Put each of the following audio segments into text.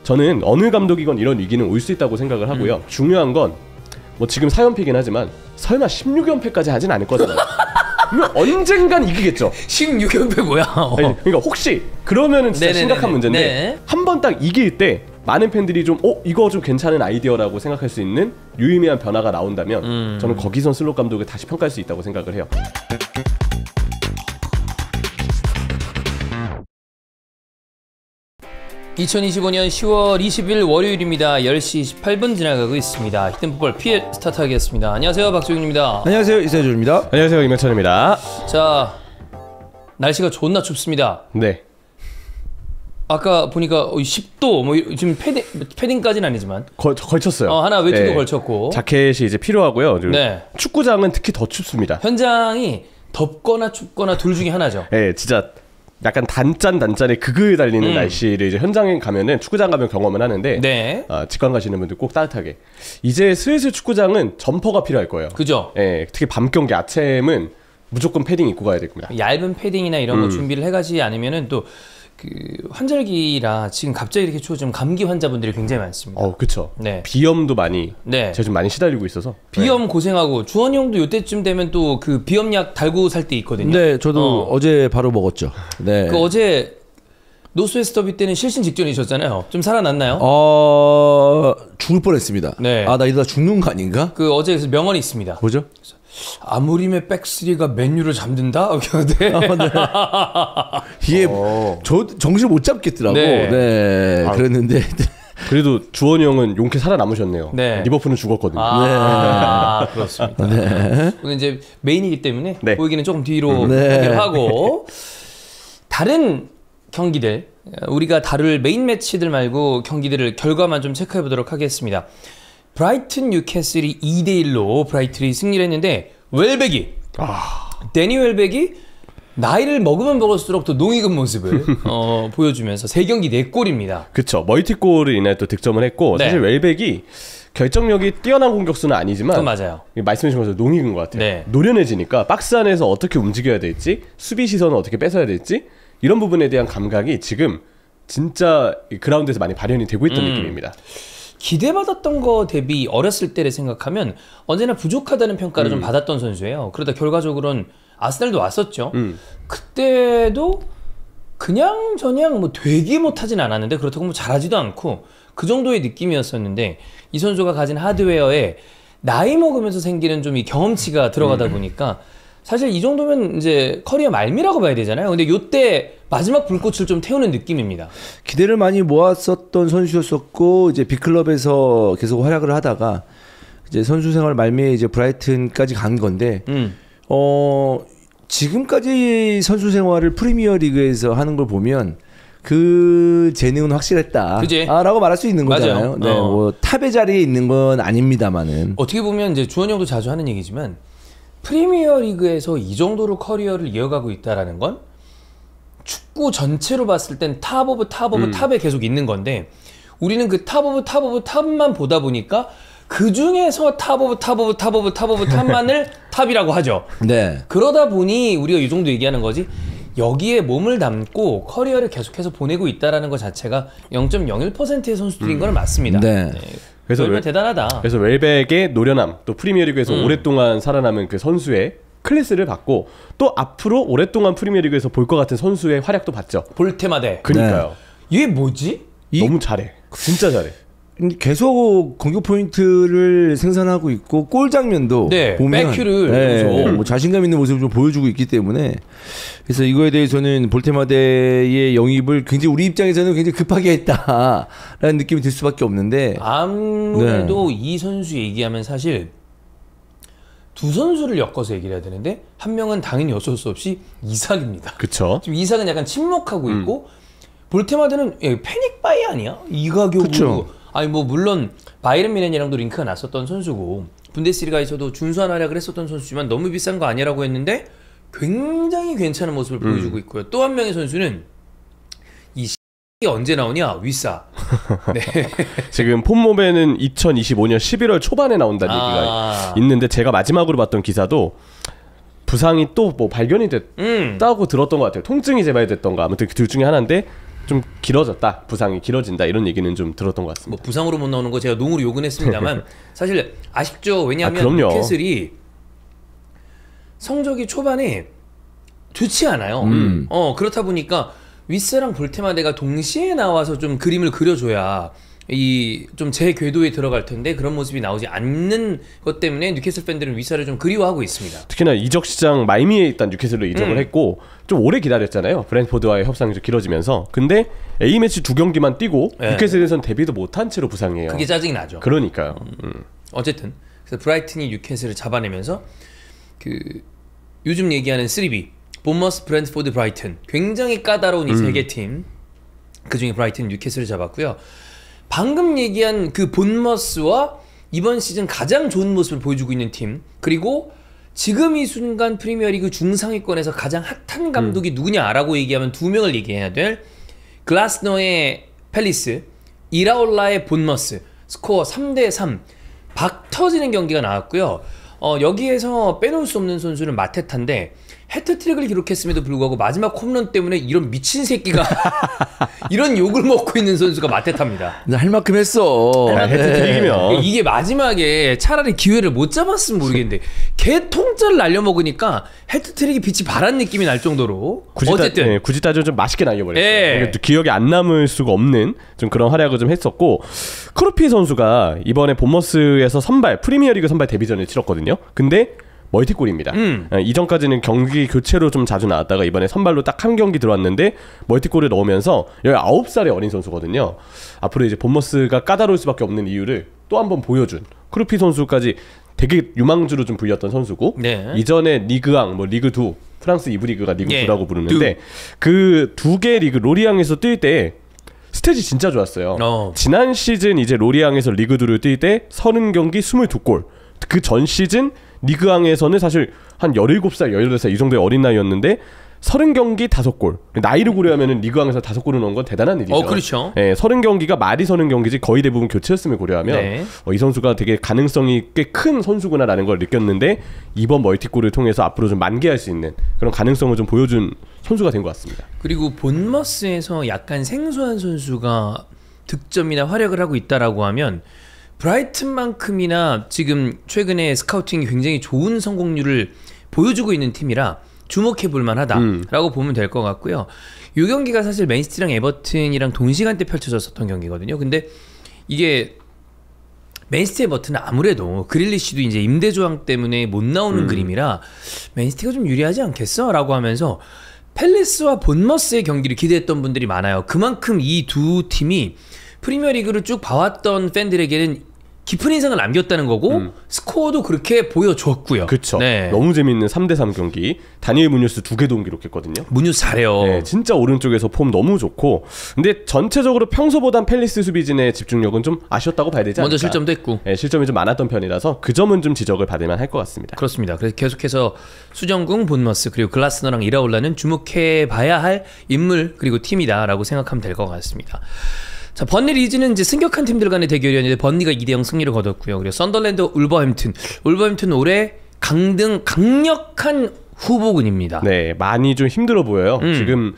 저는 어느 감독이건 이런 위기는 올 수 있다고 생각을 하고요. 중요한 건 뭐 지금 4연패이긴 하지만 설마 16연패까지 하진 않을 거잖아요. 언젠간 이기겠죠. 16연패 뭐야? 아니, 그러니까 혹시 그러면은 진짜 심각한 문제인데 네. 한 번 딱 이길 때 많은 팬들이 좀 이거 좀 괜찮은 아이디어라고 생각할 수 있는 유의미한 변화가 나온다면 저는 거기선 슬롯 감독을 다시 평가할 수 있다고 생각을 해요. (2025년 10월 20일) 월요일입니다. 10시 18분 지나가고 있습니다. 히든풋볼 PL 스타트하겠습니다. 안녕하세요, 박종윤입니다. 안녕하세요, 이세준입니다. 안녕하세요, 임현철입니다. 자, 날씨가 존나 춥습니다. 네. 아까 보니까 10도 뭐 지금 패딩까지는 아니지만 걸쳤어요. 하나 외투도 네. 걸쳤고 자켓이 이제 필요하고요. 네. 축구장은 특히 더 춥습니다. 현장이 덥거나 춥거나 둘 중에 하나죠. 네, 진짜 약간 단짠에 극을 달리는 날씨를 이제 현장에 가면은 축구장 가면 경험을 하는데 네. 직관 가시는 분들 꼭 따뜻하게. 이제 슬슬 축구장은 점퍼가 필요할 거예요. 그죠? 네, 특히 밤 경기 아침은 무조건 패딩 입고 가야 됩니다. 얇은 패딩이나 이런 거 준비를 해가지 않으면은 또 그 환절기라 지금 갑자기 이렇게 추워지면 감기 환자분들이 굉장히 많습니다. 그렇죠. 네. 비염도 많이 네. 제가 좀 많이 시달리고 있어서 비염 고생하고 주원이 형도 이때쯤 되면 또 그 비염약 달고 살 때 있거든요. 네, 저도 어제 바로 먹었죠. 네. 그 어제 노스웨스트 더비 때는 실신 직전이셨잖아요. 좀 살아났나요? 죽을 뻔했습니다. 네. 나 이러다 죽는 거 아닌가? 그 어제 그래서 명언이 있습니다. 뭐죠? 아무림의 백스리가 맨유를 잠든다? 네. 이게 저 정신을 못 잡겠더라고. 네. 네. 그랬는데 그래도 주원이 형은 용케 살아남으셨네요. 네. 리버풀은 죽었거든요. 그렇습니다. 오늘 이제 메인이기 때문에 네. 보이기는 조금 뒤로 네. 하기로 하고 다른 경기들 우리가 다룰 메인 매치들 말고 경기들을 결과만 좀 체크해 보도록 하겠습니다. 브라이튼 뉴캐슬이 2대1로 브라이튼이 승리를 했는데 웰백이 데니 웰백이 나이를 먹으면 먹을수록 더 농익은 모습을 보여주면서 3경기 4골입니다. 그쵸. 멀티골을 이날 또 득점을 했고 네. 사실 웰백이 결정력이 뛰어난 공격수는 아니지만 그건 맞아요. 말씀해주신 것처럼 농익은 것 같아요. 네. 노련해지니까 박스 안에서 어떻게 움직여야 될지 수비 시선을 어떻게 뺏어야 될지 이런 부분에 대한 감각이 지금 진짜 그라운드에서 많이 발현이 되고 있던 느낌입니다. 기대받았던 거 대비 어렸을 때를 생각하면 언제나 부족하다는 평가를 좀 받았던 선수예요. 그러다 결과적으로는 아스날도 왔었죠. 그때도 그냥 저냥 뭐 되게 못하진 않았는데 그렇다고 뭐 잘하지도 않고 그 정도의 느낌이었었는데 이 선수가 가진 하드웨어에 나이 먹으면서 생기는 좀 이 경험치가 들어가다 보니까 사실 이 정도면 이제 커리어 말미라고 봐야 되잖아요. 근데 요때 마지막 불꽃을 좀 태우는 느낌입니다. 기대를 많이 모았었던 선수였었고 이제 빅클럽에서 계속 활약을 하다가 이제 선수 생활 말미에 이제 브라이튼까지 간 건데 지금까지 선수 생활을 프리미어 리그에서 하는 걸 보면 그 재능은 확실했다. 라고 말할 수 있는 거잖아요. 맞아요. 네, 뭐 탑의 자리에 있는 건 아닙니다만은 어떻게 보면 이제 주원이 형도 자주 하는 얘기지만 프리미어 리그에서 이 정도로 커리어를 이어가고 있다라는 건 축구 전체로 봤을 땐 탑 오브 탑 오브 탑에 계속 있는 건데 우리는 그 탑 오브 탑 오브 탑만 보다 보니까 그 중에서 탑 오브 탑 오브 탑 오브 탑 오브 탑만을 탑이라고 하죠. 네. 그러다 보니 우리가 이 정도 얘기하는 거지 여기에 몸을 담고 커리어를 계속해서 보내고 있다라는 것 자체가 0.01%의 선수들인 건 맞습니다. 네. 그래서 대단하다. 그래서 웰백의 노련함 또 프리미어리그에서 오랫동안 살아남은 그 선수의 클래스를 받고 또 앞으로 오랫동안 프리미어리그에서 볼 것 같은 선수의 활약도 봤죠. 볼 때마다. 그러니까요. 얘 뭐지? 너무 잘해. 진짜 잘해. 계속 공격 포인트를 생산하고 있고 골 장면도 보면 백큐를 뭐 자신감 있는 모습을 좀 보여주고 있기 때문에 그래서 이거에 대해서는 볼테마데의 영입을 굉장히 우리 입장에서는 굉장히 급하게 했다라는 느낌이 들 수밖에 없는데 아무래도 이 선수 얘기하면 사실 두 선수를 엮어서 얘기를 해야 되는데 한 명은 당연히 어쩔 수 없이 이삭입니다. 그렇죠. 지금 이삭은 약간 침묵하고 있고 볼테마데는 패닉 바이 아니야? 이 가격으로. 그쵸. 아니 뭐 물론 바이른 미넨이랑도 링크가 났었던 선수고 분데스리가에서도 준수한 활약을 했었던 선수지만 너무 비싼 거 아니라고 했는데 굉장히 괜찮은 모습을 보여주고 있고요. 또 한 명의 선수는 이 언제 나오냐? 위싸. 네. 지금 폼모베는 2025년 11월 초반에 나온다는 얘기가 있는데 제가 마지막으로 봤던 기사도 부상이 또 뭐 발견이 됐다고 들었던 것 같아요. 통증이 재발됐던가 아무튼 둘 중에 하나인데 좀 길어졌다, 부상이 길어진다 이런 얘기는 좀 들었던 것 같습니다. 뭐 부상으로 못 나오는 거 제가 농으로 욕은 했습니다만 사실 아쉽죠. 왜냐하면 그럼요. 뉴캐슬이 성적이 초반에 좋지 않아요. 그렇다 보니까 윗세랑 볼테마데가 동시에 나와서 좀 그림을 그려줘야 이 좀 제 궤도에 들어갈 텐데 그런 모습이 나오지 않는 것 때문에 뉴캐슬 팬들은 윗사를 좀 그리워하고 있습니다. 특히나 이적 시장 마이미에 있던 뉴캐슬로 이적을 했고 좀 오래 기다렸잖아요. 브랜트포드와의 협상이 좀 길어지면서. 근데 A매치 2경기만 뛰고 네. 뉴캐슬에선 데뷔도 못한 채로 부상이에요. 그게 짜증이 나죠. 그러니까요. 어쨌든 그래서 브라이튼이 뉴캐슬을 잡아내면서 그 요즘 얘기하는 3B 본머스, 브랜트포드, 브라이튼 굉장히 까다로운 이 세 개 팀 그중에 브라이튼, 뉴캐슬을 잡았고요. 방금 얘기한 그 본머스와 이번 시즌 가장 좋은 모습을 보여주고 있는 팀 그리고 지금 이 순간 프리미어리그 중상위권에서 가장 핫한 감독이 누구냐라고 얘기하면 두 명을 얘기해야 될 글라스너의 팰리스, 이라올라의 본머스 스코어 3대3 박 터지는 경기가 나왔고요. 여기에서 빼놓을 수 없는 선수는 마테타인데 해트트릭을 기록했음에도 불구하고 마지막 홈런 때문에 이런 미친 새끼가 이런 욕을 먹고 있는 선수가 마테타입니다. 할 만큼 했어. 해트트릭이면 이게 마지막에 차라리 기회를 못 잡았으면 모르겠는데 개 통짜를 날려먹으니까 해트트릭이 빛이 바란 느낌이 날 정도로 어쨌든 굳이 따지면 좀 맛있게 날려버렸어요. 예. 또 기억에 안 남을 수가 없는 좀 그런 활약을 좀 했었고 크로피 선수가 이번에 본머스에서 프리미어리그 선발 데뷔전을 치렀거든요. 근데 멀티골입니다. 이전까지는 경기 교체로 좀 자주 나왔다가 이번에 선발로 딱 한 경기 들어왔는데 멀티골을 넣으면서 19살의 어린 선수거든요. 앞으로 이제 본머스가 까다로울 수밖에 없는 이유를 또 한 번 보여준 크루피 선수까지 되게 유망주로 좀 불렸던 선수고 네. 이전에 리그앙, 뭐 리그2 프랑스 2부 리그가 리그2라고 예. 부르는데 그 두 개 리그 로리앙에서 뛸 때 스탯이 진짜 좋았어요. 지난 시즌 이제 로리앙에서 리그2를 뛸 때 30경기 22골. 그 전 시즌 리그앙에서는 사실 한 17살, 18살 이 정도의 어린 나이였는데 30경기 5골. 나이를 고려하면 리그앙에서 5골을 넣은 건 대단한 일이죠. 그렇죠. 예, 30경기가 말이 서는 경기지 거의 대부분 교체였음을 고려하면 네. 이 선수가 되게 가능성이 꽤 큰 선수구나라는 걸 느꼈는데 이번 멀티골을 통해서 앞으로 좀 만개할 수 있는 그런 가능성을 좀 보여준 선수가 된 것 같습니다. 그리고 본머스에서 약간 생소한 선수가 득점이나 활약을 하고 있다라고 하면 브라이튼만큼이나 지금 최근에 스카우팅이 굉장히 좋은 성공률을 보여주고 있는 팀이라 주목해볼 만하다라고 보면 될 것 같고요. 이 경기가 사실 맨시티랑 에버튼이랑 동시간대 펼쳐졌었던 경기거든요. 근데 이게 맨시티 에버튼은 아무래도 그릴리시도 이제 임대 조항 때문에 못 나오는 그림이라 맨시티가 좀 유리하지 않겠어? 라고 하면서 팰리스와 본머스의 경기를 기대했던 분들이 많아요. 그만큼 이 두 팀이 프리미어리그를 쭉 봐왔던 팬들에게는 깊은 인상을 남겼다는 거고 스코어도 그렇게 보여줬고요. 그렇죠. 네. 너무 재밌는 3대3 경기. 다니엘 무뉴스 2개 도움 기록했거든요. 무뉴스 잘해요. 네, 진짜 오른쪽에서 폼 너무 좋고 근데 전체적으로 평소보단 팰리스 수비진의 집중력은 좀 아쉬웠다고 봐야 되지 않을까. 먼저 실점도 했고. 네, 실점이 좀 많았던 편이라서 그 점은 좀 지적을 받을 만할 것 같습니다. 그렇습니다. 그래서 계속해서 수정궁, 본머스 그리고 글라스너랑 이라올라는 주목해봐야 할 인물 그리고 팀이다라고 생각하면 될 것 같습니다. 자, 번리 리즈는 이제 승격한 팀들 간의 대결이었는데 번리가 2대0 승리를 거뒀고요. 그리고 썬더랜드, 울버햄튼 올해 강력한 후보군입니다. 네, 많이 좀 힘들어 보여요. 지금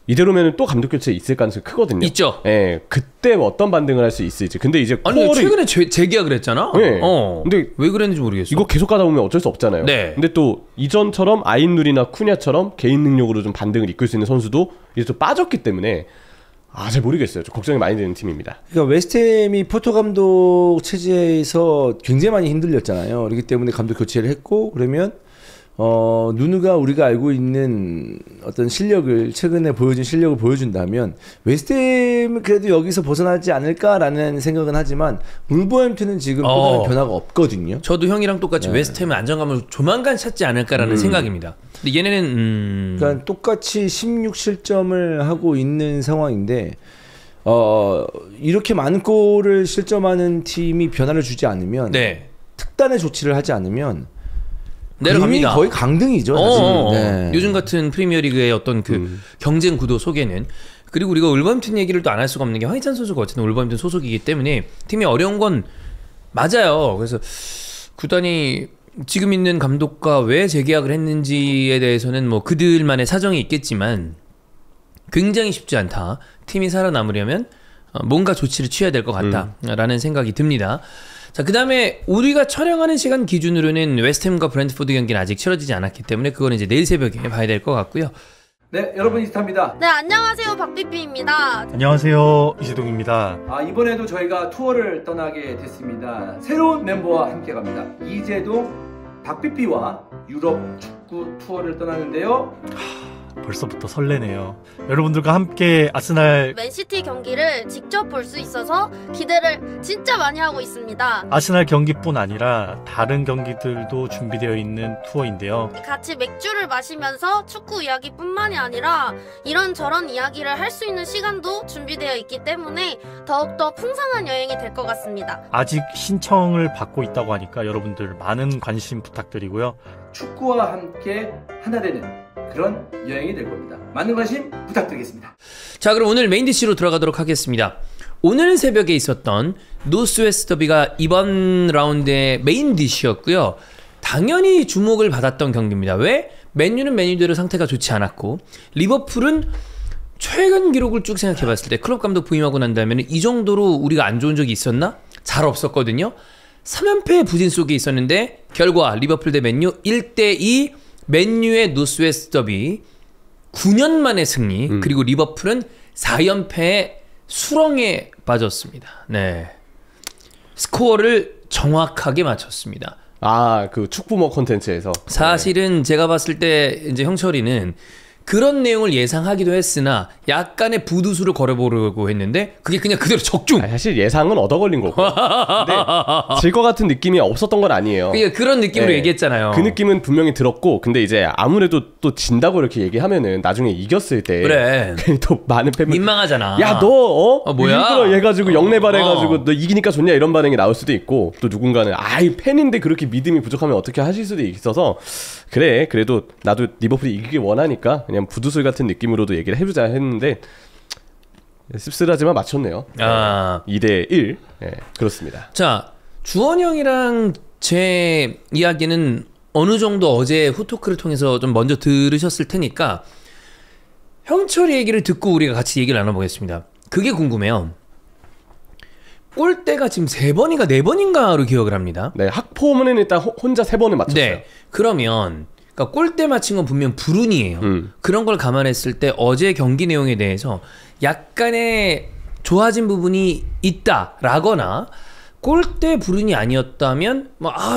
이대로면 또 감독 교체 있을 가능성이 크거든요. 있죠. 네, 그때 어떤 반등을 할 수 있을지. 근데 이제 아니 최근에 재계약을 했잖아. 네. 근데 왜 그랬는지 모르겠어. 이거 계속 가다 보면 어쩔 수 없잖아요. 네. 근데 또 이전처럼 아인누리나 쿠냐처럼 개인 능력으로 좀 반등을 이끌 수 있는 선수도 이제 또 빠졌기 때문에 잘 모르겠어요. 좀 걱정이 많이 되는 팀입니다. 그러니까 웨스트햄이 포터 감독 체제에서 굉장히 많이 힘들렸잖아요. 그렇기 때문에 감독 교체를 했고 그러면 누누가 우리가 알고 있는 어떤 실력을 최근에 보여준 실력을 보여준다면 웨스트햄은 그래도 여기서 벗어나지 않을까라는 생각은 하지만 울버햄튼은 지금 또 다른 변화가 없거든요. 저도 형이랑 똑같이 네. 웨스트햄의 안정감을 조만간 찾지 않을까라는 생각입니다. 근데 얘네는 그러니까 똑같이 16실점을 하고 있는 상황인데 이렇게 많은 골을 실점하는 팀이 변화를 주지 않으면 네. 특단의 조치를 하지 않으면 내려갑니다. 거의 강등이죠. 사실. 네. 요즘 같은 프리미어리그의 어떤 그 경쟁 구도 속에는 그리고 우리가 울버햄튼 얘기를 또 안 할 수가 없는 게 황희찬 선수가 어쨌든 울버햄튼 소속이기 때문에 팀이 어려운 건 맞아요. 그래서 구단이 지금 있는 감독과 왜 재계약을 했는지에 대해서는 뭐 그들만의 사정이 있겠지만 굉장히 쉽지 않다. 팀이 살아남으려면 뭔가 조치를 취해야 될 것 같다라는 생각이 듭니다. 자, 그 다음에 우리가 촬영하는 시간 기준으로는 웨스트햄과 브랜트포드 경기는 아직 치러지지 않았기 때문에 그거는 이제 내일 새벽에 봐야 될 것 같고요. 네, 여러분 이스타입니다. 네, 안녕하세요. 박삐삐입니다. 안녕하세요. 이시동입니다. 이번에도 저희가 투어를 떠나게 됐습니다. 새로운 멤버와 함께 갑니다. 이재동, 박삐삐와 유럽 축구 투어를 떠나는데요. 벌써부터 설레네요. 여러분들과 함께 아스날 맨시티 경기를 직접 볼 수 있어서 기대를 진짜 많이 하고 있습니다. 아스날 경기뿐 아니라 다른 경기들도 준비되어 있는 투어인데요. 같이 맥주를 마시면서 축구 이야기뿐만이 아니라 이런저런 이야기를 할 수 있는 시간도 준비되어 있기 때문에 더욱더 풍성한 여행이 될 것 같습니다. 아직 신청을 받고 있다고 하니까 여러분들 많은 관심 부탁드리고요. 축구와 함께 하나 되는 그런 여행이 될 겁니다. 많은 관심 부탁드리겠습니다. 자, 그럼 오늘 메인 디시로 들어가도록 하겠습니다. 오늘 새벽에 있었던 노스웨스트 더비가 이번 라운드의 메인 디시였고요. 당연히 주목을 받았던 경기입니다. 왜? 맨유는 맨유대로 상태가 좋지 않았고 리버풀은 최근 기록을 쭉 생각해봤을 때 클럽 감독 부임하고 난 다음에 이 정도로 우리가 안 좋은 적이 있었나? 잘 없었거든요. 3연패의 부진 속에 있었는데 결과 리버풀 대 맨유 1대2 맨유의 노스웨스트 더비 9년 만의 승리 그리고 리버풀은 4연패의 수렁에 빠졌습니다. 네, 스코어를 정확하게 맞췄습니다. 그 축구모 콘텐츠에서 사실은 제가 봤을 때 이제 형철이는 그런 내용을 예상하기도 했으나 약간의 부두수를 걸어보려고 했는데 그게 그냥 그대로 적중. 사실 예상은 얻어 걸린 거고. 근데 질 것 같은 느낌이 없었던 건 아니에요. 그러니까 그런 느낌으로 얘기했잖아요. 그 느낌은 분명히 들었고, 근데 이제 아무래도 또 진다고 이렇게 얘기하면은 나중에 이겼을 때 그래. 또 많은 팬분 민망하잖아. 야, 너 뭐야? 일부러 얘 가지고 영내발 해가지고 너 이기니까 좋냐 이런 반응이 나올 수도 있고, 또 누군가는 이 팬인데 그렇게 믿음이 부족하면 어떻게 하실 수도 있어서 그래, 그래도 나도 리버풀이 이기길 원하니까 그냥 부두술 같은 느낌으로도 얘기를 해보자 했는데 씁쓸하지만 맞췄네요. 2대1. 네, 그렇습니다. 자, 주원 형이랑 제 이야기는 어느 정도 어제 후토크를 통해서 좀 먼저 들으셨을 테니까 형철이 얘기를 듣고 우리가 같이 얘기를 나눠보겠습니다. 그게 궁금해요. 골대가 지금 3번인가 4번인가로 기억을 합니다. 네, 학포문은 일단 혼자 3번을 맞췄어요. 네, 그러면 그러니까 골대 맞힌 건 분명 불운이에요. 그런 걸 감안했을 때 어제 경기 내용에 대해서 약간의 좋아진 부분이 있다라거나 골대 불운이 아니었다면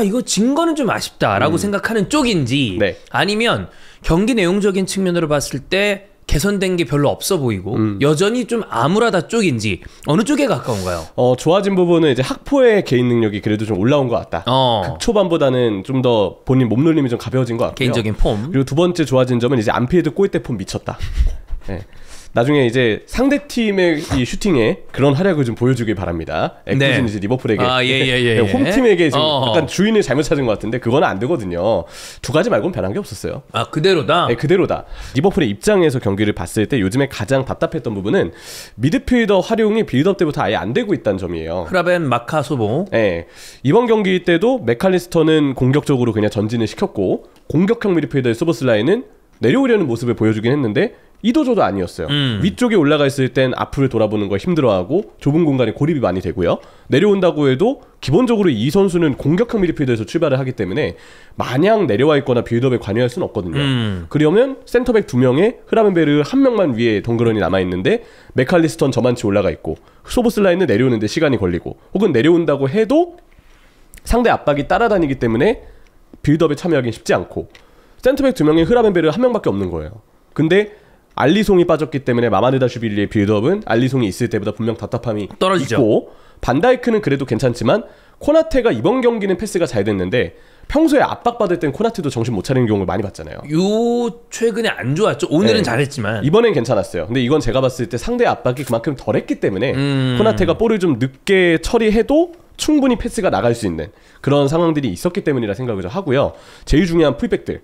이거 진 거는 좀 아쉽다라고 생각하는 쪽인지, 네. 아니면 경기 내용적인 측면으로 봤을 때 개선된 게 별로 없어 보이고 여전히 좀 암울하다 쪽인지 어느 쪽에 가까운가요? 좋아진 부분은 이제 학포의 개인 능력이 그래도 좀 올라온 것 같다. 극초반보다는 좀 더 본인 몸놀림이 좀 가벼워진 것 같고요. 개인적인 폼. 그리고 두 번째 좋아진 점은 이제 안필드 골대 폼 미쳤다. 네. 나중에 이제 상대 팀의 이 슈팅에 그런 활약을 좀 보여주길 바랍니다. 엑구진 이제 리버풀에게 홈팀에게 지금 약간 주인을 잘못 찾은 것 같은데 그거는 안 되거든요. 두 가지 말고는 변한 게 없었어요. 그대로다? 네, 그대로다. 리버풀의 입장에서 경기를 봤을 때 요즘에 가장 답답했던 부분은 미드필더 활용이 빌드업 때부터 아예 안 되고 있다는 점이에요. 크라벤, 마카소보. 네, 이번 경기 때도 맥칼리스터는 공격적으로 그냥 전진을 시켰고 공격형 미드필더의 소보슬라이는 내려오려는 모습을 보여주긴 했는데 이도저도 아니었어요. 위쪽에 올라가 있을 땐 앞을 돌아보는 걸 힘들어하고 좁은 공간에 고립이 많이 되고요. 내려온다고 해도 기본적으로 이 선수는 공격형 미드필더에서 출발을 하기 때문에 마냥 내려와 있거나 빌드업에 관여할 수는 없거든요. 그러면 센터백 2명에 흐라멘베르 1명만 위에 덩그러니 남아있는데 맥칼리스턴 저만치 올라가 있고 소보슬라이는 내려오는데 시간이 걸리고 혹은 내려온다고 해도 상대 압박이 따라다니기 때문에 빌드업에 참여하기는 쉽지 않고 센터백 2명에 흐라멘베르 1명밖에 없는 거예요. 근데 알리송이 빠졌기 때문에 마마르다슈빌리의 빌드업은 알리송이 있을 때보다 분명 답답함이 떨어지죠. 있고 반다이크는 그래도 괜찮지만 코나테가 이번 경기는 패스가 잘 됐는데 평소에 압박받을 땐 코나테도 정신 못 차리는 경우를 많이 봤잖아요. 최근에 안 좋았죠. 오늘은 잘했지만 이번엔 괜찮았어요. 근데 이건 제가 봤을 때 상대 압박이 그만큼 덜했기 때문에 코나테가 볼을 좀 늦게 처리해도 충분히 패스가 나갈 수 있는 그런 상황들이 있었기 때문이라 생각을 하고요. 제일 중요한 풀백들,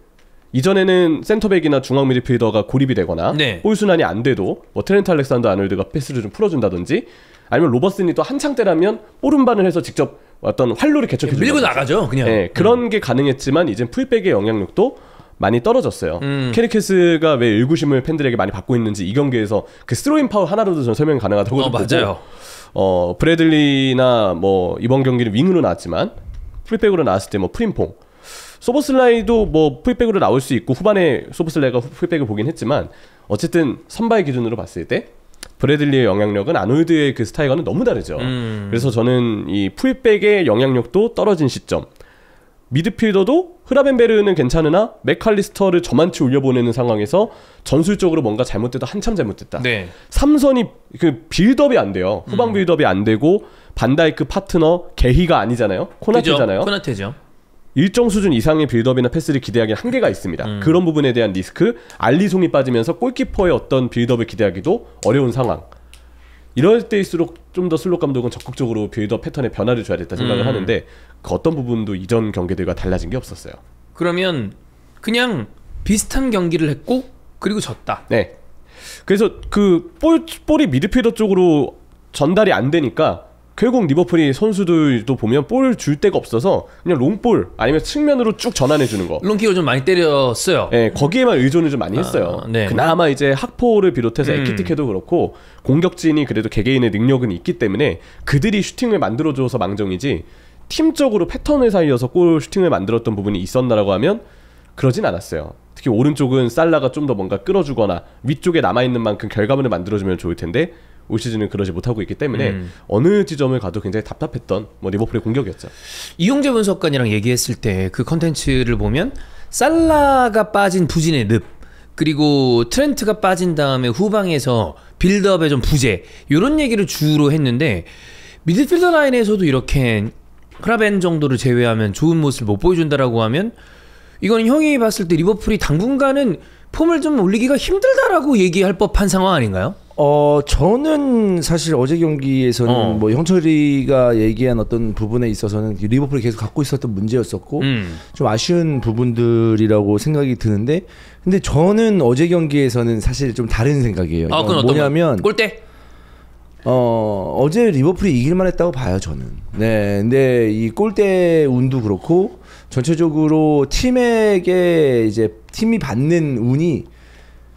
이전에는 센터백이나 중앙 미드필더가 고립이 되거나 볼 순환이 안 돼도 트렌트 알렉산더 아놀드가 패스를 좀 풀어준다든지 아니면 로버슨이 또 한창 때라면 오른반을 해서 직접 어떤 활로를 개척해주는 밀고 나가죠 그냥. 그런 게 가능했지만 이제 풀백의 영향력도 많이 떨어졌어요. 케리케스가 왜 일구심을 팬들에게 많이 받고 있는지 이 경기에서 그 스로인 파울 하나로도 전 설명이 가능하다고 좀 맞아요. 보고 브래들리나 뭐 이번 경기는 윙으로 나왔지만 풀백으로 나왔을 때 뭐 프림퐁 소보슬라이도 뭐 풀백으로 나올 수 있고 후반에 소보슬라이가 풀백을 보긴 했지만 어쨌든 선발 기준으로 봤을 때 브래들리의 영향력은 아놀드의 그 스타일과는 너무 다르죠. 그래서 저는 이 풀백의 영향력도 떨어진 시점. 미드필더도 흐라벤베르는 괜찮으나 맥칼리스터를 저만치 올려보내는 상황에서 전술적으로 뭔가 잘못됐다 한참 잘못됐다. 네. 삼선이 그 빌드업이 안 돼요. 후방 빌드업이 안 되고 반다이크 파트너 게히가 아니잖아요. 코나테잖아요. 코나테죠. 일정 수준 이상의 빌드업이나 패스를 기대하기엔 한계가 있습니다. 그런 부분에 대한 리스크, 알리송이 빠지면서 골키퍼의 어떤 빌드업을 기대하기도 어려운 상황. 이럴 때일수록 좀 더 슬롯 감독은 적극적으로 빌드업 패턴에 변화를 줘야 됐다 생각을 하는데 그 어떤 부분도 이전 경기들과 달라진 게 없었어요. 그러면 그냥 비슷한 경기를 했고 그리고 졌다. 네. 그래서 그 볼이 미드필더 쪽으로 전달이 안 되니까 결국 리버풀이 선수들도 보면 볼 줄 데가 없어서 그냥 롱볼 아니면 측면으로 쭉 전환해 주는 거. 롱킥을 좀 많이 때렸어요. 네, 거기에만 의존을 좀 많이 했어요. 네. 그나마 이제 학포를 비롯해서 에키티케도 그렇고 공격진이 그래도 개개인의 능력은 있기 때문에 그들이 슈팅을 만들어줘서 망정이지 팀적으로 패턴을 살려서 골 슈팅을 만들었던 부분이 있었나라고 하면 그러진 않았어요. 특히 오른쪽은 살라가 좀 더 뭔가 끌어주거나 위쪽에 남아있는 만큼 결과물을 만들어주면 좋을 텐데 올 시즌은 그러지 못하고 있기 때문에 어느 지점을 가도 굉장히 답답했던 뭐 리버풀의 공격이었죠. 이용재 분석관이랑 얘기했을 때 그 컨텐츠를 보면 살라가 빠진 부진의 늪 그리고 트렌트가 빠진 다음에 후방에서 빌드업의 좀 부재 이런 얘기를 주로 했는데 미드필더 라인에서도 이렇게 크라벤 정도를 제외하면 좋은 모습을 못 보여준다라고 하면 이건 형이 봤을 때 리버풀이 당분간은 폼을 좀 올리기가 힘들다라고 얘기할 법한 상황 아닌가요? 저는 사실 어제 경기에서는 뭐 형철이가 얘기한 어떤 부분에 있어서는 리버풀이 계속 갖고 있었던 문제였었고 좀 아쉬운 부분들이라고 생각이 드는데 근데 저는 어제 경기에서는 사실 좀 다른 생각이에요. 그건 뭐냐면 골대? 어제 리버풀이 이길만 했다고 봐요, 저는. 네. 근데 이 골대 운도 그렇고 전체적으로 팀에게 이제 팀이 받는 운이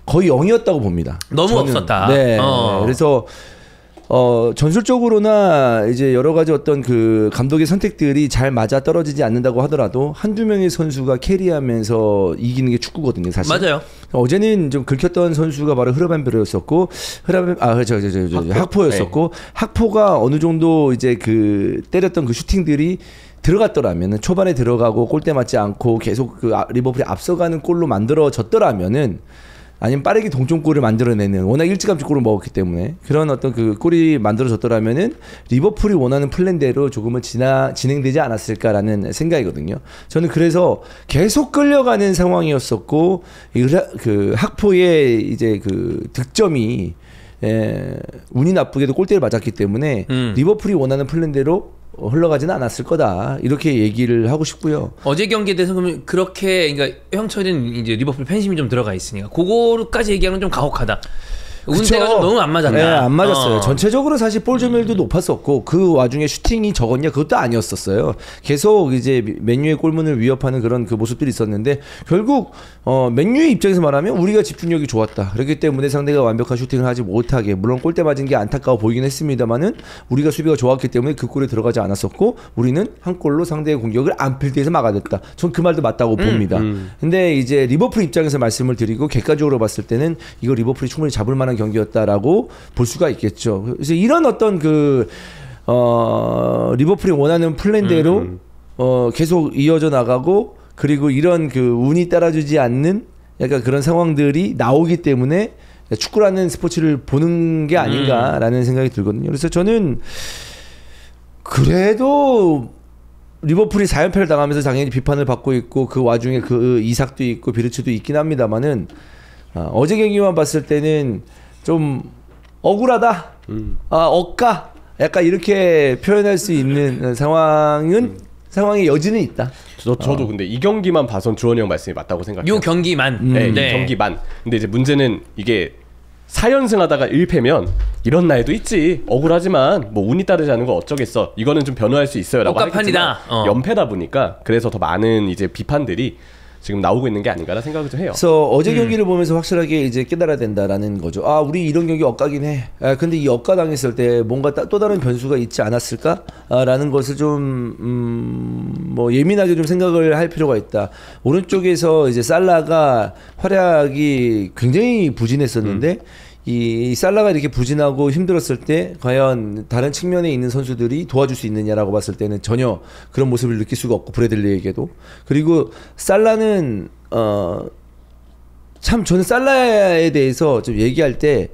거의 0이었다고 봅니다. 너무 저는. 없었다. 네. 그래서 전술적으로나 이제 여러 가지 어떤 그 감독의 선택들이 잘 맞아 떨어지지 않는다고 하더라도 한두 명의 선수가 캐리하면서 이기는 게 축구거든요, 사실. 맞아요. 어제는 좀 긁혔던 선수가 바로 흐라벤베르였었고 학포였었고 네. 학포가 어느 정도 이제 그 때렸던 그 슈팅들이 들어갔더라면은 초반에 들어가고 골대 맞지 않고 계속 그 리버풀이 앞서가는 골로 만들어졌더라면은 아니면 빠르게 동점골을 만들어내는 워낙 일찌감치 골을 먹었기 때문에 그런 어떤 그 골이 만들어졌더라면은 리버풀이 원하는 플랜대로 조금은 진행되지 않았을까라는 생각이거든요. 저는 그래서 계속 끌려가는 상황이었었고 그 학포의 이제 그 득점이 운이 나쁘게도 골대를 맞았기 때문에 리버풀이 원하는 플랜대로 흘러가지는 않았을 거다 이렇게 얘기를 하고 싶고요. 어제 경기에 대해서 그러면 그렇게 그러니까 형철이는 이제 리버풀 팬심이 좀 들어가 있으니까 그거까지 얘기하면 좀 가혹하다. 운세가 좀 너무 안 맞았나? 네, 안 맞았어요. 전체적으로 사실 볼 점유율도 높았었고 그 와중에 슈팅이 적었냐 그것도 아니었었어요. 계속 이제 맨유의 골문을 위협하는 그런 그 모습들이 있었는데 결국 맨유의 입장에서 말하면 우리가 집중력이 좋았다. 그렇기 때문에 상대가 완벽한 슈팅을 하지 못하게 물론 골대 맞은 게 안타까워 보이긴 했습니다만은 우리가 수비가 좋았기 때문에 그 골에 들어가지 않았었고 우리는 한 골로 상대의 공격을 안필드에서 막아냈다. 전 그 말도 맞다고 봅니다. 근데 이제 리버풀 입장에서 말씀을 드리고 객관적으로 봤을 때는 이거 리버풀이 충분히 잡을 만한 경기였다라고 볼 수가 있겠죠. 그래서 이런 어떤 그 리버풀이 원하는 플랜대로 계속 이어져 나가고 그리고 이런 그 운이 따라주지 않는 약간 그런 상황들이 나오기 때문에 축구라는 스포츠를 보는 게 아닌가라는 생각이 들거든요. 그래서 저는 그래도 리버풀이 4연패를 당하면서 당연히 비판을 받고 있고 그 와중에 그 이삭도 있고 비르츠도 있긴 합니다만은 어제 경기만 봤을 때는 좀 억울하다, 억까, 약간 이렇게 표현할 수 있는 상황의 여지는 있다. 저도 근데 이 경기만 봐선 주원이 형 말씀이 맞다고 생각해요. 이 경기만. 네, 이 경기만. 근데 이제 문제는 이게 4연승하다가 1패면 이런 날도 있지. 억울하지만 뭐 운이 따르지 않은 거 어쩌겠어. 이거는 좀 변화할 수 있어요라고 하겠지만 연패다 보니까 그래서 더 많은 이제 비판들이 지금 나오고 있는 게 아닌가라는 생각을 좀 해요. 그래서 어제 경기를 보면서 확실하게 이제 깨달아야 된다라는 거죠. 아, 우리 이런 경기 엇가긴 해. 아, 근데 이 엇가당했을 때 뭔가 또 다른 변수가 있지 않았을까라는 것을 좀 뭐 예민하게 좀 생각을 할 필요가 있다. 오른쪽에서 이제 살라가 활약이 굉장히 부진했었는데 이 살라가 이렇게 부진하고 힘들었을 때 과연 다른 측면에 있는 선수들이 도와줄 수 있느냐라고 봤을 때는 전혀 그런 모습을 느낄 수가 없고, 브래들리에게도. 그리고 살라는 참 저는 살라에 대해서 좀 얘기할 때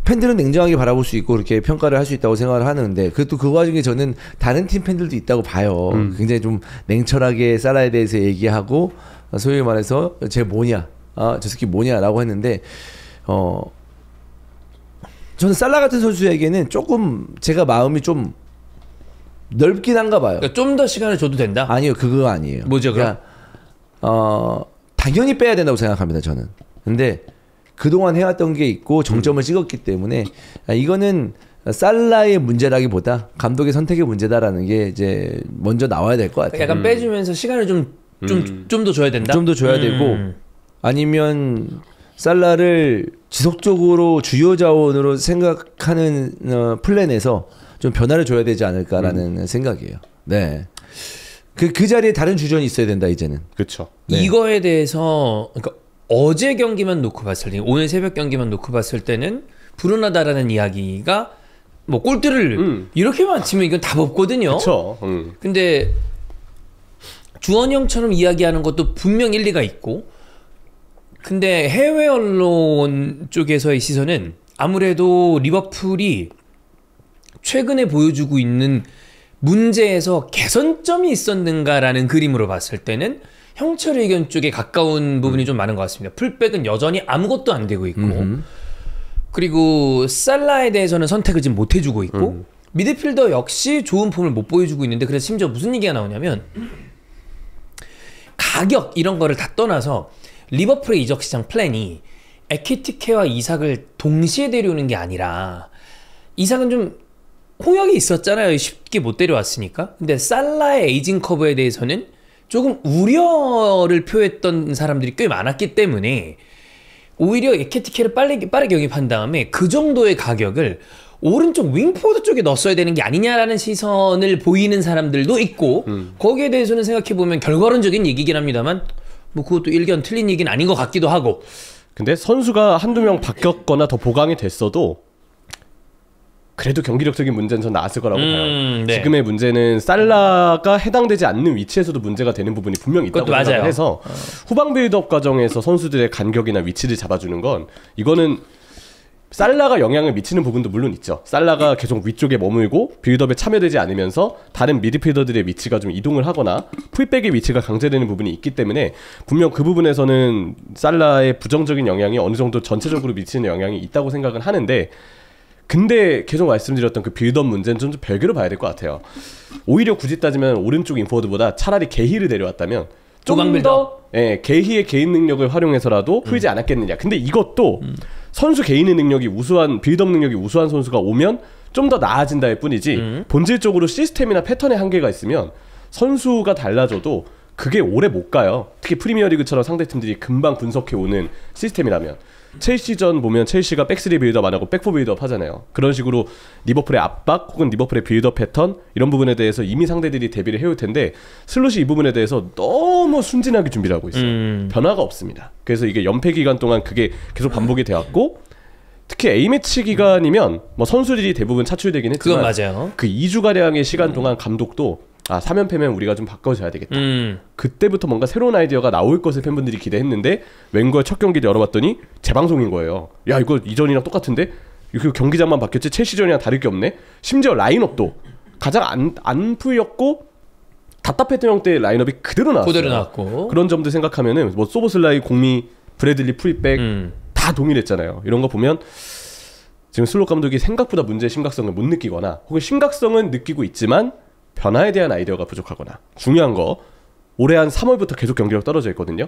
팬들은 냉정하게 바라볼 수 있고 그렇게 평가를 할 수 있다고 생각을 하는데, 그것도 그 와중에 저는 다른 팀 팬들도 있다고 봐요. 굉장히 좀 냉철하게 살라에 대해서 얘기하고 소위 말해서 쟤 뭐냐, 저 새끼 뭐냐라고 했는데, 저는 살라 같은 선수에게는 조금 제가 마음이 좀 넓긴 한가 봐요. 그러니까 좀 더 시간을 줘도 된다? 아니요, 그거 아니에요. 뭐죠, 그럼? 그러니까, 당연히 빼야 된다고 생각합니다, 저는. 근데 그동안 해왔던 게 있고 정점을 찍었기 때문에 이거는 살라의 문제라기보다 감독의 선택의 문제다라는 게 이제 먼저 나와야 될 것 같아요. 약간 빼주면서 시간을 좀 더 줘야 된다? 좀 더 줘야 되고, 아니면 살라를 지속적으로 주요 자원으로 생각하는 플랜에서 좀 변화를 줘야 되지 않을까라는 생각이에요. 네. 그 자리에 다른 주전이 있어야 된다, 이제는. 그렇죠. 네. 이거에 대해서 그러니까 어제 경기만 놓고 봤을 때, 오늘 새벽 경기만 놓고 봤을 때는 불운하다라는 이야기가 뭐 골들을 이렇게만 치면 이건 답 없거든요. 그렇죠. 근데 주원이 형처럼 이야기하는 것도 분명 일리가 있고, 근데 해외 언론 쪽에서의 시선은 아무래도 리버풀이 최근에 보여주고 있는 문제에서 개선점이 있었는가라는 그림으로 봤을 때는 형철 의견 쪽에 가까운 부분이 좀 많은 것 같습니다. 풀백은 여전히 아무것도 안 되고 있고, 그리고 살라에 대해서는 선택을 지금 못 해주고 있고, 미드필더 역시 좋은 폼을 못 보여주고 있는데, 그래서 심지어 무슨 얘기가 나오냐면 가격 이런 거를 다 떠나서 리버풀의 이적 시장 플랜이 에키티케와 이삭을 동시에 데려오는 게 아니라, 이삭은 좀 홍역이 있었잖아요. 쉽게 못 데려왔으니까. 근데 살라의 에이징 커브에 대해서는 조금 우려를 표했던 사람들이 꽤 많았기 때문에 오히려 에키티케를 빠르게 영입한 다음에 그 정도의 가격을 오른쪽 윙포드 쪽에 넣었어야 되는 게 아니냐라는 시선을 보이는 사람들도 있고, 거기에 대해서는 생각해보면 결과론적인 얘기긴 합니다만 뭐 그것도 일견 틀린 얘기는 아닌 것 같기도 하고. 근데 선수가 한두 명 바뀌었거나 더 보강이 됐어도 그래도 경기력적인 문제는 전 나왔을 거라고 봐요. 네. 지금의 문제는 살라가 해당되지 않는 위치에서도 문제가 되는 부분이 분명히 있다고 생각을 해서 후방 빌드업 과정에서 선수들의 간격이나 위치를 잡아주는 건, 이거는 살라가 영향을 미치는 부분도 물론 있죠. 살라가 계속 위쪽에 머물고 빌드업에 참여되지 않으면서 다른 미드필더들의 위치가 좀 이동을 하거나 풀백의 위치가 강제되는 부분이 있기 때문에 분명 그 부분에서는 살라의 부정적인 영향이 어느 정도 전체적으로 미치는 영향이 있다고 생각은 하는데, 근데 계속 말씀드렸던 그 빌드업 문제는 좀 별개로 봐야 될 것 같아요. 오히려 굳이 따지면 오른쪽 인포워드보다 차라리 게히를 데려왔다면 좀 더 게히의 개인 능력을 활용해서라도 풀지 않았겠느냐. 근데 이것도 선수 개인의 능력이 우수한, 빌드업 능력이 우수한 선수가 오면 좀 더 나아진다일 뿐이지, 본질적으로 시스템이나 패턴의 한계가 있으면 선수가 달라져도 그게 오래 못 가요. 특히 프리미어리그처럼 상대팀들이 금방 분석해오는 시스템이라면. 첼시전 보면 첼시가 백스리 빌드업 안 하고 백포 빌드업 하잖아요. 그런 식으로 리버풀의 압박 혹은 리버풀의 빌드업 패턴, 이런 부분에 대해서 이미 상대들이 대비를 해올 텐데, 슬롯이 이 부분에 대해서 너무 순진하게 준비를 하고 있어요. 변화가 없습니다. 그래서 이게 연패 기간 동안 그게 계속 반복이 되었고, 특히 A매치 기간이면 뭐 선수들이 대부분 차출되긴 했지만 그건 맞아요. 그 2주가량의 시간 동안 감독도 3연패면 우리가 좀 바꿔줘야 되겠다. 그때부터 뭔가 새로운 아이디어가 나올 것을 팬분들이 기대했는데, 웬걸 첫 경기를 열어봤더니 재방송인 거예요. 야, 이거 이전이랑 똑같은데? 이거 경기장만 바뀌었지 첼시전이랑 다를 게 없네? 심지어 라인업도 가장 안 풀렸고 답답했던 형태의 라인업이 그대로 나왔어요. 그런 점들 생각하면은 뭐 소보슬라이, 공미, 브래들리, 풀백 다 동일했잖아요. 이런 거 보면 지금 슬롯 감독이 생각보다 문제의 심각성을 못 느끼거나, 혹은 심각성은 느끼고 있지만 변화에 대한 아이디어가 부족하거나, 중요한 거 올해 한 3월부터 계속 경기력 떨어져 있거든요.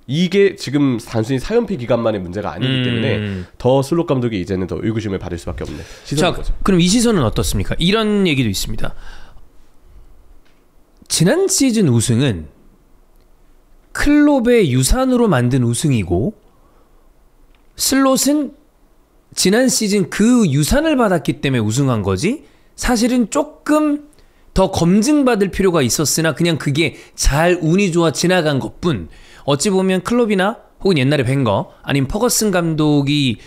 이게 지금 단순히 4연패 기간만의 문제가 아니기 때문에 더 슬롯 감독이 이제는 더 의구심을 받을 수밖에 없는 시선인 거죠. 그럼 이 시선은 어떻습니까? 이런 얘기도 있습니다. 지난 시즌 우승은 클롭의 유산으로 만든 우승이고 슬롯은 지난 시즌 그 유산을 받았기 때문에 우승한 거지 사실은 조금 더 검증받을 필요가 있었으나 그냥 그게 잘 운이 좋아 지나간 것뿐. 어찌 보면 클롭이나 혹은 옛날에 벵거 아니면 퍼거슨 감독이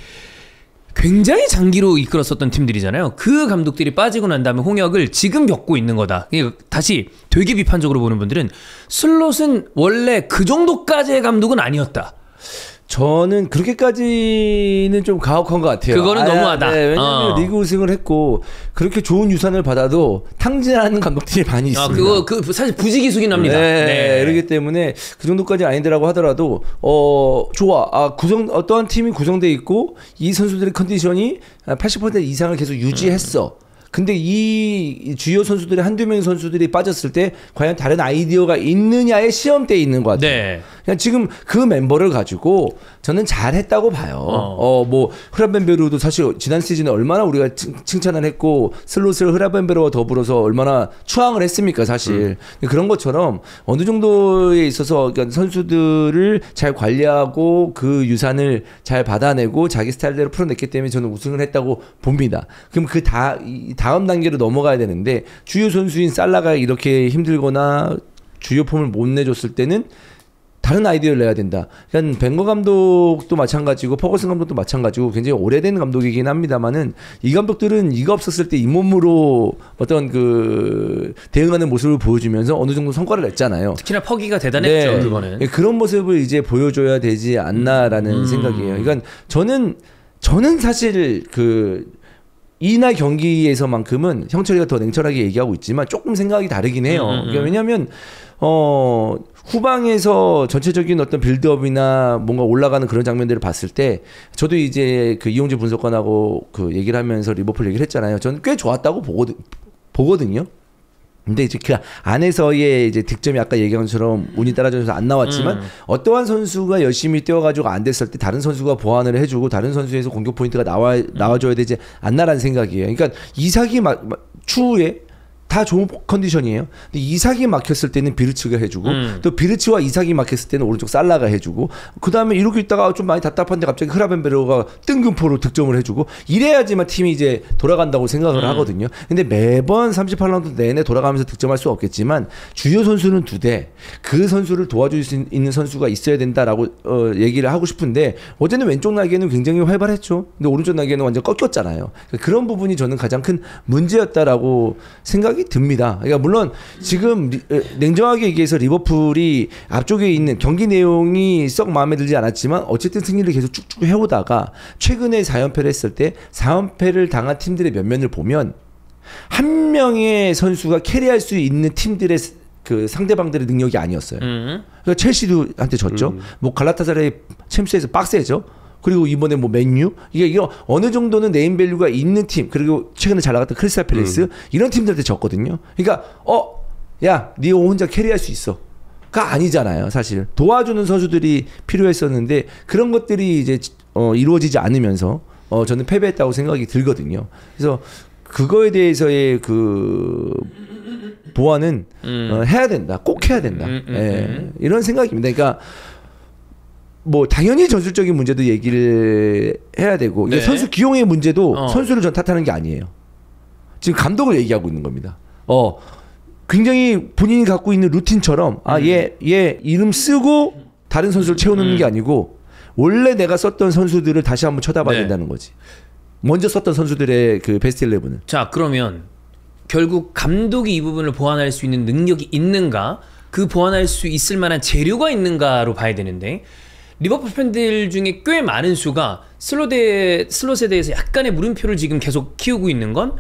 굉장히 장기로 이끌었었던 팀들이잖아요. 그 감독들이 빠지고 난 다음에 홍역을 지금 겪고 있는 거다. 다시 되게 비판적으로 보는 분들은 슬롯은 원래 그 정도까지의 감독은 아니었다. 저는 그렇게까지는 좀 가혹한 것 같아요. 그거는 너무하다. 네, 왜냐면 리그 우승을 했고 그렇게 좋은 유산을 받아도 탕진하는 감독들이 많이 있습니다. 그거 사실 부지기수긴 합니다. 네, 그렇기 때문에 그 정도까지 아니더라고 하더라도 좋아. 어떠한 팀이 구성돼 있고 이 선수들의 컨디션이 80% 이상을 계속 유지했어. 근데 이 주요 선수들의 한두 명의 선수들이 빠졌을 때 과연 다른 아이디어가 있느냐의 시험대에 있는 것 같아요. 네. 그냥 지금 그 멤버를 가지고 저는 잘했다고 봐요. 뭐 흐라벤베르도 사실 지난 시즌에 얼마나 우리가 칭찬을 했고 슬롯을 흐라벤베르와 더불어서 얼마나 추앙을 했습니까, 사실. 그런 것처럼 어느 정도에 있어서 그러니까 선수들을 잘 관리하고 그 유산을 잘 받아내고 자기 스타일대로 풀어냈기 때문에 저는 우승을 했다고 봅니다. 그럼 그 다음 단계로 넘어가야 되는데 주요 선수인 살라가 이렇게 힘들거나 주요 폼을 못 내줬을 때는 다른 아이디어를 내야 된다. 그러니까 벵거 감독도 마찬가지고 퍼거슨 감독도 마찬가지고 굉장히 오래된 감독이긴 합니다만은 이 감독들은 이가 없었을 때 잇몸으로 어떤 그 대응하는 모습을 보여주면서 어느 정도 성과를 냈잖아요. 특히나 퍼기가 대단했죠. 네. 그거는. 그런 모습을 이제 보여줘야 되지 않나라는 생각이에요. 그러니까 저는 사실 이날 경기에서만큼은 형철이가 더 냉철하게 얘기하고 있지만 조금 생각이 다르긴 해요. 그러니까 왜냐하면 후방에서 전체적인 어떤 빌드업이나 뭔가 올라가는 그런 장면들을 봤을 때 저도 이제 그 이용재 분석관하고 그 얘기를 하면서 리버풀 얘기를 했잖아요. 저는 꽤 좋았다고 보거든요. 근데 이제 그 안에서의 이제 득점이 아까 얘기한 것처럼 운이 따라줘서 안 나왔지만 어떠한 선수가 열심히 뛰어가지고 안 됐을 때 다른 선수가 보완을 해주고 다른 선수에서 공격 포인트가 나와줘야 되지 않나라는 생각이에요. 그러니까 이삭이 추후에 다 좋은 컨디션이에요. 근데 이삭이 막혔을 때는 비르츠가 해주고 또 비르츠와 이삭이 막혔을 때는 오른쪽 살라가 해주고 그 다음에 이러고 있다가 좀 많이 답답한데 갑자기 흐라벤베르가 뜬금포로 득점을 해주고 이래야지만 팀이 이제 돌아간다고 생각을 하거든요. 근데 매번 38라운드 내내 돌아가면서 득점할 수 없겠지만 주요 선수는 2대 그 선수를 도와줄 수 있는 선수가 있어야 된다라고 얘기를 하고 싶은데 어제는 왼쪽 날개는 굉장히 활발했죠. 근데 오른쪽 날개는 완전 꺾였잖아요. 그런 부분이 저는 가장 큰 문제였다라고 생각이 듭니다. 그러니까 물론 지금 냉정하게 얘기해서 리버풀이 앞쪽에 있는 경기 내용이 썩 마음에 들지 않았지만 어쨌든 승리를 계속 쭉쭉 해오다가 최근에 4연패를 했을 때 4연패를 당한 팀들의 면면을 보면 한 명의 선수가 캐리할 수 있는 팀들의 그 상대방들의 능력이 아니었어요. 그러니까 첼시도 한테 졌죠. 뭐 갈라타사라의 챔스에서 빡세죠. 그리고 이번에 뭐 맨유 이게 어느 정도는 네임밸류가 있는 팀 그리고 최근에 잘 나갔던 크리스탈 팰리스 이런 팀들한테 졌거든요. 그러니까 야, 네 혼자 캐리할 수 있어가 아니잖아요. 사실 도와주는 선수들이 필요했었는데 그런 것들이 이제 이루어지지 않으면서 저는 패배했다고 생각이 들거든요. 그래서 그거에 대해서의 그 보완은 해야 된다. 꼭 해야 된다. 예, 이런 생각입니다. 그러니까 뭐 당연히 전술적인 문제도 얘기를 해야 되고 네. 선수 기용의 문제도 선수를 전 탓하는 게 아니에요. 지금 감독을 얘기하고 있는 겁니다. 굉장히 본인이 갖고 있는 루틴처럼 얘 이름 쓰고 다른 선수를 채워넣는 게 아니고 원래 내가 썼던 선수들을 다시 한번 쳐다봐야 된다는 거지. 먼저 썼던 선수들의 그 베스트 11을. 자, 그러면 결국 감독이 이 부분을 보완할 수 있는 능력이 있는가? 그 보완할 수 있을 만한 재료가 있는가로 봐야 되는데 리버풀 팬들 중에 꽤 많은 수가 슬롯에 대해서 약간의 물음표를 지금 계속 키우고 있는 건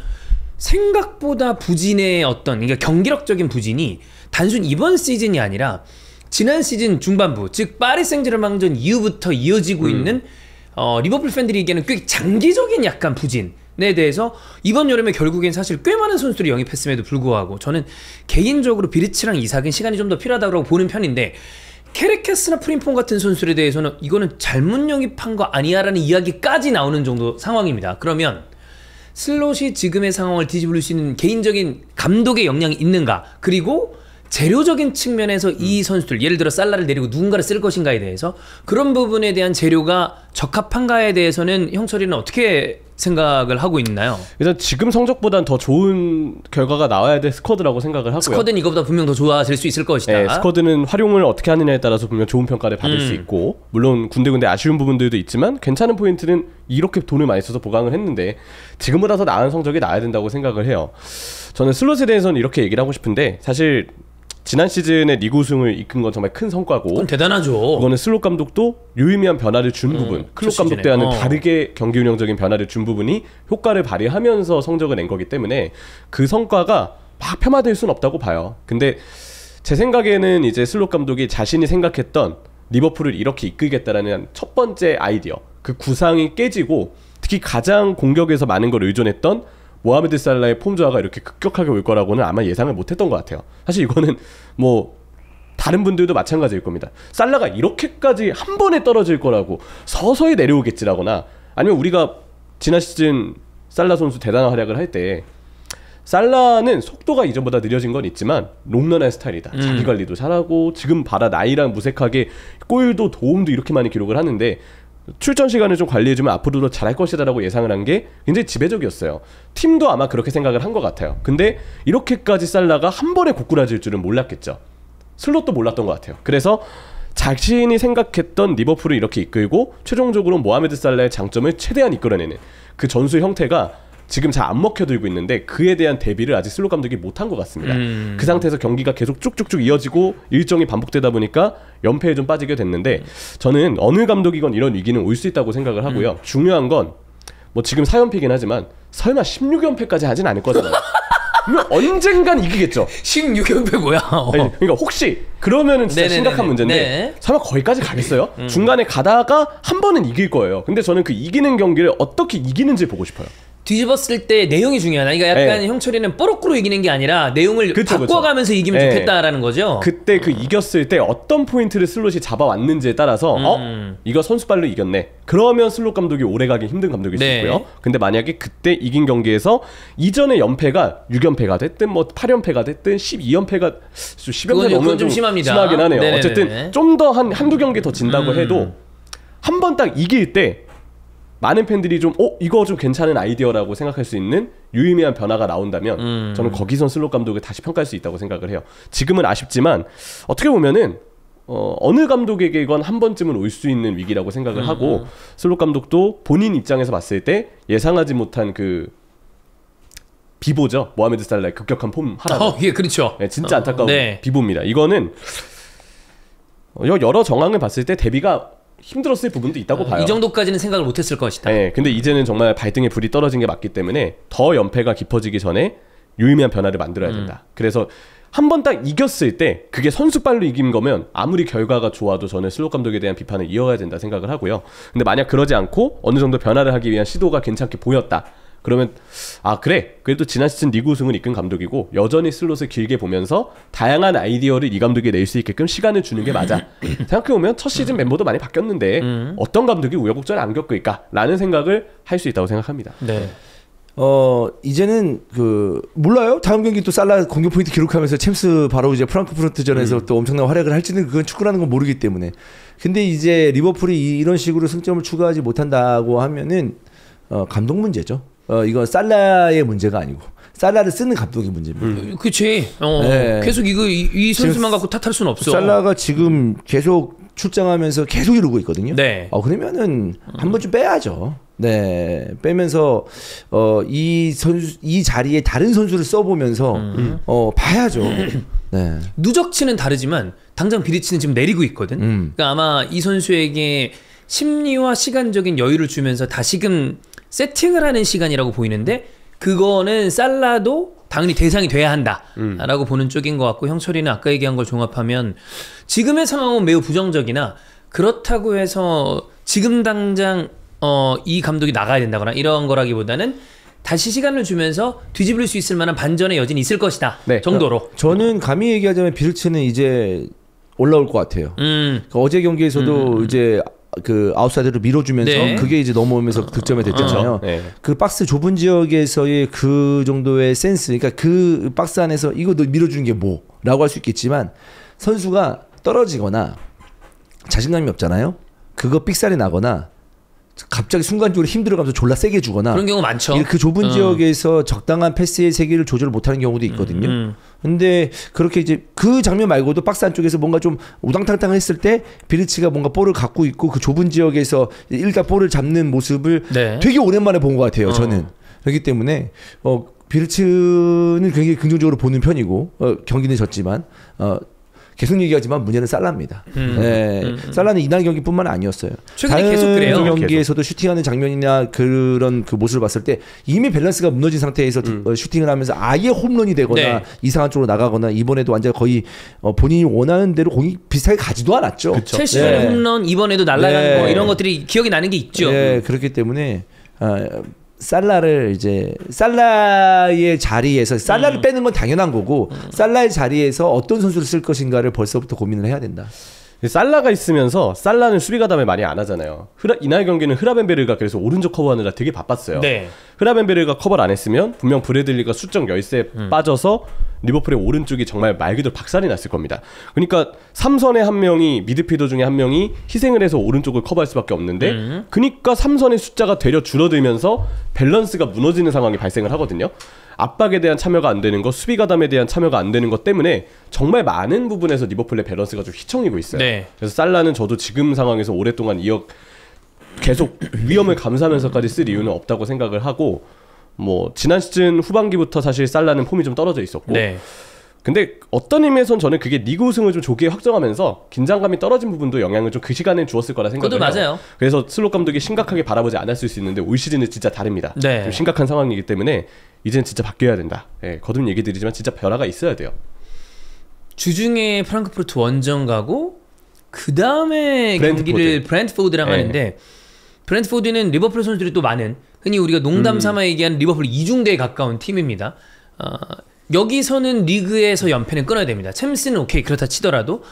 생각보다 부진의 그러니까 경기력적인 부진이 단순 이번 시즌이 아니라 지난 시즌 중반부, 즉 파리 생제르맹전 이후부터 이어지고 있는 리버풀 팬들이 얘기하는 꽤 장기적인 약간 부진에 대해서 이번 여름에 결국엔 사실 꽤 많은 선수들이 영입했음에도 불구하고 저는 개인적으로 비르츠랑 이삭은 시간이 좀 더 필요하다고 보는 편인데 케레케스나 프림폰 같은 선수들에 대해서는 이거는 잘못 영입한 거 아니야라는 이야기까지 나오는 정도 상황입니다. 그러면 슬롯이 지금의 상황을 뒤집을 수 있는 개인적인 감독의 역량이 있는가? 그리고 재료적인 측면에서 이 선수들 예를 들어 살라를 내리고 누군가를 쓸 것인가에 대해서 그런 부분에 대한 재료가 적합한가에 대해서는 형철이는 어떻게 생각을 하고 있나요? 일단 지금 성적보단 더 좋은 결과가 나와야 될 스쿼드라고 생각을 하고요. 스쿼드는 이거보다 분명 더 좋아질 수 있을 것이다. 네, 스쿼드는 활용을 어떻게 하느냐에 따라서 분명 좋은 평가를 받을 수 있고 물론 군데군데 아쉬운 부분들도 있지만 괜찮은 포인트는 이렇게 돈을 많이 써서 보강을 했는데 지금보다 더 나은 성적이 나야 된다고 생각을 해요. 저는 슬롯에 대해서는 이렇게 얘기를 하고 싶은데 사실 지난 시즌에 리그 우승을 이끈 건 정말 큰 성과고 그건 대단하죠. 그거는 슬롯 감독도 유의미한 변화를 준 부분 클롭 감독 때와는 다르게 경기 운영적인 변화를 준 부분이 효과를 발휘하면서 성적을 낸 거기 때문에 그 성과가 막 폄하될 수는 없다고 봐요. 근데 제 생각에는 이제 슬롯 감독이 자신이 생각했던 리버풀을 이렇게 이끌겠다라는 첫 번째 아이디어 그 구상이 깨지고 특히 가장 공격에서 많은 걸 의존했던 모하메드 살라의 폼 저하가 이렇게 급격하게 올 거라고는 아마 예상을 못했던 것 같아요. 사실 이거는 뭐 다른 분들도 마찬가지일 겁니다. 살라가 이렇게까지 한 번에 떨어질 거라고 서서히 내려오겠지라거나 아니면 우리가 지난 시즌 살라 선수 대단한 활약을 할 때 살라는 속도가 이전보다 느려진 건 있지만 롱런한 스타일이다. 자기 관리도 잘하고 지금 봐라 나이랑 무색하게 골도 도움도 이렇게 많이 기록을 하는데 출전 시간을 좀 관리해주면 앞으로도 잘할 것이다라고 예상을 한 게 굉장히 지배적이었어요. 팀도 아마 그렇게 생각을 한 것 같아요. 근데 이렇게까지 살라가 한 번에 고꾸라질 줄은 몰랐겠죠. 슬롯도 몰랐던 것 같아요. 그래서 자신이 생각했던 리버풀을 이렇게 이끌고 최종적으로 모하메드 살라의 장점을 최대한 이끌어내는 그 전술 형태가 지금 잘 안 먹혀들고 있는데 그에 대한 대비를 아직 슬롯 감독이 못한 것 같습니다. 그 상태에서 경기가 계속 쭉쭉쭉 이어지고 일정이 반복되다 보니까 연패에 좀 빠지게 됐는데 저는 어느 감독이건 이런 위기는 올 수 있다고 생각을 하고요. 중요한 건 뭐 지금 4연패이긴 하지만 설마 16연패까지 하진 않을 거잖아요. 언젠간 이기겠죠. 16연패 뭐야? 아니, 그러니까 혹시 그러면은 진짜 심각한 문제인데 네. 설마 거기까지 가겠어요? 중간에 가다가 한 번은 이길 거예요. 근데 저는 그 이기는 경기를 어떻게 이기는지 보고 싶어요. 뒤집었을 때 내용이 중요하다. 그러니까 약간 형철이는 뽀록꾸로 이기는 게 아니라 내용을 바꿔가면서 이기면 좋겠다라는 거죠. 그때 그 이겼을 때 어떤 포인트를 슬롯이 잡아왔는지에 따라서 이거 선수발로 이겼네. 그러면 슬롯 감독이 오래가기 힘든 감독일 수 있고요. 근데 만약에 그때 이긴 경기에서 이전의 연패가 6연패가 됐든 뭐 8연패가 됐든 12연패가 10연패 넘으면 좀 심합니다. 심하긴 하네요. 네네네. 어쨌든 좀 더 한두 경기 더 진다고 해도 한 번 딱 이길 때 많은 팬들이 좀 이거 좀 괜찮은 아이디어라고 생각할 수 있는 유의미한 변화가 나온다면 저는 거기선 슬롯 감독을 다시 평가할 수 있다고 생각을 해요. 지금은 아쉽지만 어떻게 보면은 어느 감독에게건 한 번쯤은 올 수 있는 위기라고 생각을 하고 슬롯 감독도 본인 입장에서 봤을 때 예상하지 못한 그 비보죠. 모하메드 살라의 급격한 폼 하락. 예, 그렇죠. 네, 진짜 안타까운 비보입니다. 이거는 여러 정황을 봤을 때 대비가 힘들었을 부분도 있다고 봐요. 이 정도까지는 생각을 못했을 것이다. 네, 근데 이제는 정말 발등에 불이 떨어진 게 맞기 때문에 더 연패가 깊어지기 전에 유의미한 변화를 만들어야 된다. 그래서 한 번 딱 이겼을 때 그게 선수발로 이긴 거면 아무리 결과가 좋아도 저는 슬롯 감독에 대한 비판을 이어가야 된다 생각을 하고요. 근데 만약 그러지 않고 어느 정도 변화를 하기 위한 시도가 괜찮게 보였다. 그러면 그래 그래도 지난 시즌 리그 우승을 이끈 감독이고 여전히 슬롯을 길게 보면서 다양한 아이디어를 이 감독이 낼 수 있게끔 시간을 주는 게 맞아. 생각해보면 첫 시즌 멤버도 많이 바뀌었는데 어떤 감독이 우여곡절을 안 겪을까 라는 생각을 할 수 있다고 생각합니다. 네. 이제는 몰라요. 다음 경기 또 살라 공격 포인트 기록하면서 챔스 바로 이제 프랑크푸르트전에서 또 엄청난 활약을 할지는 그건 축구라는 건 모르기 때문에. 근데 이제 리버풀이 이런 식으로 승점을 추가하지 못한다고 하면은 감독 문제죠. 이건 살라의 문제가 아니고 살라를 쓰는 감독의 문제입니다. 그렇지. 네. 계속 이 선수만 갖고 탓할 수는 없어. 살라가 지금 계속 출장하면서 계속 이러고 있거든요. 네. 그러면은 한 번쯤 빼야죠. 네, 빼면서 이 자리에 다른 선수를 써보면서 봐야죠. 네. 누적치는 다르지만 당장 비리치는 지금 내리고 있거든. 그러니까 아마 이 선수에게 심리와 시간적인 여유를 주면서 다시금 세팅을 하는 시간이라고 보이는데 그거는 살라도 당연히 대상이 돼야 한다라고 보는 쪽인 것 같고 형철이는 아까 얘기한 걸 종합하면 지금의 상황은 매우 부정적이나 그렇다고 해서 지금 당장 이 감독이 나가야 된다거나 이런 거라기보다는 다시 시간을 주면서 뒤집을 수 있을 만한 반전의 여진이 있을 것이다 정도로. 저는 감히 얘기하자면 비르츠는 이제 올라올 것 같아요. 그러니까 어제 경기에서도 이제 그 아웃사이드로 밀어주면서 네. 그게 이제 넘어오면서 득점이 됐잖아요. 네. 그 박스 좁은 지역에서의 그 정도의 센스, 그러니까 그 박스 안에서 이거 너 밀어주는 게 뭐라고 할 수 있겠지만 선수가 떨어지거나 자신감이 없잖아요. 그거 삑살이 나거나 갑자기 순간적으로 힘들어가면서 졸라 세게 주거나 그런 경우 많죠. 그 좁은 지역에서 적당한 패스의 세기를 조절 못하는 경우도 있거든요. 근데 그렇게 이제 그 장면 말고도 박스 안쪽에서 뭔가 좀 우당탕탕 했을 때 비르치가 뭔가 볼을 갖고 있고 그 좁은 지역에서 일단 볼을 잡는 모습을 네. 되게 오랜만에 본 것 같아요. 저는. 그렇기 때문에 비르치는 굉장히 긍정적으로 보는 편이고 경기는 졌지만 계속 얘기하지만 문제는 살라입니다. 살라는 이날 경기뿐만 아니었어요. 최근에 다른 계속 그래요. 경기에서도 슈팅하는 장면이나 그런 그 모습을 봤을 때 이미 밸런스가 무너진 상태에서 슈팅을 하면서 아예 홈런이 되거나 네. 이상한 쪽으로 나가거나 이번에도 완전 거의 본인이 원하는 대로 공이 비슷하게 가지도 않았죠. 첼시의 홈런 이번에도 날아가는 네. 거 이런 것들이 기억이 나는 게 있죠. 네, 그렇기 때문에 살라를 이제 살라의 자리에서 살라를 빼는 건 당연한 거고 살라의 자리에서 어떤 선수를 쓸 것인가를 벌써부터 고민을 해야 된다. 살라가 있으면서 살라는 수비 가담을 많이 안 하잖아요. 이날 경기는 흐라벤베르가 그래서 오른쪽 커버하느라 되게 바빴어요. 네. 흐라벤베르가 커버를 안 했으면 분명 브래들리가 수적 열세에 빠져서 리버풀의 오른쪽이 정말 말 그대로 박살이 났을 겁니다. 그러니까 3선의 한 명이 미드필더 중에 한 명이 희생을 해서 오른쪽을 커버할 수밖에 없는데 그러니까 3선의 숫자가 되려 줄어들면서 밸런스가 무너지는 상황이 발생을 하거든요. 압박에 대한 참여가 안 되는 것, 수비 가담에 대한 참여가 안 되는 것 때문에 정말 많은 부분에서 리버풀의 밸런스가 좀 휘청이고 있어요. 네. 그래서 살라는 저도 지금 상황에서 오랫동안 계속 위험을 감수하면서까지 쓸 이유는 없다고 생각을 하고 뭐 지난 시즌 후반기부터 사실 살라는 폼이 좀 떨어져 있었고 네. 근데 어떤 의미에선 저는 그게 리그 우승을 좀 조기에 확정하면서 긴장감이 떨어진 부분도 영향을 좀 그 시간에 주었을 거라 생각을 해요. 그것도 맞아요. 그래서 슬롯 감독이 심각하게 바라보지 않았을 수 있는데 올 시즌은 진짜 다릅니다. 네. 좀 심각한 상황이기 때문에 이제는 진짜 바뀌어야 된다. 거듭 얘기 드리지만 진짜 변화가 있어야 돼요. 주중에 프랑크푸르트 원정 가고 그 다음에 경기를 브랜트포드랑 하는데 브랜트포드는 리버풀 선수들이 또 많은 흔히 우리가 농담 삼아 얘기하는 리버풀 이중대에 가까운 팀입니다. 여기서는 리그에서 연패는 끊어야 됩니다. 챔스는 오케이 그렇다 치더라도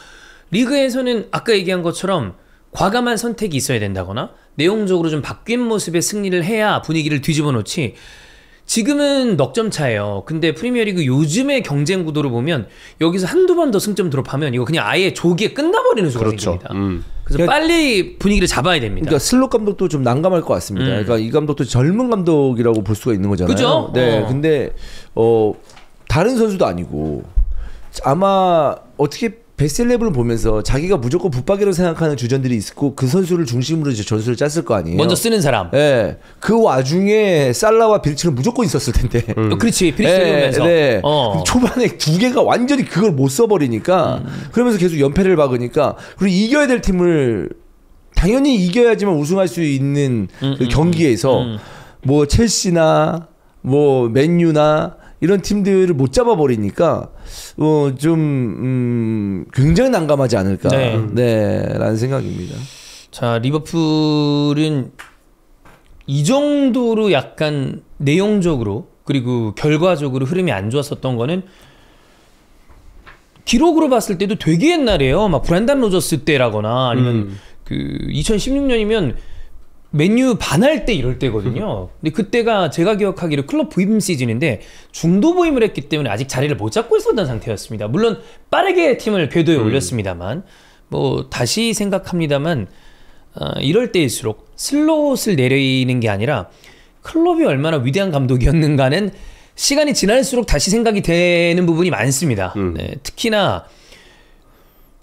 리그에서는 아까 얘기한 것처럼 과감한 선택이 있어야 된다거나 내용적으로 좀 바뀐 모습의 승리를 해야 분위기를 뒤집어 놓지 지금은 넉점 차예요. 근데 프리미어리그 요즘의 경쟁 구도를 보면 여기서 한두 번 더 승점 드롭하면 이거 그냥 아예 조기에 끝나버리는 수가 생깁니다. 그래서 그러니까, 빨리 분위기를 잡아야 됩니다. 그러니까 슬롯 감독도 좀 난감할 것 같습니다. 그러니까 이 감독도 젊은 감독이라고 볼 수가 있는 거잖아요. 그죠? 네, 근데 다른 선수도 아니고 아마 어떻게 베스트 11을 보면서 자기가 무조건 붙박이라고 생각하는 주전들이 있고 그 선수를 중심으로 이제 전술을 짰을 거 아니에요. 먼저 쓰는 사람. 네, 그 와중에 살라와 빌치는 무조건 있었을 텐데. 그렇지. 빌치를 보면서. 네. 초반에 두 개가 완전히 그걸 못 써버리니까 그러면서 계속 연패를 박으니까 그리고 이겨야 될 팀을 당연히 이겨야지만 우승할 수 있는 그 경기에서 뭐 첼시나 뭐 맨유나 이런 팀들을 못 잡아버리니까 좀 굉장히 난감하지 않을까 라는 생각입니다. 자, 리버풀은 이 정도로 약간 내용적으로 그리고 결과적으로 흐름이 안 좋았었던 거는 기록으로 봤을 때도 되게 옛날이에요. 막 브랜단 로저스 때라거나 아니면 그 2016년이면 맨유 반할 때 이럴 때거든요. 근데 그때가 제가 기억하기로 클럽 부임 시즌인데 중도 부임을 했기 때문에 아직 자리를 못 잡고 있었던 상태였습니다. 물론 빠르게 팀을 궤도에 올렸습니다만 뭐 다시 생각합니다만 이럴 때일수록 슬롯을 내리는 게 아니라 클럽이 얼마나 위대한 감독이었는가는 시간이 지날수록 다시 생각이 되는 부분이 많습니다. 네, 특히나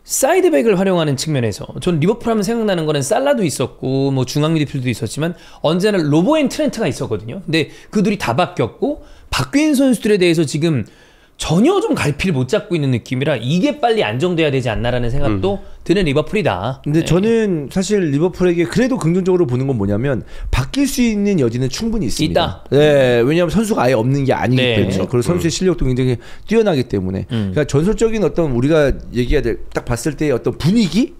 사이드백을 활용하는 측면에서 전 리버풀 하면 생각나는 거는 살라도 있었고 뭐 중앙 미드필드도 있었지만 언제나 로보앤 트렌트가 있었거든요. 근데 그 둘이 다 바뀌었고 바뀐 선수들에 대해서 지금 전혀 좀 갈피를 못 잡고 있는 느낌이라 이게 빨리 안정돼야 되지 않나라는 생각도 드는 리버풀이다. 근데 저는 사실 리버풀에게 그래도 긍정적으로 보는 건 뭐냐면 바뀔 수 있는 여지는 충분히 있습니다. 있다. 네, 왜냐하면 선수가 아예 없는 게 아니기 때문에 그렇죠. 그리고 선수의 실력도 굉장히 뛰어나기 때문에 그러니까 전술적인 어떤 우리가 얘기해야 될 딱 봤을 때의 어떤 분위기,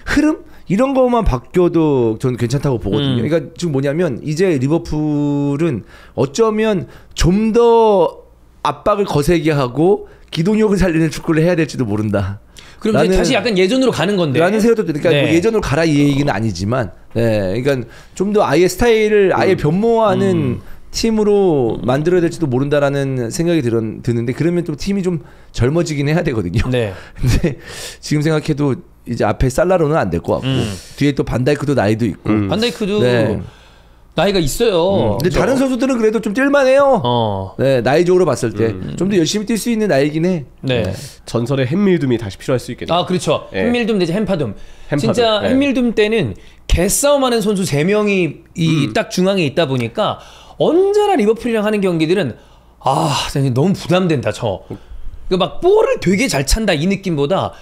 흐름 이런 것만 바뀌어도 저는 괜찮다고 보거든요. 그러니까 지금 뭐냐면 이제 리버풀은 어쩌면 좀 더 압박을 거세게 하고 기동력을 살리는 축구를 해야 될지도 모른다. 그럼 이제 다시 약간 예전으로 가는 건데. 라는 생각도 드니까 뭐 예전으로 가라 이 얘기는 아니지만, 그러니까 좀 더 아예 스타일을 아예 변모하는 팀으로 만들어야 될지도 모른다라는 생각이 드는데 그러면 또 팀이 좀 젊어지긴 해야 되거든요. 네. 근데 지금 생각해도 이제 앞에 살라로는 안 될 것 같고 뒤에 또 반다이크도 나이도 있고 반다이크도 나이가 있어요. 근데 다른 선수들은 그래도 좀 뛸만해요. 네, 나이적으로 봤을 때 좀 더 열심히 뛸 수 있는 나이긴 해. 네. 전설의 햄밀둠이 다시 필요할 수 있겠네요. 아, 그렇죠. 햄밀둠 내지 햄파둠. 진짜 네. 햄밀둠 때는 개싸움하는 선수 3명이 이 딱 중앙에 있다 보니까 언제나 리버풀이랑 하는 경기들은 너무 부담된다. 막 볼을 되게 잘 찬다 이 느낌보다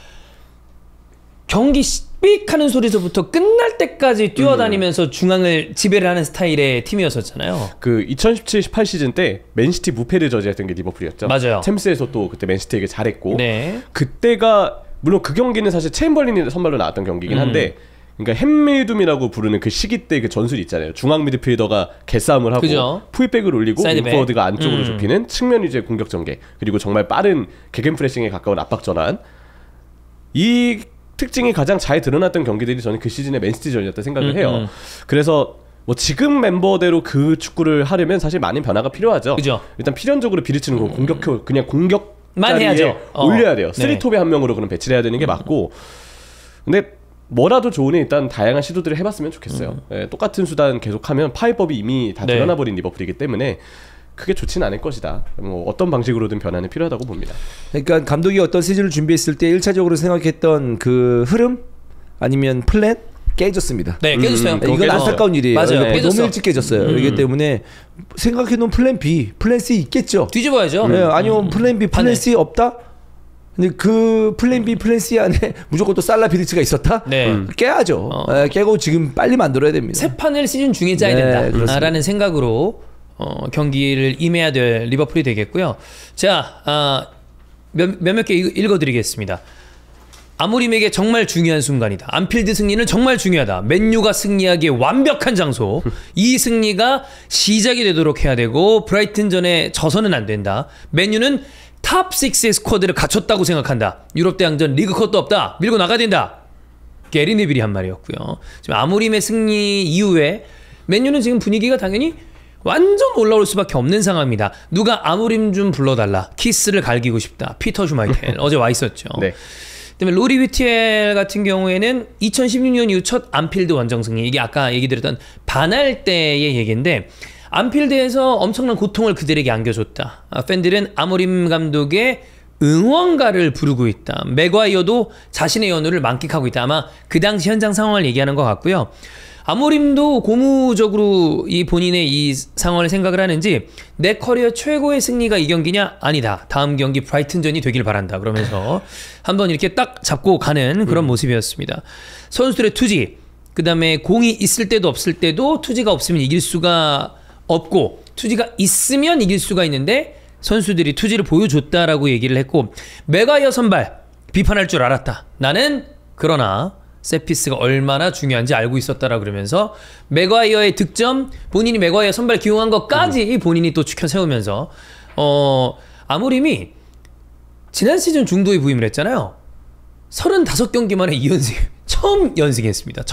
경기 삑 하는 소리서부터 끝날 때까지 뛰어다니면서 중앙을 지배를 하는 스타일의 팀이었었잖아요. 그 2017-18 시즌 때 맨시티 무패를 저지했던 게 리버풀이었죠. 맞아요. 챔스에서 또 그때 맨시티에게 잘했고 네. 그때가 물론 그 경기는 사실 챔벌린이 선발로 나왔던 경기긴 한데 그러니까 햄밀둠이라고 부르는 그 시기 때 그 전술이 있잖아요. 중앙 미드필더가 개싸움을 하고 그죠. 풀백을 올리고 사이드백. 윙포워드가 안쪽으로 좁히는 측면 위주의 공격 전개 그리고 정말 빠른 개겐 프레싱에 가까운 압박 전환 이 특징이 가장 잘 드러났던 경기들이 저는 그 시즌의 맨시티전이었다 생각을 해요. 그래서 뭐 지금 멤버대로 그 축구를 하려면 사실 많은 변화가 필요하죠. 그죠. 일단 필연적으로 비르치는 거 그냥 공격 만 해야죠. 올려야 돼요. 네. 3톱에 한 명으로 그럼 배치를 해야 되는 게 맞고 근데 뭐라도 좋으니 일단 다양한 시도들을 해봤으면 좋겠어요. 똑같은 수단 계속하면 파이법이 이미 다 드러나버린 리버풀이기 때문에 그게 좋지는 않을 것이다. 뭐 어떤 방식으로든 변화는 필요하다고 봅니다. 그러니까 감독이 어떤 시즌을 준비했을 때 1차적으로 생각했던 그 흐름 아니면 플랜 깨졌습니다. 네, 깨졌어요. 이건 깨졌어요. 안타까운 일이에요. 맞아요. 너무 깨졌어. 일찍 깨졌어요. 이기 때문에 생각해놓은 플랜 B, 플랜 C 있겠죠. 뒤집어야죠. 아니면 플랜 B, 플랜 C 없다? 근데 그 플랜 B, 플랜 C 안에 무조건 또 살라 비리치가 있었다? 네. 깨야죠. 깨고 지금 빨리 만들어야 됩니다. 새 판을 시즌 중에 짜야 된다라는 생각으로 경기를 임해야 될 리버풀이 되겠고요. 자, 몇몇 개 읽어드리겠습니다. 아모림에게 정말 중요한 순간이다. 안필드 승리는 정말 중요하다. 맨유가 승리하기에 완벽한 장소. 이 승리가 시작이 되도록 해야 되고 브라이튼전에 져서는 안 된다. 맨유는 탑 6의 스쿼드를 갖췄다고 생각한다. 유럽 대항전 리그컵도 없다. 밀고 나가야 된다. 게리 네빌이 한 말이었고요. 지금 아모림의 승리 이후에 맨유는 지금 분위기가 당연히 완전 올라올 수밖에 없는 상황입니다. 누가 아모림 좀 불러달라. 키스를 갈기고 싶다. 피터 슈마이켈 어제 와 있었죠. 네. 그다음에 로리 위티엘 같은 경우에는 2016년 이후 첫 안필드 원정 승리. 이게 아까 얘기 드렸던 반할 때의 얘기인데 안필드에서 엄청난 고통을 그들에게 안겨줬다. 팬들은 아모림 감독의 응원가를 부르고 있다. 맥과이어도 자신의 연호를 만끽하고 있다. 아마 그 당시 현장 상황을 얘기하는 것 같고요. 아모림도 고무적으로 이 본인의 이 상황을 생각을 하는지 내 커리어 최고의 승리가 이 경기냐? 아니다. 다음 경기 브라이튼전이 되길 바란다. 그러면서 한번 이렇게 딱 잡고 가는 그런 모습이었습니다. 선수들의 투지, 그 다음에 공이 있을 때도 없을 때도 투지가 없으면 이길 수가 없고 투지가 있으면 이길 수가 있는데 선수들이 투지를 보여줬다라고 얘기를 했고 맥과이어 선발 비판할 줄 알았다. 나는 그러나 세피스가 얼마나 중요한지 알고 있었다라 그러면서 맥과이어의 득점 본인이 맥과이어 선발 기용한 것까지 본인이 또 추켜 세우면서 아모림이 지난 시즌 중도에 부임을 했잖아요. 35경기 만에 2연승 처음 연승했습니다.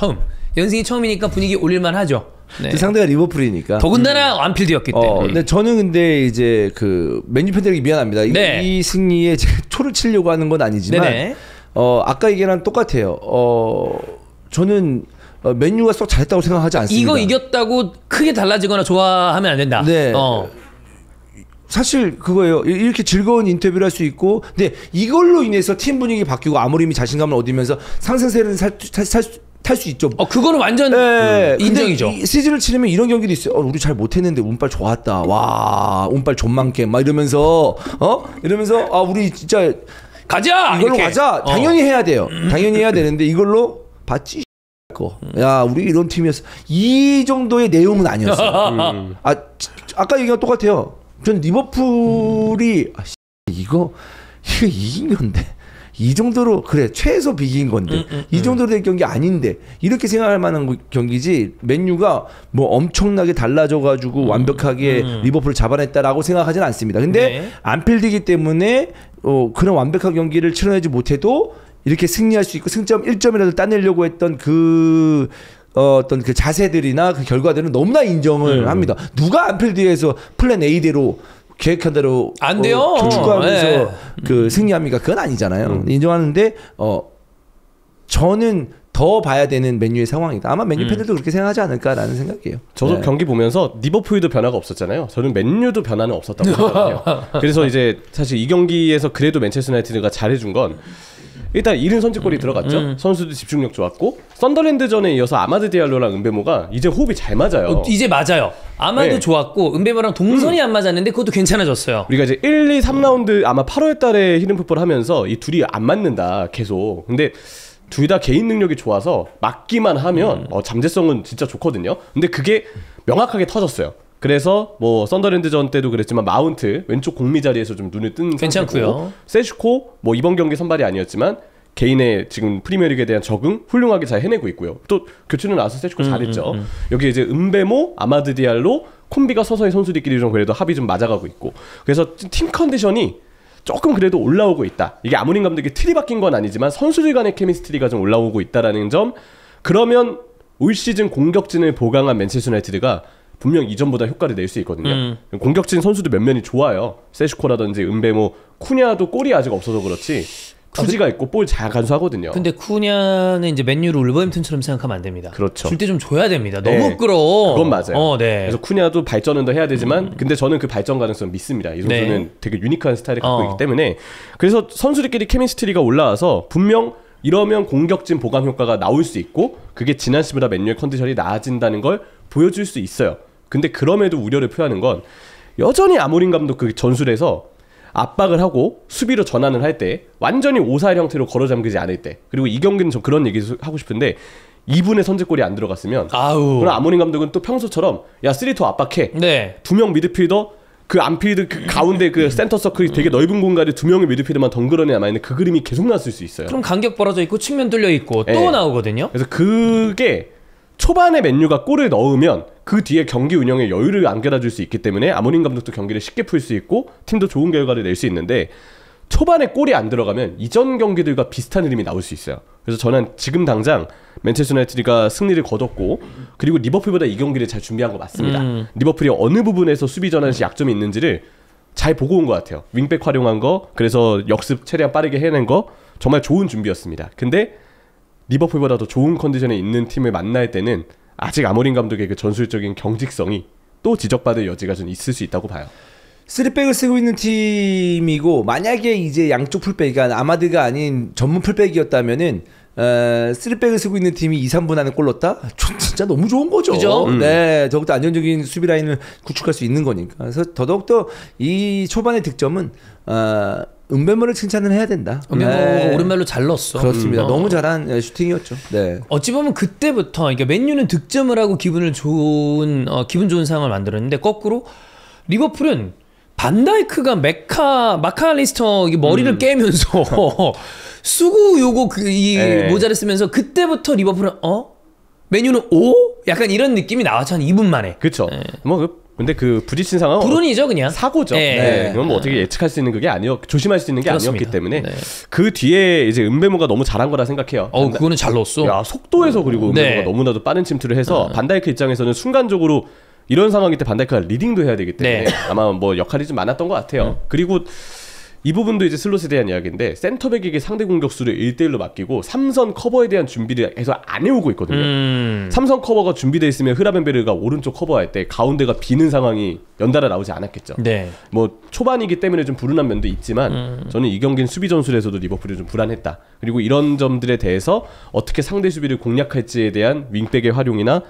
연승이 처음이니까 분위기 올릴만 하죠. 네. 상대가 리버풀이니까. 더군다나 안필드였기 때문에. 근데 저는 근데 이제 그 맨유 팬들에게 미안합니다. 네. 이 승리에 제가 초를 치려고 하는 건 아니지만 네네. 아까 얘기랑 똑같아요. 저는 맨유가 썩 잘했다고 생각하지 않습니다. 이거 이겼다고 크게 달라지거나 좋아하면 안 된다. 네. 사실 그거예요. 이렇게 즐거운 인터뷰를 할 수 있고, 근데 이걸로 인해서 팀 분위기 바뀌고 아모림이 자신감을 얻으면서 상승세를 탈 수 있죠. 그거는 완전 인정이죠. 근데 시즌을 치르면 이런 경기도 있어요. 우리 잘 못했는데 운빨 좋았다. 와, 운빨 존만게 막 이러면서 우리 진짜 가자. 이걸로 이렇게. 가자. 당연히 해야 돼요. 당연히 해야 되는데 이걸로 봤지. 야, 우리 이런 팀이었어. 이 정도의 내용은 아니었어요. 아까 얘기가 똑같아요. 전 리버풀이 이거 이긴 건데 이 정도로 그래 최소 비긴 건데 이 정도로 될 경기 아닌데 이렇게 생각할 만한 경기지 맨유가 뭐 엄청나게 달라져가지고 완벽하게 리버풀을 잡아냈다라고 생각하지는 않습니다. 근데 안필드이기 때문에 그런 완벽한 경기를 치러내지 못해도 이렇게 승리할 수 있고 승점 1점이라도 따내려고 했던 어떤 그 자세들이나 그 결과들은 너무나 인정을 합니다. 누가 안필드에서 플랜 A대로 계획한 대로 안 돼요. 축구하면서 네. 그 승리합니까? 그건 아니잖아요. 인정하는데 저는 더 봐야 되는 맨유의 상황이다. 아마 맨유 팬들도 그렇게 생각하지 않을까라는 생각이에요. 저도 네. 경기 보면서 리버풀도 변화가 없었잖아요. 저는 맨유도 변화는 없었다고 생각해요. 그래서 이제 사실 이 경기에서 그래도 맨체스터 유나이티드가 잘해준 건 일단 1인 선제골이 들어갔죠. 선수도 집중력 좋았고 썬더랜드전에 이어서 아마드 디알로랑 은베모가 이제 호흡이 잘 맞아요. 이제 맞아요. 아마도 네. 좋았고 은베모랑 동선이 안 맞았는데 그것도 괜찮아졌어요. 우리가 이제 1, 2, 3라운드 아마 8월 달에 히든풋볼 하면서 이 둘이 안 맞는다 계속. 근데 둘 다 개인 능력이 좋아서 맞기만 하면 잠재성은 진짜 좋거든요. 근데 그게 명확하게 터졌어요. 그래서 뭐 썬더랜드전 때도 그랬지만 마운트 왼쪽 공미 자리에서 좀 눈을 뜬 괜찮고요. 세슈코 뭐 이번 경기 선발이 아니었지만 개인의 지금 프리미어리그에 대한 적응 훌륭하게 잘 해내고 있고요. 또 교체는 나와서 세슈코 잘했죠. 여기 이제 은베모, 아마드 디알로, 콤비가 서서히 선수들끼리 좀 그래도 합이 좀 맞아가고 있고. 그래서 팀 컨디션이 조금 그래도 올라오고 있다. 이게 아모린 감독의 틀이 바뀐 건 아니지만 선수들 간의 케미스트리가 좀 올라오고 있다라는 점. 그러면 올 시즌 공격진을 보강한 맨체스터 유나이티드가 분명 이전보다 효과를 낼 수 있거든요. 공격진 선수도 면면이 좋아요. 세슈코라든지 은베모, 쿠냐도 골이 아직 없어서 그렇지 투지가 있고 볼 잘 간수하거든요. 근데 쿠냐는 이제 맨유를 울버햄튼처럼 생각하면 안 됩니다. 그렇죠. 줄 때 좀 줘야 됩니다. 너무 네. 끌어. 그건 맞아요. 네. 그래서 쿠냐도 발전은 더 해야 되지만 근데 저는 그 발전 가능성 믿습니다. 이 선수는 네. 되게 유니크한 스타일을 갖고 있기 때문에 그래서 선수들끼리 케미스트리가 올라와서 분명 이러면 공격진 보강 효과가 나올 수 있고 그게 지난 시즌보다 맨유의 컨디션이 나아진다는 걸 보여줄 수 있어요. 근데 그럼에도 우려를 표하는 건 여전히 아모린 감독 그 전술에서 압박을 하고 수비로 전환을 할 때 완전히 5-4 형태로 걸어 잠그지 않을 때 그리고 이 경기는 좀 그런 얘기 하고 싶은데 2분의 선제골이 안 들어갔으면 그럼 아모린 감독은 또 평소처럼 야 3-2 압박해 네. 2명 미드필더 그 안필드 그 가운데 그 센터 서클이 되게 넓은 공간에 2명의 미드필더만 덩그러니 남아있는 그 그림이 계속 났을 수 있어요. 그럼 간격 벌어져 있고 측면 뚫려 있고 또 네. 나오거든요. 그래서 그게 초반에 맨유가 골을 넣으면 그 뒤에 경기 운영에 여유를 안겨다 줄 수 있기 때문에 아모린 감독도 경기를 쉽게 풀 수 있고 팀도 좋은 결과를 낼 수 있는데 초반에 골이 안 들어가면 이전 경기들과 비슷한 흐름이 나올 수 있어요. 그래서 저는 지금 당장 맨체스터 유나이티드가 승리를 거뒀고 그리고 리버풀보다 이 경기를 잘 준비한 거 맞습니다. 리버풀이 어느 부분에서 수비 전환시 약점이 있는지를 잘 보고 온 것 같아요. 윙백 활용한 거 그래서 역습 최대한 빠르게 해낸 거 정말 좋은 준비였습니다. 근데 리버풀보다 더 좋은 컨디션에 있는 팀을 만날 때는 아직 아모린 감독의 그 전술적인 경직성이 또 지적받을 여지가 좀 있을 수 있다고 봐요. 3백을 쓰고 있는 팀이고 만약에 이제 양쪽 풀백, 그러니까 아마드가 아닌 전문 풀백이었다면은 3백을 쓰고 있는 팀이 2-3분 안에 골 넣었다? 진짜 너무 좋은 거죠. 그죠? 네, 더욱더 안정적인 수비 라인을 구축할 수 있는 거니까. 그래서 더더욱더 이 초반의 득점은 은벤모를 칭찬을 해야 된다. 은벤모 오른발로 잘 넣었어. 그렇습니다. 너무 잘한 슈팅이었죠. 네. 어찌 보면 그때부터 그러니까 맨유는 득점을 하고 기분 좋은 상황을 만들었는데 거꾸로 리버풀은 반다이크가 마카리스터 머리를 깨면서 수구 요거 이 모자를 쓰면서 그때부터 리버풀은 맨유는 약간 이런 느낌이 나왔죠. 한 2분 만에. 그렇죠. 근데 그 부딪힌 상황은 불운이죠, 그냥. 사고죠. 네. 이건 뭐 어떻게 예측할 수 있는 그게 조심할 수 있는 게 그렇습니다. 아니었기 때문에 네. 그 뒤에 이제 은베모가 너무 잘한 거라 생각해요. 그거는 잘 넣었어. 야, 속도에서 그리고 은베모가 너무나도 빠른 침투를 해서 반다이크 입장에서는 순간적으로 이런 상황일 때 반다이크가 리딩도 해야 되기 때문에 아마 뭐 역할이 좀 많았던 것 같아요. 그리고 이 부분도 이제 슬롯에 대한 이야기인데 센터백에게 상대 공격수를 1대1로 맡기고 3선 커버에 대한 준비를 해서 안 해오고 있거든요. 3선 커버가 준비되어 있으면 흐라벤베르가 오른쪽 커버할 때 가운데가 비는 상황이 연달아 나오지 않았겠죠. 네. 뭐 초반이기 때문에 좀 불운한 면도 있지만 저는 이 경기는 수비 전술에서도 리버풀이 좀 불안했다. 그리고 이런 점들에 대해서 어떻게 상대 수비를 공략할지에 대한 윙백의 활용이나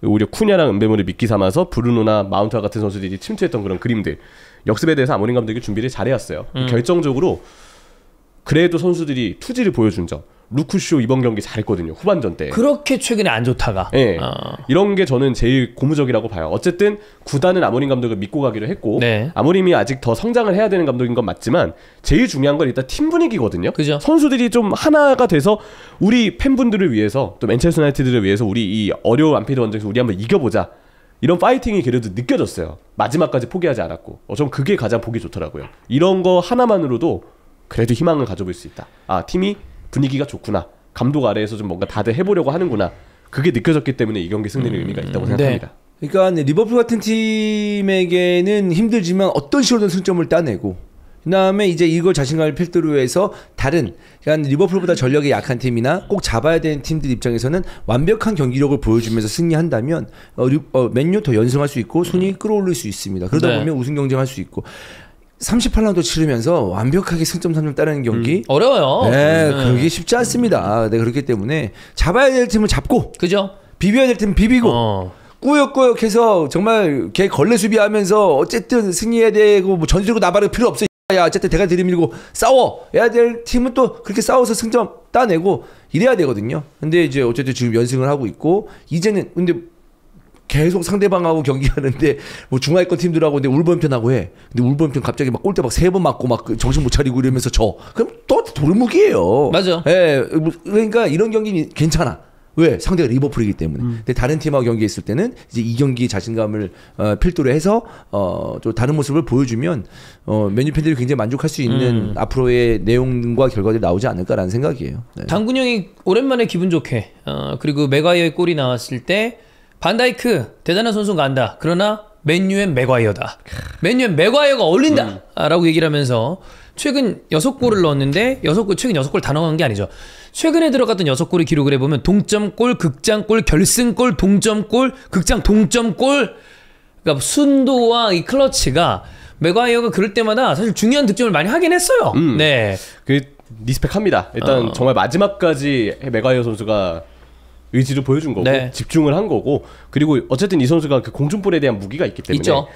오히려 쿠냐랑 은베모를 미끼 삼아서 브루노나 마운트와 같은 선수들이 침투했던 그런 그림들 역습에 대해서 아모린 감독이 준비를 잘해왔어요. 결정적으로 그래도 선수들이 투지를 보여준 점 루크쇼 이번 경기 잘했거든요. 후반전 때. 그렇게 최근에 안 좋다가. 네. 이런 게 저는 제일 고무적이라고 봐요. 어쨌든 구단은 아모린 감독을 믿고 가기로 했고 아모림이 아직 더 성장을 해야 되는 감독인 건 맞지만 제일 중요한 건 일단 팀 분위기거든요. 그죠? 선수들이 좀 하나가 돼서 우리 팬분들을 위해서 또 맨체스터 유나이티드를 위해서 우리 이 어려운 안필드 원정에서 우리 한번 이겨보자. 이런 파이팅이 그래도 느껴졌어요. 마지막까지 포기하지 않았고 전 그게 가장 보기 좋더라고요. 이런 거 하나만으로도 그래도 희망을 가져볼 수 있다. 팀이 분위기가 좋구나. 감독 아래에서 좀 뭔가 다들 해보려고 하는구나. 그게 느껴졌기 때문에 이 경기 승리는 의미가 있다고 생각합니다. 그러니까 리버풀 같은 팀에게는 힘들지만 어떤 식으로든 승점을 따내고 그다음에 이제 이걸 자신감을 필두로 해서 다른 그러니까 리버풀보다 전력이 약한 팀이나 꼭 잡아야 되는 팀들 입장에서는 완벽한 경기력을 보여주면서 승리한다면 맨유 더 연승할 수 있고 순위 끌어올릴 수 있습니다. 그러다 네. 보면 우승 경쟁할 수 있고 38라운드 치르면서 완벽하게 승점 3점 따르는 경기 어려워요. 네, 그게 쉽지 않습니다. 네, 그렇기 때문에 잡아야 될 팀을 잡고 그죠? 비벼야 될 팀은 비비고 꾸역꾸역해서 정말 걔 걸레 수비하면서 어쨌든 승리해야 되고 뭐 전술고 나발을 필요 없어. 야 어쨌든 대가 들이밀고 싸워야 될 팀은 또 그렇게 싸워서 승점 따내고 이래야 되거든요. 근데 이제 어쨌든 지금 연승을 하고 있고 이제는 근데 계속 상대방하고 경기하는데 뭐 중하위권 팀들하고 근데 울버햄튼하고 해. 근데 울버햄튼 갑자기 막 골대 막 3번 맞고 막 정신 못 차리고 이러면서 져. 그럼 또 돌무기예요. 맞아. 예. 그러니까 이런 경기는 괜찮아. 왜? 상대가 리버풀이기 때문에. 근데 다른 팀하고 경기했을 때는 이제 이 경기 자신감을 필두로 해서 좀 다른 모습을 보여주면 맨유 팬들이 굉장히 만족할 수 있는 앞으로의 내용과 결과들이 나오지 않을까라는 생각이에요. 네. 당군 형이 오랜만에 기분 좋게 그리고 맥과이어의 골이 나왔을 때 반다이크 대단한 선수 간다. 그러나 맨유엔 맥과이어다. 맨유엔 맥과이어가 어울린다. 라고 얘기를 하면서 최근 6골을 넣었는데 최근 6골 다 넣은 게 아니죠. 최근에 들어갔던 6골을 기록을 해보면 동점골, 극장골, 결승골, 동점골, 극장 동점골. 그러니까 순도와 이 클러치가 맥과이어가 그럴 때마다 사실 중요한 득점을 많이 하긴 했어요. 네. 그 리스펙합니다. 일단 정말 마지막까지 맥과이어 선수가 의지를 보여준 거고 네. 집중을 한 거고 그리고 어쨌든 이 선수가 그 공중볼에 대한 무기가 있기 때문에 있죠.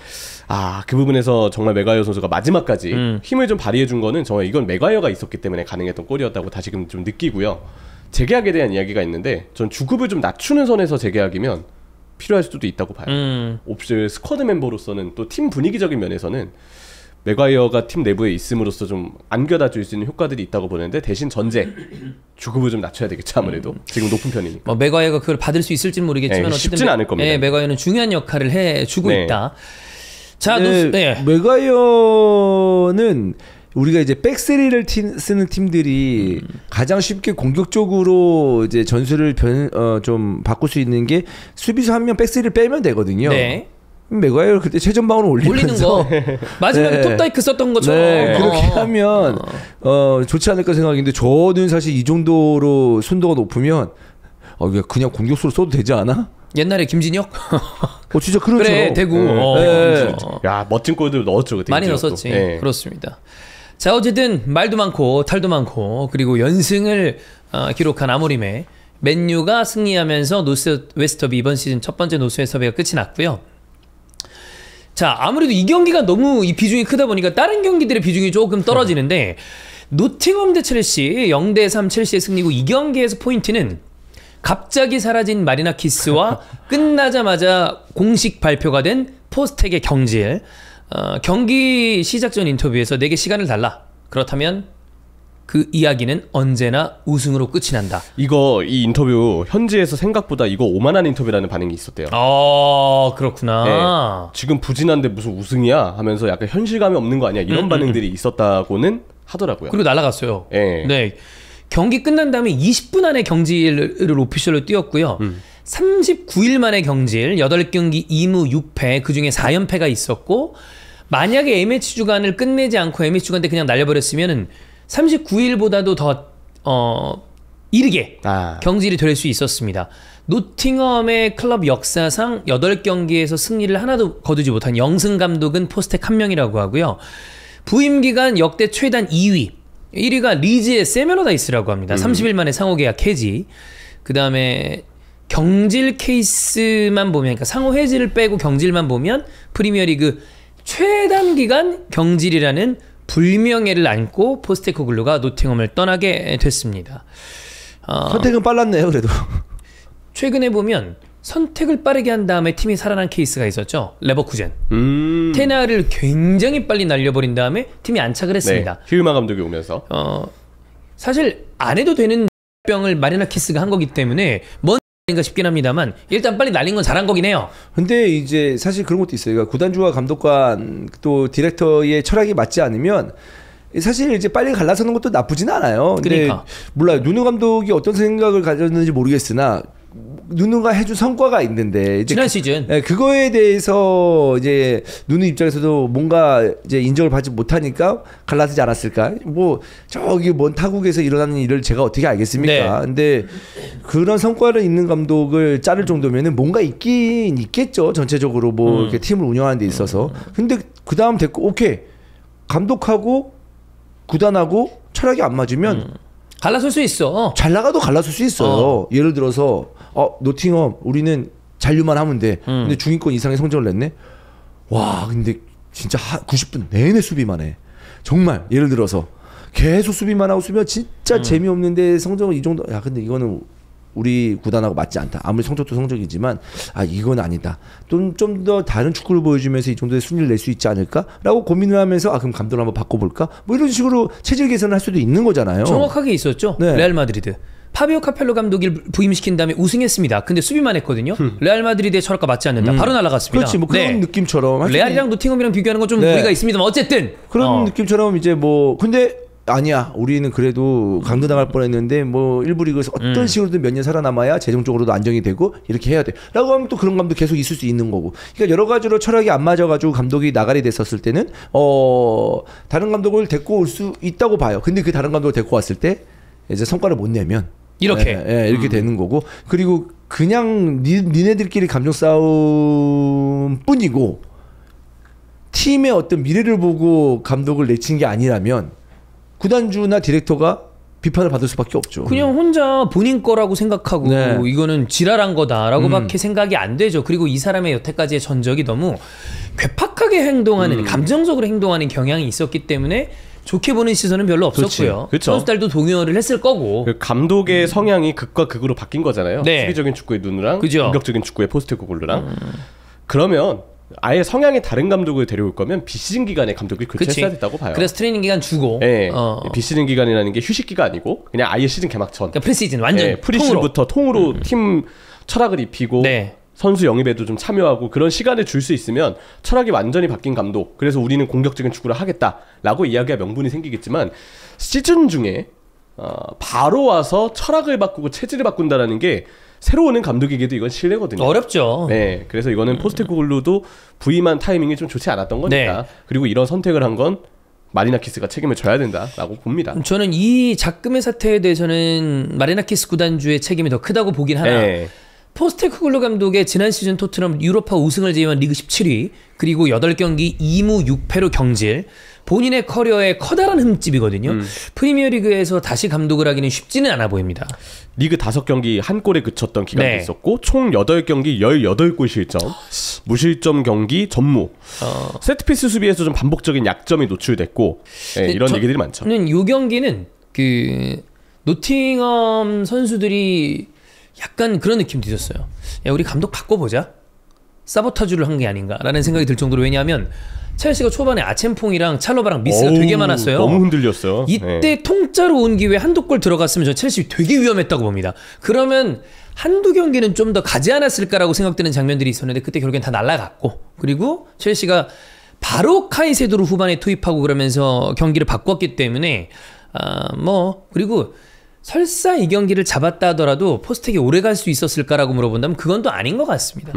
그 부분에서 정말 맥과이어 선수가 마지막까지 힘을 좀 발휘해 준 거는 정말 이건 맥과이어가 있었기 때문에 가능했던 골이었다고 다시금 좀 느끼고요. 재계약에 대한 이야기가 있는데 전 주급을 좀 낮추는 선에서 재계약이면 필요할 수도 있다고 봐요. 옵션 스쿼드 멤버로서는 또 팀 분위기적인 면에서는 맥과이어가 팀 내부에 있음으로써 좀 안겨다 줄 수 있는 효과들이 있다고 보는데 대신 전제 주급을 좀 낮춰야 되겠죠. 아무래도 지금 높은 편이니까. 맥과이어가 그걸 받을 수 있을지는 모르겠지만 어쨌든 쉽진 않을 겁니다. 맥과이어는 중요한 역할을 해주고 있다. 자, 맥과이어는 우리가 이제 백스리를 쓰는 팀들이 가장 쉽게 공격적으로 이제 전술을 좀 바꿀 수 있는 게 수비수 한 명 백스리를 빼면 되거든요. 네. 맥과이어 그때 최전방으로 올리는 거 마지막에 톱다이크 썼던 것처럼 그렇게 하면 좋지 않을까 생각인데 저는 사실 이 정도로 순도가 높으면 그냥 공격수로 써도 되지 않아? 옛날에 김진혁 진짜 그렇죠. 그래 대구 야 멋진 골들 넣었죠 그때 많이 넣었었지. 그렇습니다. 자 어쨌든 말도 많고 탈도 많고 그리고 연승을 기록한 아모림의 맨유가 승리하면서 노스 웨스터비 이번 시즌 첫 번째 노스 웨스터비가 끝이 났고요. 자 아무래도 이 경기가 너무 이 비중이 크다 보니까 다른 경기들의 비중이 조금 떨어지는데 노팅엄 대 첼시 0대3 첼시의 승리고 이 경기에서 포인트는 갑자기 사라진 마리나키스와 끝나자마자 공식 발표가 된 포스텍의 경질. 경기 시작 전 인터뷰에서 내게 시간을 달라. 그렇다면 그 이야기는 언제나 우승으로 끝이 난다. 이 인터뷰 현지에서 생각보다 이거 오만한 인터뷰라는 반응이 있었대요. 그렇구나. 네, 지금 부진한데 무슨 우승이야 하면서 약간 현실감이 없는 거 아니야 이런 반응들이 있었다고는 하더라고요. 그리고 날아갔어요. 네. 경기 끝난 다음에 20분 안에 경질을 오피셜로 뛰었고요. 39일 만에 경질, 8경기 2무 6패, 그중에 4연패가 있었고 만약에 A매치 주간을 끝내지 않고 A매치 주간 때 그냥 날려버렸으면 39일보다도 더 이르게 경질이 될 수 있었습니다. 노팅엄의 클럽 역사상 8경기에서 승리를 하나도 거두지 못한 영승 감독은 포스텍 한 명이라고 하고요. 부임 기간 역대 최단 2위 1위가 리즈의 세메노다이스라고 합니다. 30일 만에 상호 계약 해지. 그 다음에 경질 케이스만 보면, 그러니까 상호 해지를 빼고 경질만 보면 프리미어리그 최단 기간 경질이라는 불명예를 안고 포스테코글루가 노팅엄을 떠나게 됐습니다. 선택은 빨랐네요, 그래도. 최근에 보면 선택을 빠르게 한 다음에 팀이 살아난 케이스가 있었죠. 레버쿠젠. 테나를 굉장히 빨리 날려버린 다음에 팀이 안착을 했습니다. 네, 힐마 감독이 오면서. 사실 안 해도 되는 병을 마리나키스가 한 거기 때문에 뭔가 싶긴 합니다만 일단 빨리 날린 건 잘한 거긴 해요. 근데 이제 사실 그런 것도 있어요. 그러니까 구단주와 감독관 또 디렉터의 철학이 맞지 않으면 사실 이제 빨리 갈라서는 것도 나쁘진 않아요. 근데 그러니까. 몰라요. 누누 감독이 어떤 생각을 가졌는지 모르겠으나 누누가 해준 성과가 있는데 이제 지난 시즌 그거에 대해서 이제 누누 입장에서도 뭔가 이제 인정을 받지 못하니까 갈라서지 않았을까? 뭐 저기 먼 타국에서 일어나는 일을 제가 어떻게 알겠습니까? 네. 근데 그런 성과를 있는 감독을 자를 정도면은 뭔가 있긴 있겠죠. 전체적으로 뭐 이렇게 팀을 운영하는 데 있어서. 근데 그 다음 됐고 오케이 감독하고 구단하고 철학이 안 맞으면 갈라설 수 있어. 잘 나가도 갈라설 수 있어요. 예를 들어서 노팅엄 우리는 잔류만 하면 돼. 근데 중위권 이상의 성적을 냈네. 와 근데 진짜 90분 내내 수비만 해. 정말 예를 들어서 계속 수비만 하고 수비면 진짜 재미없는데 성적은 이 정도. 야 근데 이거는 우리 구단하고 맞지 않다. 아무리 성적도 성적이지만 이건 아니다. 좀 더 다른 축구를 보여주면서 이 정도의 순위를 낼 수 있지 않을까라고 고민을 하면서 그럼 감독을 한번 바꿔볼까? 뭐 이런 식으로 체질 개선을 할 수도 있는 거잖아요. 정확하게 있었죠. 네. 레알 마드리드. 파비오 카펠로 감독을 부임시킨 다음에 우승했습니다. 근데 수비만 했거든요. 레알 마드리드의 철학과 맞지 않는다. 바로 날아갔습니다. 그렇지, 뭐 그런 느낌처럼. 레알이랑 노팅엄이랑 비교하는 건 좀 무리가 있습니다만 어쨌든 그런 느낌처럼 이제 뭐 근데 아니야 우리는 그래도 강등당할 뻔했는데 뭐 일부 리그에서 어떤 식으로든 몇 년 살아남아야 재정적으로도 안정이 되고 이렇게 해야 돼 라고 하면 또 그런 감독 계속 있을 수 있는 거고. 그러니까 여러 가지로 철학이 안 맞아가지고 감독이 나가리 됐었을 때는 다른 감독을 데리고 올 수 있다고 봐요. 근데 그 다른 감독을 데리고 왔을 때 이제 성과를 못 내면 이렇게 이렇게 되는 거고. 그리고 그냥 니네들끼리 감정 싸움 뿐이고 팀의 어떤 미래를 보고 감독을 내친 게 아니라면 구단주나 디렉터가 비판을 받을 수밖에 없죠. 그냥 혼자 본인 거라고 생각하고 이거는 지랄한 거다라고밖에 생각이 안 되죠. 그리고 이 사람의 여태까지의 전적이 너무 괴팍하게 행동하는 감정적으로 행동하는 경향이 있었기 때문에 좋게 보는 시선은 별로 없었고요. 그렇죠. 선수들도 동요를 했을 거고. 그 감독의 성향이 극과 극으로 바뀐 거잖아요. 네. 수비적인 축구의 누누랑 그죠. 공격적인 축구의 포스테코글루랑. 그러면 아예 성향이 다른 감독을 데려올 거면 비시즌 기간에 감독이 교체했어야 됐다고 봐요. 그래서 트레이닝 기간 주고. 네. 비시즌 기간이라는 게 휴식기가 아니고 그냥 아예 시즌 개막 전. 그러니까 프리시즌 완전 프리시즌부터 통으로 팀 철학을 입히고 선수 영입에도 좀 참여하고 그런 시간을 줄 수 있으면 철학이 완전히 바뀐 감독. 그래서 우리는 공격적인 축구를 하겠다라고 이야기가 명분이 생기겠지만 시즌 중에 바로 와서 철학을 바꾸고 체질을 바꾼다라는 게 새로 오는 감독에게도 이건 실례거든요. 어렵죠. 네, 그래서 이거는 포스테코글루도 부임한 타이밍이 좀 좋지 않았던 거니까. 그리고 이런 선택을 한 건 마리나키스가 책임을 져야 된다라고 봅니다. 저는 이 작금의 사태에 대해서는 마리나키스 구단주의 책임이 더 크다고 보긴 하나. 포스테코글루 감독의 지난 시즌 토트넘 유로파 우승을 제외한 리그 17위 그리고 8경기 2무 6패로 경질. 본인의 커리어에 커다란 흠집이거든요. 프리미어리그에서 다시 감독을 하기는 쉽지는 않아 보입니다. 리그 5경기 한 골에 그쳤던 기간도 있었고 총 8경기 18골 실점, 무실점 경기 전무, 세트피스 수비에서 좀 반복적인 약점이 노출됐고 이런 얘기들이 많죠. 저는 이 경기는 그 노팅엄 선수들이 약간 그런 느낌도 있었어요. 야, 우리 감독 바꿔보자. 사보타주를 한 게 아닌가라는 생각이 들 정도로. 왜냐하면 첼시가 초반에 아첸퐁이랑 찰로바랑 미스가 되게 많았어요. 너무 흔들렸어요. 이때 통짜로 온 기회에 한두 골 들어갔으면 저 첼시 되게 위험했다고 봅니다. 그러면 한두 경기는 좀 더 가지 않았을까라고 생각되는 장면들이 있었는데 그때 결국엔 다 날아갔고, 그리고 첼시가 바로 카이세도를 후반에 투입하고 그러면서 경기를 바꿨기 때문에 그리고 설사 이 경기를 잡았다 하더라도 포스텍이 오래 갈 수 있었을까라고 물어본다면 그건 또 아닌 것 같습니다.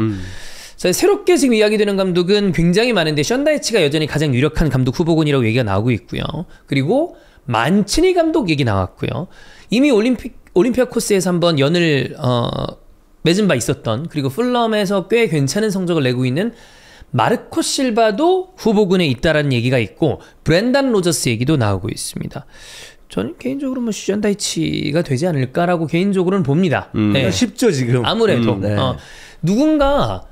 새롭게 지금 이야기되는 감독은 굉장히 많은데 션다이치가 여전히 가장 유력한 감독 후보군이라고 얘기가 나오고 있고요. 그리고 만치니 감독 얘기 나왔고요. 이미 올림피아코스에서 한번 연을 맺은 바 있었던, 그리고 풀럼에서 꽤 괜찮은 성적을 내고 있는 마르코 실바도 후보군에 있다라는 얘기가 있고, 브렌단 로저스 얘기도 나오고 있습니다. 저는 개인적으로 션다이치가 되지 않을까라고 개인적으로는 봅니다. 쉽죠 지금. 아무래도 누군가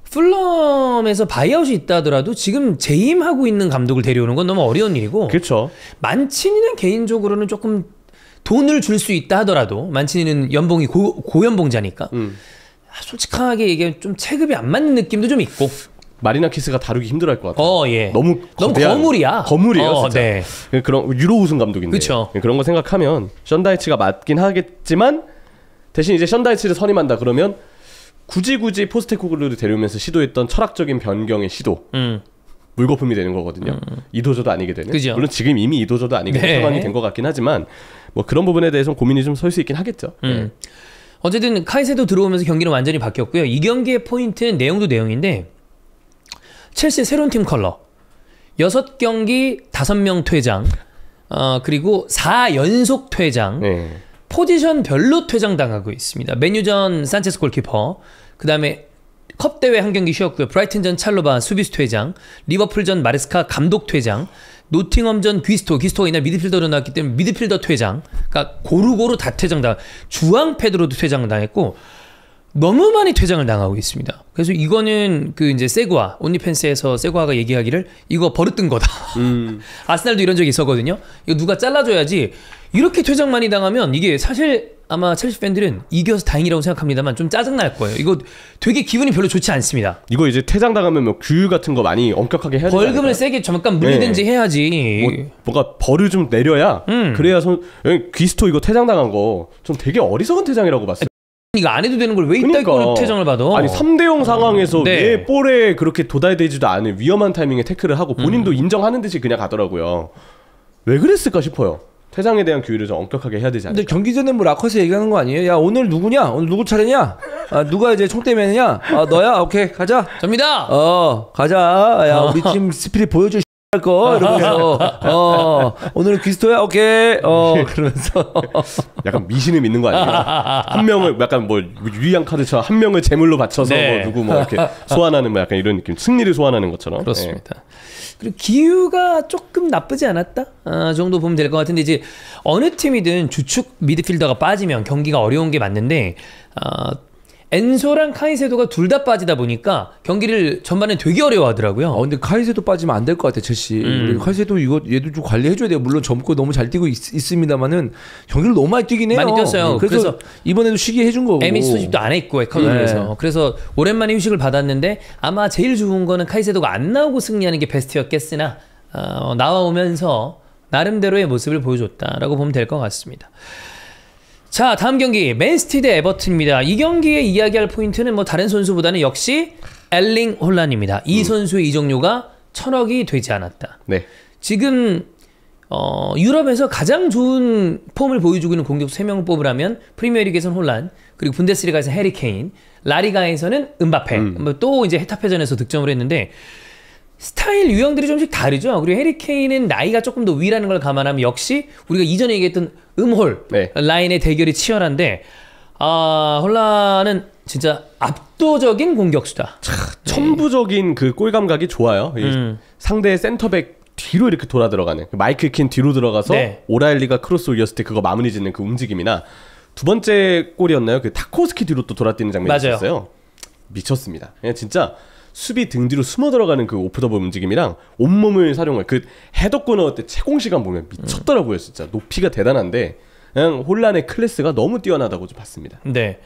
풀럼에서 바이아웃이 있다 하더라도 지금 재임하고 있는 감독을 데려오는 건 너무 어려운 일이고, 그렇죠. 만치니는 개인적으로는 조금 돈을 줄 수 있다 하더라도, 만치니는 연봉이 고연봉자니까 솔직하게 얘기하면 좀 체급이 안 맞는 느낌도 좀 있고, 마리나키스가 다루기 힘들어할 것 같아요. 너무 거물이야. 거물이에요, 진짜. 그런 유로 우승 감독인데. 그쵸. 그런 거 생각하면 션다이치가 맞긴 하겠지만, 대신 이제 션다이치를 선임한다 그러면 굳이 포스테코글루를 데려오면서 시도했던 철학적인 변경의 시도, 물거품이 되는 거거든요. 이도저도 아니게 되는. 그죠. 물론 지금 이미 이도저도 아니게 된 상황이 된 것 같긴 하지만 뭐 그런 부분에 대해서는 고민이 좀 설 수 있긴 하겠죠. 네. 어쨌든 카이세도 들어오면서 경기는 완전히 바뀌었고요. 이 경기의 포인트는 내용도 내용인데 첼시의 새로운 팀 컬러 6경기 5명 퇴장 그리고 4연속 퇴장 네. 포지션별로 퇴장당하고 있습니다. 맨유전 산체스 골키퍼 그 다음에 컵대회 한 경기 쉬었고요. 브라이튼전 찰로바 수비수 퇴장 리버풀전 마레스카 감독 퇴장 노팅엄전 귀스토가 이날 미드필더로 나왔기 때문에 미드필더 퇴장 그러니까 고루고루 다 퇴장당 주앙 페드로도 퇴장당했고 너무 많이 퇴장을 당하고 있습니다. 그래서 이거는 그 이제 세구아 온리펜스에서 세구아가 얘기하기를 이거 버릇든 거다. 아스날도 이런 적이 있었거든요. 이거 누가 잘라줘야지. 이렇게 퇴장 많이 당하면 이게 사실 아마 첼시 팬들은 이겨서 다행이라고 생각합니다만 좀 짜증날 거예요. 이거 되게 기분이 별로 좋지 않습니다. 이거 이제 퇴장 당하면 뭐 규율 같은 거 많이 엄격하게 해야 되지 벌금을 않을까요? 세게 잠깐 물리든지 해야지. 뭔가 벌을 좀 내려야 그래야 귀스토 이거 퇴장 당한 거 좀 되게 어리석은 퇴장이라고 봤어요. 이거 안 해도 되는 걸 왜 이따 이거를 퇴장을 받아? 아니 3대0 상황에서 네. 왜 볼에 그렇게 도달되지도 않은 위험한 타이밍에 태클을 하고 본인도 인정하는 듯이 그냥 가더라고요. 왜 그랬을까 싶어요. 퇴장에 대한 규율을 좀 엄격하게 해야 되지 않을까. 근데 경기 전에 뭐 라커스 얘기하는 거 아니에요? 야 오늘 누구냐? 오늘 누구 차례냐? 누가 이제 총대 매느냐? 너야? 오케이 가자. 접니다. 가자. 야 우리 팀 스피릿 보여줘. 거 이러면서 오늘은 귀스토야 오케이 그러면서 약간 미신을 믿는 거 아니에요? 한 명을 약간 뭐 유리한 카드처럼 한 명을 제물로 바쳐서 네. 뭐 누구 뭐 이렇게 소환하는 뭐 약간 이런 느낌 승리를 소환하는 것처럼. 그렇습니다. 그리고 기유가 조금 나쁘지 않았다 정도 보면 될 것 같은데 이제 어느 팀이든 주축 미드필더가 빠지면 경기가 어려운 게 맞는데 엔소랑 카이세도가 둘 다 빠지다 보니까 경기를 전반에 되게 어려워하더라고요. 근데 카이세도 빠지면 안 될 것 같아 첼시. 카이세도 얘도 좀 관리해줘야 돼요. 물론 젊고 너무 잘 뛰고 있습니다만은 경기를 너무 많이 뛰긴 해요. 많이 뛰었어요. 그래서 이번에도 쉬게 해준 거고. 에미 소집도 안 했고 에콰도르에서 네. 그래서 오랜만에 휴식을 받았는데 아마 제일 좋은 거는 카이세도가 안 나오고 승리하는 게 베스트였겠으나 나와오면서 나름대로의 모습을 보여줬다라고 보면 될 것 같습니다. 자 다음 경기 맨시티 대 에버튼입니다. 이 경기에 이야기할 포인트는 뭐 다른 선수보다는 역시 엘링 홀란입니다. 이 선수의 이적료가 1,000억이 되지 않았다. 네. 지금 유럽에서 가장 좋은 폼을 보여주고 있는 공격 3명을 뽑으라면 프리미어리그에서는 홀란 그리고 분데스리가에서 해리 케인 라리가에서는 음바페 또 이제 헤타페전에서 득점을 했는데 스타일 유형들이 좀씩 다르죠. 그리고 해리 케인은 나이가 조금 더 위라는 걸 감안하면 역시 우리가 이전에 얘기했던 음홀 네. 라인의 대결이 치열한데 홀란은 진짜 압도적인 공격수다. 천부적인 그 골 감각이 좋아요. 이 상대 센터백 뒤로 이렇게 돌아 들어가는 마이클 킨 뒤로 들어가서 네. 오라일리가 크로스 올렸을 때 그거 마무리 짓는 그 움직임이나 두 번째 골이었나요? 그 타코스키 뒤로 또 돌아뛰는 장면이 맞아요. 있었어요. 미쳤습니다. 그냥 진짜 수비 등 뒤로 숨어 들어가는 그 오프 더 볼 움직임이랑 온몸을 사용할 그 헤더골 넣을 때 채공 시간 보면 미쳤더라고요. 진짜 높이가 대단한데 그냥 홀란의 클래스가 너무 뛰어나다고 좀 봤습니다. 네.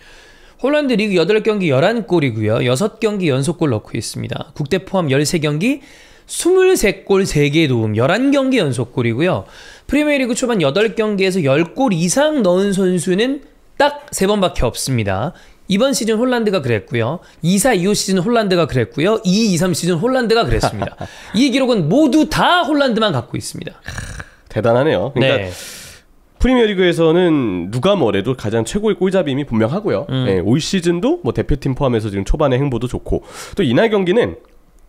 홀란드 리그 8경기 11골이고요. 6경기 연속골 넣고 있습니다. 국대 포함 13경기 23골 3개 도움 11경기 연속골이고요. 프리미어리그 초반 8경기에서 10골 이상 넣은 선수는 딱 3번밖에 없습니다. 이번 시즌 홀란드가 그랬고요. 24-25 시즌 홀란드가 그랬고요. 22-23 시즌 홀란드가 그랬습니다. 이 기록은 모두 다 홀란드만 갖고 있습니다. 대단하네요. 그러니까 네. 프리미어리그에서는 누가 뭐래도 가장 최고의 골잡임이 분명하고요. 네, 올 시즌도 뭐 대표팀 포함해서 지금 초반에 행보도 좋고 또 이날 경기는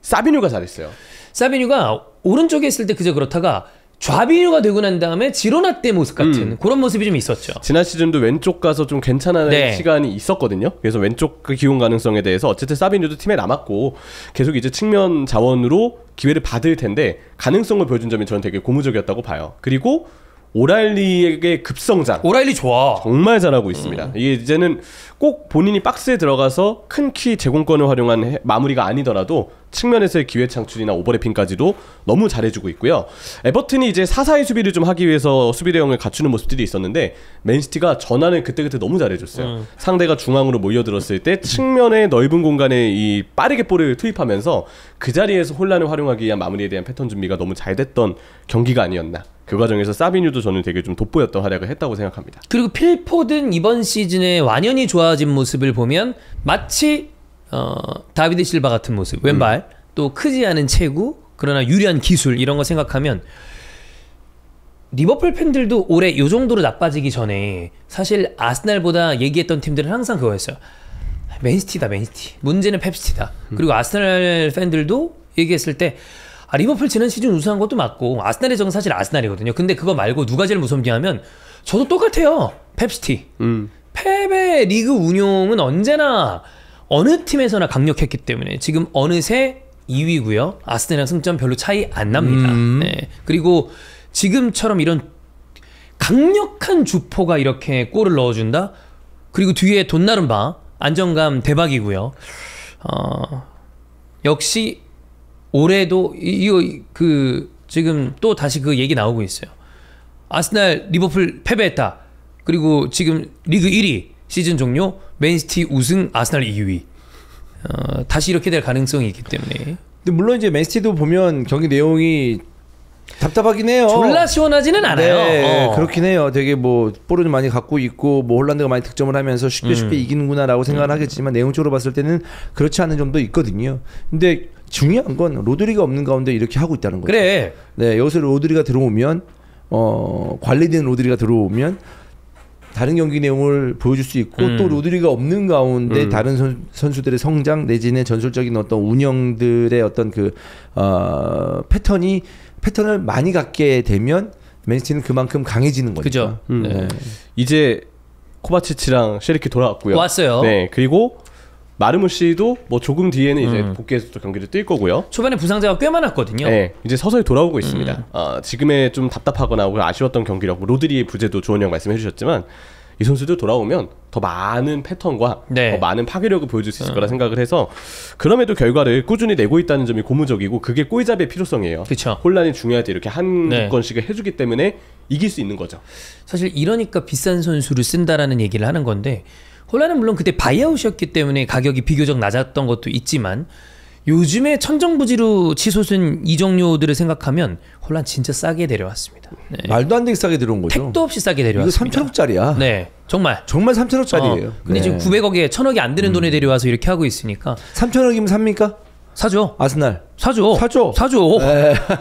사비뉴가 잘했어요. 사비뉴가 오른쪽에 있을 때 그저 그렇다가 좌비뉴가 되고 난 다음에 지로나 때 모습 같은 그런 모습이 좀 있었죠. 지난 시즌도 왼쪽 가서 좀 괜찮은 네. 시간이 있었거든요. 그래서 왼쪽 그 기용 가능성에 대해서 어쨌든 사비뉴도 팀에 남았고 계속 이제 측면 자원으로 기회를 받을 텐데 가능성을 보여준 점이 저는 되게 고무적이었다고 봐요. 그리고 오라일리에게 급성장 오라일리 좋아. 정말 잘하고 있습니다. 이게 이제는 꼭 본인이 박스에 들어가서 큰 키 제공권을 활용한 마무리가 아니더라도 측면에서의 기회 창출이나 오버래핑까지도 너무 잘해주고 있고요. 에버튼이 이제 4-4의 수비를 좀 하기 위해서 수비 대형을 갖추는 모습들이 있었는데 맨시티가 전환을 그때그때 너무 잘해줬어요. 상대가 중앙으로 몰려들었을 때 측면의 넓은 공간에 이 빠르게 볼을 투입하면서 그 자리에서 혼란을 활용하기 위한 마무리에 대한 패턴 준비가 너무 잘 됐던 경기가 아니었나. 그 과정에서 사비뉴도 저는 되게 좀 돋보였던 활약을 했다고 생각합니다. 그리고 필포든 이번 시즌에 완연히 좋아진 모습을 보면 마치 다비드 실바 같은 모습 왼발 또 크지 않은 체구 그러나 유리한 기술 이런 거 생각하면 리버풀 팬들도 올해 이 정도로 나빠지기 전에 사실 아스날보다 얘기했던 팀들은 항상 그거였어요. 맨시티다 맨시티. 문제는 펩시티다. 그리고 아스날 팬들도 얘기했을 때 리버풀 지난 시즌 우승한 것도 맞고 아스날의 적은 사실 아스날이거든요. 근데 그거 말고 누가 제일 무섭냐 하면 저도 똑같아요. 펩시티. 펩의 리그 운용은 언제나 어느 팀에서나 강력했기 때문에 지금 어느새 2위고요. 아스날이랑 승점 별로 차이 안 납니다. 네. 그리고 지금처럼 이런 강력한 주포가 이렇게 골을 넣어준다. 그리고 뒤에 돈나룸바 안정감 대박이고요. 역시 올해도 이거 지금 또 다시 그 얘기 나오고 있어요. 아스날 리버풀 패배했다. 그리고 지금 리그 1위 시즌 종료 맨시티 우승 아스날 2위. 다시 이렇게 될 가능성이 있기 때문에. 근데 물론 이제 맨시티도 보면 경기 내용이 답답하긴 해요. 졸라 시원하지는 않아요. 네, 그렇긴 해요. 되게 뭐 볼을 좀 많이 갖고 있고 뭐 홀란드가 많이 득점을 하면서 쉽게 이기는구나라고 생각을 하겠지만 내용적으로 봤을 때는 그렇지 않은 점도 있거든요. 근데 중요한 건 로드리가 없는 가운데 이렇게 하고 있다는 거죠. 그래. 네, 여기서 로드리가 들어오면 관리된 로드리가 들어오면 다른 경기 내용을 보여줄 수 있고 또 로드리가 없는 가운데 다른 선수들의 성장 내지는 전술적인 어떤 운영들의 어떤 그 패턴을 많이 갖게 되면 맨시티는 그만큼 강해지는 거죠. 그죠. 네. 이제 코바치치랑 셰리키 돌아왔고요. 왔어요. 네, 그리고 마르무시도 뭐 조금 뒤에는 이제 복귀해서 또 경기를 뛸 거고요. 초반에 부상자가 꽤 많았거든요. 네, 이제 서서히 돌아오고 있습니다. 지금의 좀 답답하거나 아쉬웠던 경기력, 로드리의 부재도 조원이 형 말씀해 주셨지만 이 선수들 돌아오면 더 많은 패턴과 네. 더 많은 파괴력을 보여줄 수 있을 거라 생각을 해서 그럼에도 결과를 꾸준히 내고 있다는 점이 고무적이고 그게 골잡이의 필요성이에요. 그쵸. 혼란이 중요할 때 이렇게 한 네. 건씩을 해주기 때문에 이길 수 있는 거죠. 사실 이러니까 비싼 선수를 쓴다라는 얘기를 하는 건데 홀란은 물론 그때 바이아웃이었기 때문에 가격이 비교적 낮았던 것도 있지만 요즘에 천정부지로 치솟은 이적료들을 생각하면 홀란 진짜 싸게 데려왔습니다. 네. 말도 안 되게 싸게 들어온 거죠. 택도 없이 싸게 이거 데려왔습니다. 3천억짜리야. 네, 정말 3천억짜리예요. 근데 지금 900억에 1000억이 안 되는 돈에 데려와서 이렇게 하고 있으니까 3천억이면 삽니까? 사죠. 아스날. 사죠. 사죠.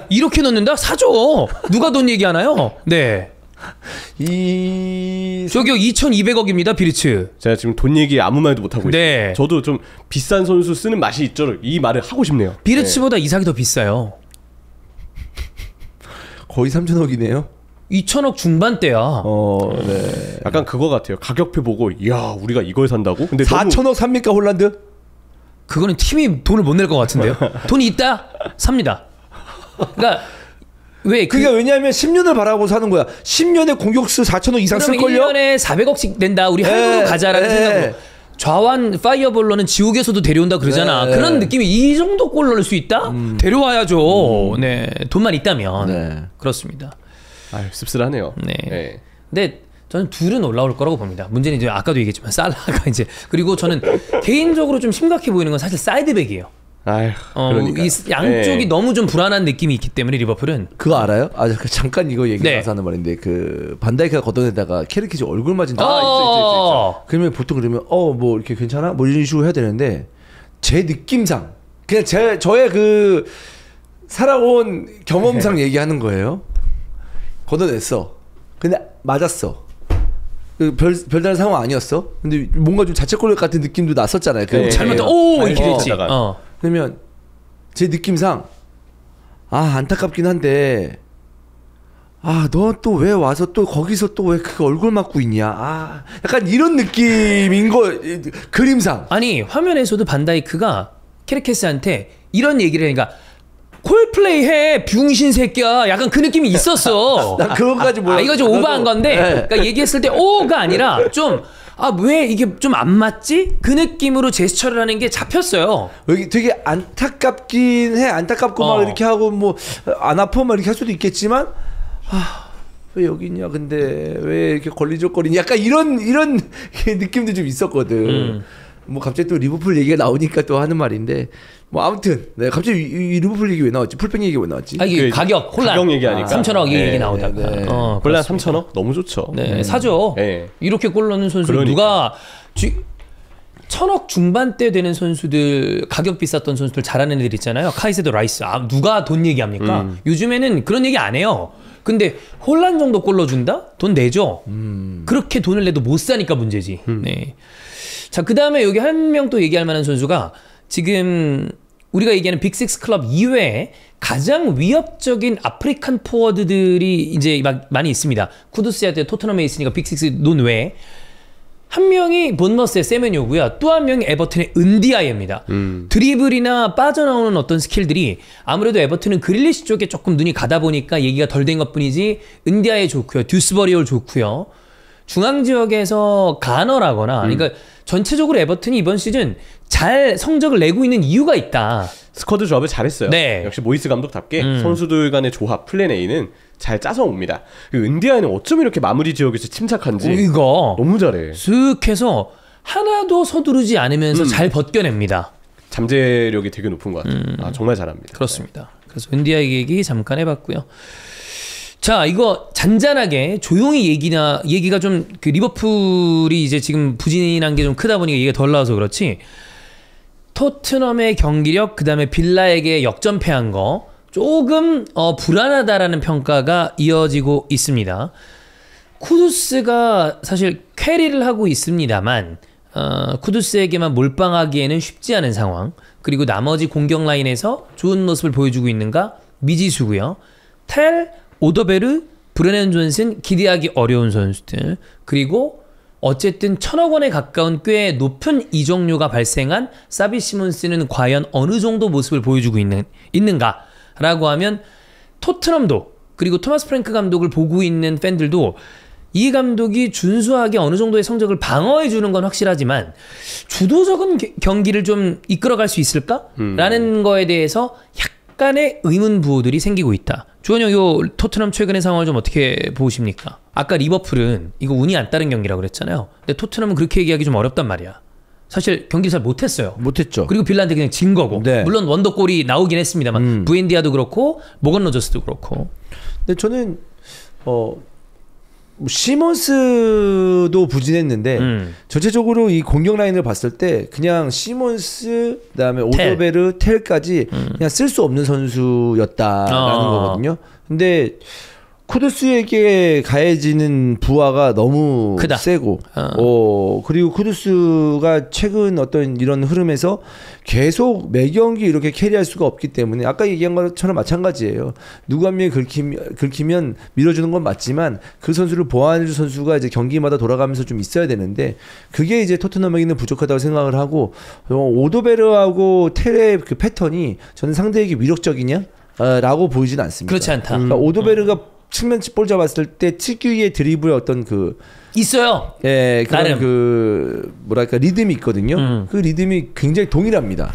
이렇게 넣는다? 사죠. 누가 돈 얘기하나요? 네. 저기요 2200억입니다 비리츠. 제가 지금 돈 얘기 아무 말도 못하고 네. 있어요. 저도 좀 비싼 선수 쓰는 맛이 있죠. 이 말을 하고 싶네요. 비리츠보다 이삭이 더 비싸요. 거의 3천억이네요. 2000억 중반대야. 네. 약간 그거 같아요. 가격표 보고 이야 우리가 이걸 산다고? 근데 4천억 삽니까 홀란드? 그거는 팀이 돈을 못 낼 것 같은데요. 돈이 있다? 삽니다. 그러니까 왜 그게 왜냐하면 10년을 바라보고 사는 거야. 10년에 공격수 4천억 이상 쓸 그러면 걸요? 1년에 400억씩 낸다. 우리 할부로 가자라는 생각으로. 좌완 파이어볼러는 지옥에서도 데려온다 그러잖아. 그런 느낌이 이 정도 골 넣을 수 있다? 데려와야죠. 네, 돈만 있다면. 네. 그렇습니다. 아유 씁쓸하네요. 네. 네. 근데 저는 둘은 올라올 거라고 봅니다. 문제는 이제 아까도 얘기했지만 살라가 이제 그리고 저는 개인적으로 좀 심각해 보이는 건 사실 사이드백이에요. 아유 그러니까 이 양쪽이 너무 좀 불안한 느낌이 있기 때문에 리버풀은 그거 알아요? 잠깐 이거 얘기 네. 나서 하는 말인데 그 반다이크가 걷어내다가 캐리키즈 얼굴 맞은 적 있죠. 그러면 보통 그러면 뭐 이렇게 괜찮아? 뭐 이런 식으로 해야 되는데 제 느낌상 그냥 저의 그 살아온 경험상 얘기하는 거예요. 걷어냈어. 근데 맞았어. 별다른 상황 아니었어. 근데 뭔가 좀 자책골 같은 느낌도 났었잖아요. 잘못했다. 이렇게 됐지. 그러면 제 느낌상 안타깝긴 한데 너 또 왜 와서 또 거기서 또 왜 그 얼굴 맞고 있냐. 약간 이런 느낌인 거 그림상. 아니 화면에서도 반다이크가 케르케스한테 이런 얘기를 하니까 콜플레이 해 병신 새끼야. 약간 그 느낌이 있었어. 난 그거까지 몰라. 이거 좀 오버한 건데 그러니까 얘기했을 때 오가 아니라 좀 왜 이게 좀 안 맞지? 그 느낌으로 제스처를 하는 게 잡혔어요. 여기 되게 안타깝긴 해. 안타깝고 막 이렇게 하고 뭐 안 아파 막 이렇게 할 수도 있겠지만 왜 여기 있냐 근데 왜 이렇게 걸리적거리냐 약간 이런 느낌도 좀 있었거든. 뭐 갑자기 또 리버풀 얘기가 나오니까 또 하는 말인데 뭐 아무튼 갑자기 이 리버풀 얘기 왜 나왔지? 풀백 얘기 왜 나왔지? 이게 가격 혼란. 가격 얘기하니까 3천억 얘기 나오다가. 혼란 3천억 너무 좋죠. 네, 사죠. 네. 이렇게 골 넣는 선수 그러니까. 누가 천억 중반대 되는 선수들, 가격 비쌌던 선수들 잘하는 애들 있잖아요. 카이세도, 라이스. 누가 돈 얘기합니까? 요즘에는 그런 얘기 안 해요. 근데 홀란 정도 골 넣어준다? 돈 내죠. 그렇게 돈을 내도 못 사니까 문제지. 네. 자, 그 다음에 여기 한 명 또 얘기할 만한 선수가 지금 우리가 얘기하는 빅6 클럽 이외에 가장 위협적인 아프리칸 포워드들이 이제 많이 있습니다. 쿠두스한테 토트넘에 있으니까 빅6 논외에 한 명이 본머스의 세메뇨고요. 또 한 명이 에버튼의 은디아이입니다. 드리블이나 빠져나오는 어떤 스킬들이 아무래도 에버튼은 그릴리시 쪽에 조금 눈이 가다 보니까 얘기가 덜 된 것뿐이지 은디아이 좋고요. 듀스버리올 좋고요. 중앙 지역에서 가너라거나 그러니까 전체적으로 에버튼이 이번 시즌 잘 성적을 내고 있는 이유가 있다. 스쿼드 조합을 잘했어요. 네. 역시 모이스 감독답게 선수들 간의 조합 플랜 A는 잘 짜서 옵니다. 은디아는 어쩜 이렇게 마무리 지역에서 침착한지 이거 너무 잘해. 쓱 해서 하나도 서두르지 않으면서 잘 벗겨냅니다. 잠재력이 되게 높은 것 같아요. 정말 잘합니다. 그렇습니다. 그래서 은디아이 얘기 잠깐 해봤고요. 자, 이거 잔잔하게 조용히 얘기가 좀 그 리버풀이 이제 지금 부진한 게 좀 크다 보니까 얘기가 덜 나와서 그렇지. 토트넘의 경기력, 그 다음에 빌라에게 역전패한 거 조금 불안하다라는 평가가 이어지고 있습니다. 쿠두스가 사실 퀘리를 하고 있습니다만 쿠두스에게만 몰빵하기에는 쉽지 않은 상황. 그리고 나머지 공격 라인에서 좋은 모습을 보여주고 있는가? 미지수고요. 텔, 오더베르, 브레넨 존슨 기대하기 어려운 선수들. 그리고 어쨌든 1,000억 원에 가까운 꽤 높은 이적료가 발생한 사비 시몬스는 과연 어느 정도 모습을 보여주고 있는가라고 하면 토트넘도 그리고 토마스 프랭크 감독을 보고 있는 팬들도 이 감독이 준수하게 어느 정도의 성적을 방어해 주는 건 확실하지만 주도적인 경기를 좀 이끌어갈 수 있을까라는 거에 대해서 약간의 의문 부호들이 생기고 있다. 주원영, 요 토트넘 최근의 상황을 좀 어떻게 보십니까? 아까 리버풀은 이거 운이 안 따른 경기라고 그랬잖아요. 근데 토트넘은 그렇게 얘기하기 좀 어렵단 말이야. 사실 경기 잘 못했어요. 못했죠. 그리고 빌라한테 그냥 진 거고. 네. 물론 원더골이 나오긴 했습니다만 부엔디아도 그렇고 모건 로저스도 그렇고. 근데 저는 시몬스도 부진했는데 전체적으로 이 공격 라인을 봤을 때 그냥 시몬스 그다음에 오더베르 텔까지 그냥 쓸 수 없는 선수였다라는 거거든요. 근데 쿠두스에게 가해지는 부하가 너무 크다. 세고 그리고 쿠두스가 최근 어떤 이런 흐름에서 계속 매 경기 이렇게 캐리할 수가 없기 때문에 아까 얘기한 것처럼 마찬가지예요. 누구 한 명이 긁히면 밀어주는 건 맞지만 그 선수를 보완해줄 선수가 이제 경기마다 돌아가면서 좀 있어야 되는데 그게 이제 토트넘에게는 부족하다고 생각을 하고 오더베르하고 텔의 그 패턴이 저는 상대에게 위력적이냐? 라고 보이진 않습니다. 그렇지 않다. 그러니까 오더베르가 측면 볼 잡았을 때 특유의 드리블의 어떤 그 있어요. 예, 그런 나름. 그 뭐랄까 리듬이 있거든요. 그 리듬이 굉장히 동일합니다.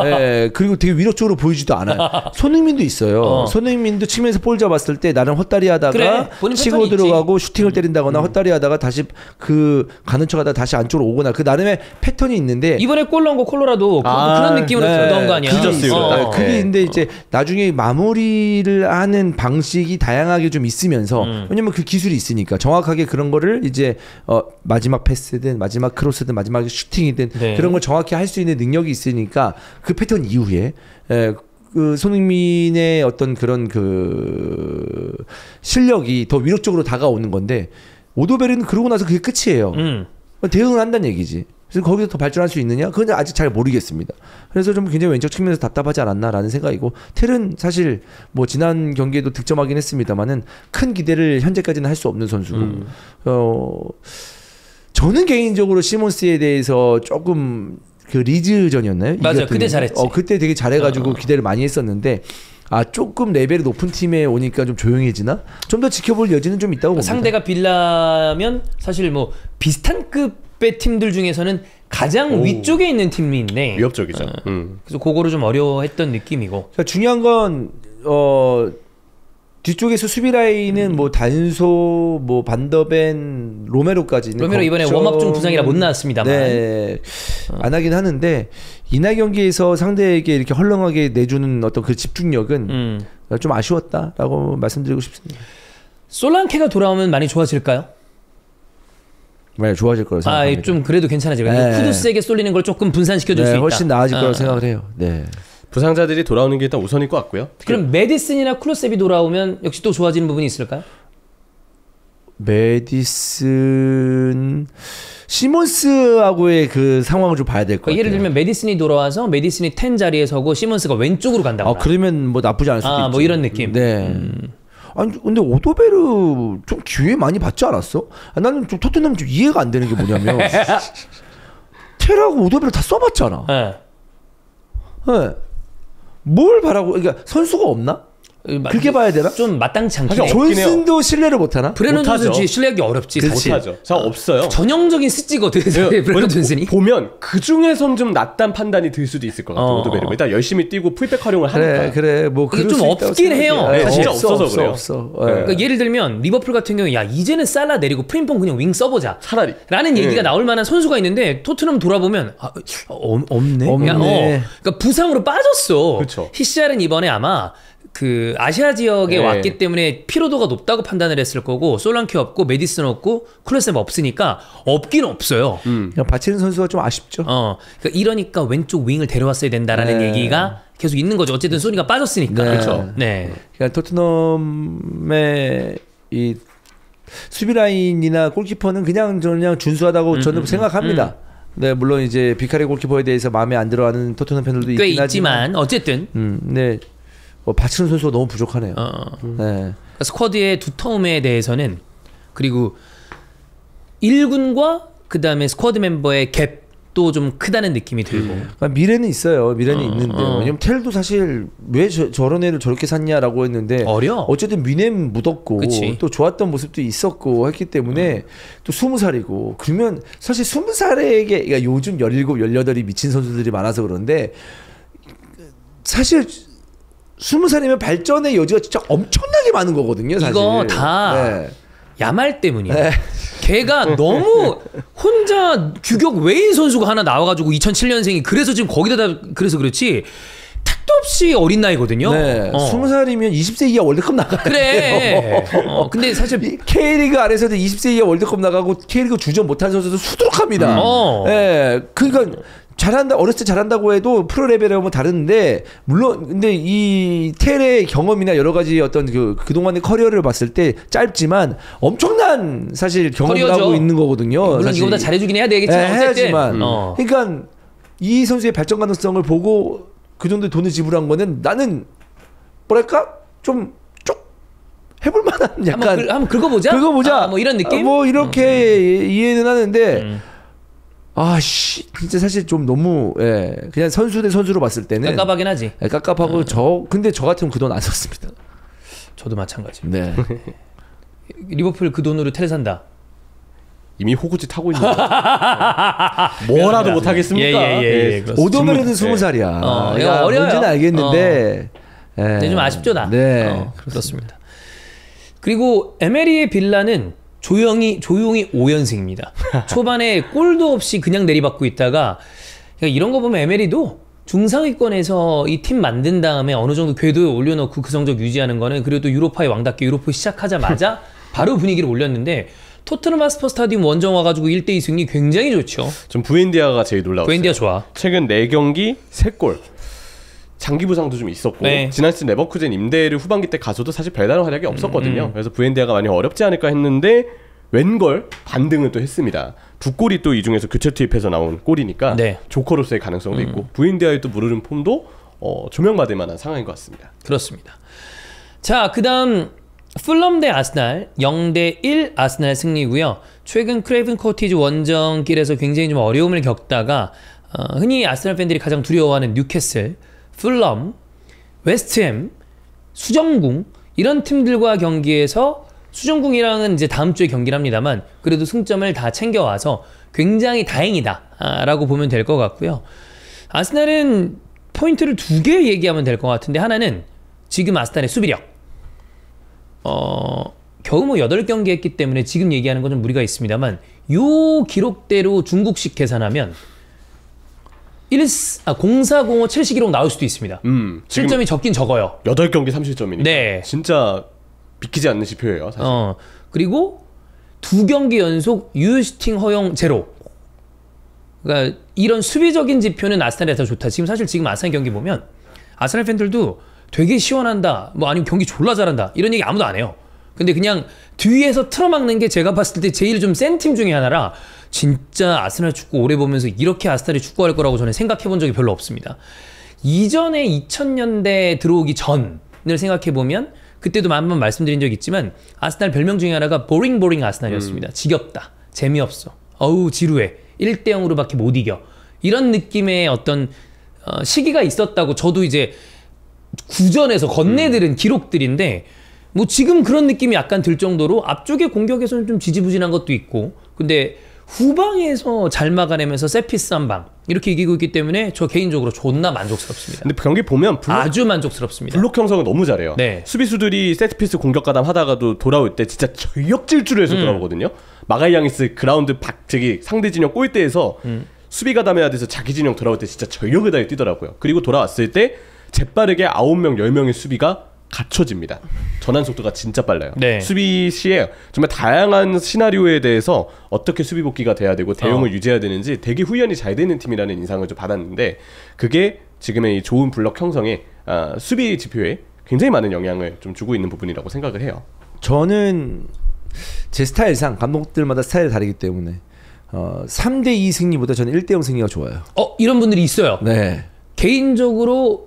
예, 그리고 되게 위력적으로 보이지도 않아요. 손흥민도 있어요. 손흥민도 측면에서 볼 잡았을 때 나름 헛다리하다가 그래, 본인 치고 패턴이 들어가고 슈팅을 때린다거나 헛다리하다가 다시 그 가는 척하다 다시 안쪽으로 오거나 그 나름의 패턴이 있는데 이번에 골 넣은 거 콜로라도 그런 느낌으로 넣은 거 아니야. 그죠. 그게 근데 이제 나중에 마무리를 하는 방식이 다양하게 좀 있으면서 왜냐면 그 기술이 있으니까 정확하게 그런 거를 이제 마지막 패스든 마지막 크로스든 마지막 슈팅이든 네. 그런 걸 정확히 할 수 있는 능력이 있으니까 그 패턴 이후에 그 손흥민의 어떤 그런 그 실력이 더 위력적으로 다가오는 건데 오도베르는 그러고 나서 그게 끝이에요. 대응을 한다는 얘기지. 그래서 거기서 더 발전할 수 있느냐? 그건 아직 잘 모르겠습니다. 그래서 좀 굉장히 왼쪽 측면에서 답답하지 않았나라는 생각이고 텔은 사실 뭐 지난 경기에도 득점하긴 했습니다만은 큰 기대를 현재까지는 할 수 없는 선수고 저는 개인적으로 시몬스에 대해서 조금 그 리즈전이었나요? 맞아요. 그때 잘했지. 그때 되게 잘해가지고 기대를 많이 했었는데 조금 레벨이 높은 팀에 오니까 좀 조용해지나? 좀 더 지켜볼 여지는 좀 있다고 봅니다. 상대가 빌라면 사실 뭐 비슷한 급의 팀들 중에서는 가장 위쪽에 있는 팀인데 위협적이죠. 그래서 그거를 좀 어려워했던 느낌이고. 그러니까 중요한 건 뒤쪽에서 수비 라인은 뭐 단소, 뭐 반더벤, 로메로까지 로메로 이번에 웜업 중 부상이라 못 나왔습니다만. 네, 안 하긴 하는데 이날 경기에서 상대에게 이렇게 헐렁하게 내주는 어떤 그 집중력은 좀 아쉬웠다라고 말씀드리고 싶습니다. 솔랑케가 돌아오면 많이 좋아질까요? 네, 좋아질 거라고 생각합니다. 좀 그래도 괜찮아지고 네. 쿠두스에게 쏠리는 걸 조금 분산시켜줄 수 있다. 훨씬 나아질 거라고 생각을 해요. 네. 부상자들이 돌아오는 게 일단 우선일 것 같고요. 그럼 메디슨이나 클로셉이 돌아오면 역시 또 좋아지는 부분이 있을까요? 메디슨 시몬스하고의 그 상황을 좀 봐야 될 것 같아요. 예를 들면 메디슨이 돌아와서 메디슨이 10 자리에 서고 시몬스가 왼쪽으로 간다거나. 그러면 뭐 나쁘지 않을 수도 있죠. 뭐 이런 느낌. 네. 아니 근데 오도베르 좀 기회 많이 받지 않았어? 나는 좀 토트넘 좀 이해가 안 되는 게 뭐냐면 테라하고 오도베르 다 써봤잖아. 네. 네. 뭘 바라고? 그러니까 선수가 없나? 그렇게 봐야 되나? 좀 마땅치 않긴 해. 존슨도 신뢰를 못하나? 브레넌 존슨 신뢰하기 어렵지 사실. 못하죠. 잘 없어요. 전형적인 스찌거든. 브레넌 존슨이. 보면 그 중에선 좀 낫단 판단이 들 수도 있을 것 같아요. 오도베르가 일단 열심히 뛰고 풀백 활용을 하니까. 그래 뭐 그게 좀 없긴 해요. 네, 진짜 없어서 그래요. 그러니까 예를 들면 리버풀 같은 경우 야 이제는 살라 내리고 프림퐁 그냥 윙 써보자. 차라리. 라는 얘기가 나올 만한 선수가 있는데 토트넘 돌아보면 없네. 그러니까 부상으로 빠졌어. 그쵸. 히시알은 이번에 아마 그 아시아 지역에 왔기 때문에 피로도가 높다고 판단을 했을 거고 솔랑키 없고 메디슨 없고 클로셉 없으니까 없긴 없어요. 그냥 바치는 선수가 좀 아쉽죠. 그러니까 이러니까 왼쪽 윙을 데려왔어야 된다라는 얘기가 계속 있는 거죠. 어쨌든 소니가 빠졌으니까. 그렇죠. 네. 그러니까 토트넘의 이 수비 라인이나 골키퍼는 그냥 준수하다고 저는 생각합니다. 네, 물론 이제 비카리 골키퍼에 대해서 마음에 안 들어하는 토트넘 팬들도 꽤 있긴 있지만 어쨌든 네. 바치는 선수가 너무 부족하네요. 네. 그러니까 스쿼드의 두터움에 대해서는 그리고 1군과 그 다음에 스쿼드 멤버의 갭도 좀 크다는 느낌이 들고. 그러니까 미래는 있어요. 미래는 있는데 왜냐면 텔도 사실 왜 저런 애를 저렇게 샀냐라고 했는데 어쨌든 미넨 묻었고 그치. 또 좋았던 모습도 있었고 했기 때문에 또 20살이고 그러면 사실 20살에게 그러니까 요즘 17, 18이 미친 선수들이 많아서 그런데 사실 20살이면 발전의 여지가 진짜 엄청나게 많은 거거든요. 사실. 이거 다 야말 때문이야. 걔가 너무 혼자 규격 외인 선수가 하나 나와가지고 2007년생이 그래서 지금 거기다 그래서 그렇지 택도 없이 어린 나이거든요. 20살이면 20세 이하 월드컵 나가요. 그래. 근데 사실 K리그 안에서도 20세 이하 월드컵 나가고 K리그 주전 못한 선수도 수두룩합니다. 그러니까 잘한다 어렸을 때 잘한다고 해도 프로 레벨에 오면 다른데 물론 근데 이 텔의 경험이나 여러 가지 어떤 그동안의 커리어를 봤을 때 짧지만 엄청난 사실 경험을 커리어죠. 하고 있는 거거든요. 물론 사실. 이거보다 잘해주긴 해야 되겠지만 해야지만 그러니까 이 선수의 발전 가능성을 보고 그 정도의 돈을 지불한 거는 나는 뭐랄까 좀 해볼 만한 약간 한번 긁어보자. 뭐 이런 느낌? 뭐 이렇게 이해는 하는데 진짜 사실 좀 너무 그냥 선수 대 선수로 봤을 때는 깝깝하긴 하지. 깝깝하고 근데 저 같으면 그 돈 안 썼습니다. 저도 마찬가지. 네. 리버풀 그 돈으로 텔 산다. 이미 호구지 타고 있는 뭐라도 못 하겠습니까? 오도메르는 20살이야. 어려요. 뭔지는 알겠는데 근데 좀 아쉽죠 나. 네. 그렇습니다. 그리고 에메리의 빌라는 조용히 5연승입니다. 초반에 골도 없이 그냥 내리받고 있다가 그러니까 이런 거 보면 에메리도 중상위권에서 이 팀 만든 다음에 어느 정도 궤도에 올려놓고 그 성적 유지하는 거는 그래도 유로파의 왕답게 유로파 시작하자마자 바로 분위기를 올렸는데 토트넘 하스퍼 스타디움 원정 와가지고 1대2 승리 굉장히 좋죠. 전 부엔디아가 제일 놀라웠어요. 부엔디아 좋아. 최근 4경기 3골. 장기 부상도 좀 있었고 지난 시즌 레버쿠젠 임대를 후반기 때 가서도 사실 별다른 활약이 없었거든요. 그래서 부엔디아가 많이 어렵지 않을까 했는데 웬걸 반등을 또 했습니다. 2골이 또 이 중에서 교체 투입해서 나온 골이니까 조커로서의 가능성도 있고 부엔디아의 또 무르른 폼도 조명받을 만한 상황인 것 같습니다. 그렇습니다. 자, 그다음 풀럼 대 아스날 0대1 아스날 승리고요. 최근 크레이븐 코티지 원정길에서 굉장히 좀 어려움을 겪다가 흔히 아스날 팬들이 가장 두려워하는 뉴캐슬, 풀럼, 웨스트햄, 수정궁 이런 팀들과 경기에서 수정궁이랑은 이제 다음 주에 경기를 합니다만 그래도 승점을 다 챙겨와서 굉장히 다행이다라고 보면 될 것 같고요. 아스날은 포인트를 2개 얘기하면 될 것 같은데 하나는 지금 아스날의 수비력. 겨우 뭐 8경기 했기 때문에 지금 얘기하는 건 좀 무리가 있습니다만 요 기록대로 중국식 계산하면 0405 첼시 기록 나올 수도 있습니다. 실점이 적긴 적어요. 8경기 30점이니까. 네. 진짜 믿기지 않는 지표예요, 사실. 그리고 2경기 연속 유슈팅 허용 제로. 그러니까 이런 수비적인 지표는 아스날이 더 좋다. 지금 아스날 경기 보면 아스날 팬들도 되게 시원한다. 뭐 아니면 경기 졸라 잘한다. 이런 얘기 아무도 안 해요. 근데 그냥 뒤에서 틀어막는 게 제가 봤을 때 제일 좀 센 팀 중에 하나라 진짜 아스날 축구 오래 보면서 이렇게 아스날이 축구할 거라고 저는 생각해 본 적이 별로 없습니다. 이전에 2000년대 들어오기 전을 생각해 보면 그때도 한번 말씀드린 적이 있지만 아스날 별명 중에 하나가 보링 아스날이었습니다. 지겹다. 재미없어. 어우 지루해. 1대 0으로밖에 못 이겨. 이런 느낌의 어떤 시기가 있었다고 저도 이제 구전에서 건네들은 기록들인데 뭐 지금 그런 느낌이 약간 들 정도로 앞쪽의 공격에서는 좀 지지부진한 것도 있고 근데 후방에서 잘 막아내면서 세피스 한 방 이렇게 이기고 있기 때문에 저 개인적으로 존나 만족스럽습니다. 근데 경기 보면 아주 만족스럽습니다. 블록 형성을 너무 잘해요. 네. 수비수들이 세트피스 공격 가담 하다가도 돌아올 때 진짜 전력 질주를 해서 돌아오거든요. 마가이양이스 그라운드 저기 상대 진영 골대에서 수비 가담해야 돼서 자기 진영 돌아올 때 진짜 전력을 다해 뛰더라고요. 그리고 돌아왔을 때 재빠르게 9명, 10명의 수비가 갖춰집니다. 전환 속도가 진짜 빨라요. 네. 수비 시에 정말 다양한 시나리오에 대해서 어떻게 수비 복귀가 돼야 되고 대응을 유지해야 되는지 되게 후연이 잘 되는 팀이라는 인상을 좀 받았는데 그게 지금의 이 좋은 블록 형성에 수비 지표에 굉장히 많은 영향을 좀 주고 있는 부분이라고 생각을 해요. 저는 제 스타일상 감독들마다 스타일이 다르기 때문에 3대2 승리보다 저는 1대0 승리가 좋아요. 이런 분들이 있어요. 네. 개인적으로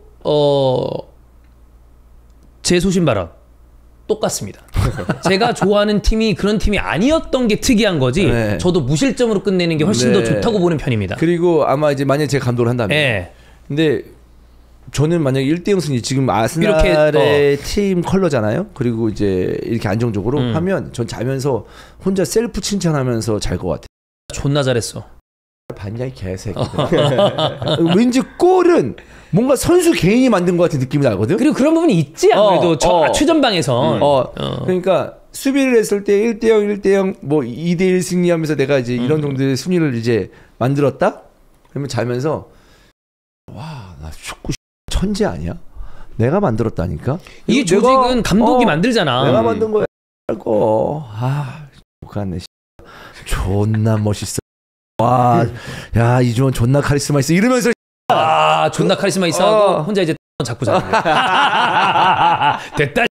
제 소신 발언 똑같습니다. 제가 좋아하는 팀이 그런 팀이 아니었던 게 특이한 거지. 네. 저도 무실점으로 끝내는 게 훨씬 더 좋다고 보는 편입니다. 그리고 아마 이제 만약에 제가 감독을 한다면 네. 근데 저는 만약에 1대0 승리 지금 아스날의 팀 컬러잖아요. 그리고 이제 이렇게 안정적으로 하면 전 자면서 혼자 셀프 칭찬하면서 잘 것 같아요. 존나 잘했어. 봤냐 이 개새끼. 왠지 골은 뭔가 선수 개인이 만든 것 같은 느낌이 나거든. 그리고 그런 부분이 있지 아무래도 최전방에선. 그러니까 수비를 했을 때 1대0, 1대0, 뭐 2대1 승리하면서 내가 이제 이런 정도의 순위를 이제 만들었다. 그러면 자면서 와, 나 축구 천재 아니야? 내가 만들었다니까. 이 조직은 감독이 만들잖아. 내가 만든 거야. 그렇네. 존나 멋있어. 와, 야 이주원 존나 카리스마 있어. 이러면서 존나 카리스마 있어하고 혼자 이제 잡고 자는 거야. 됐다.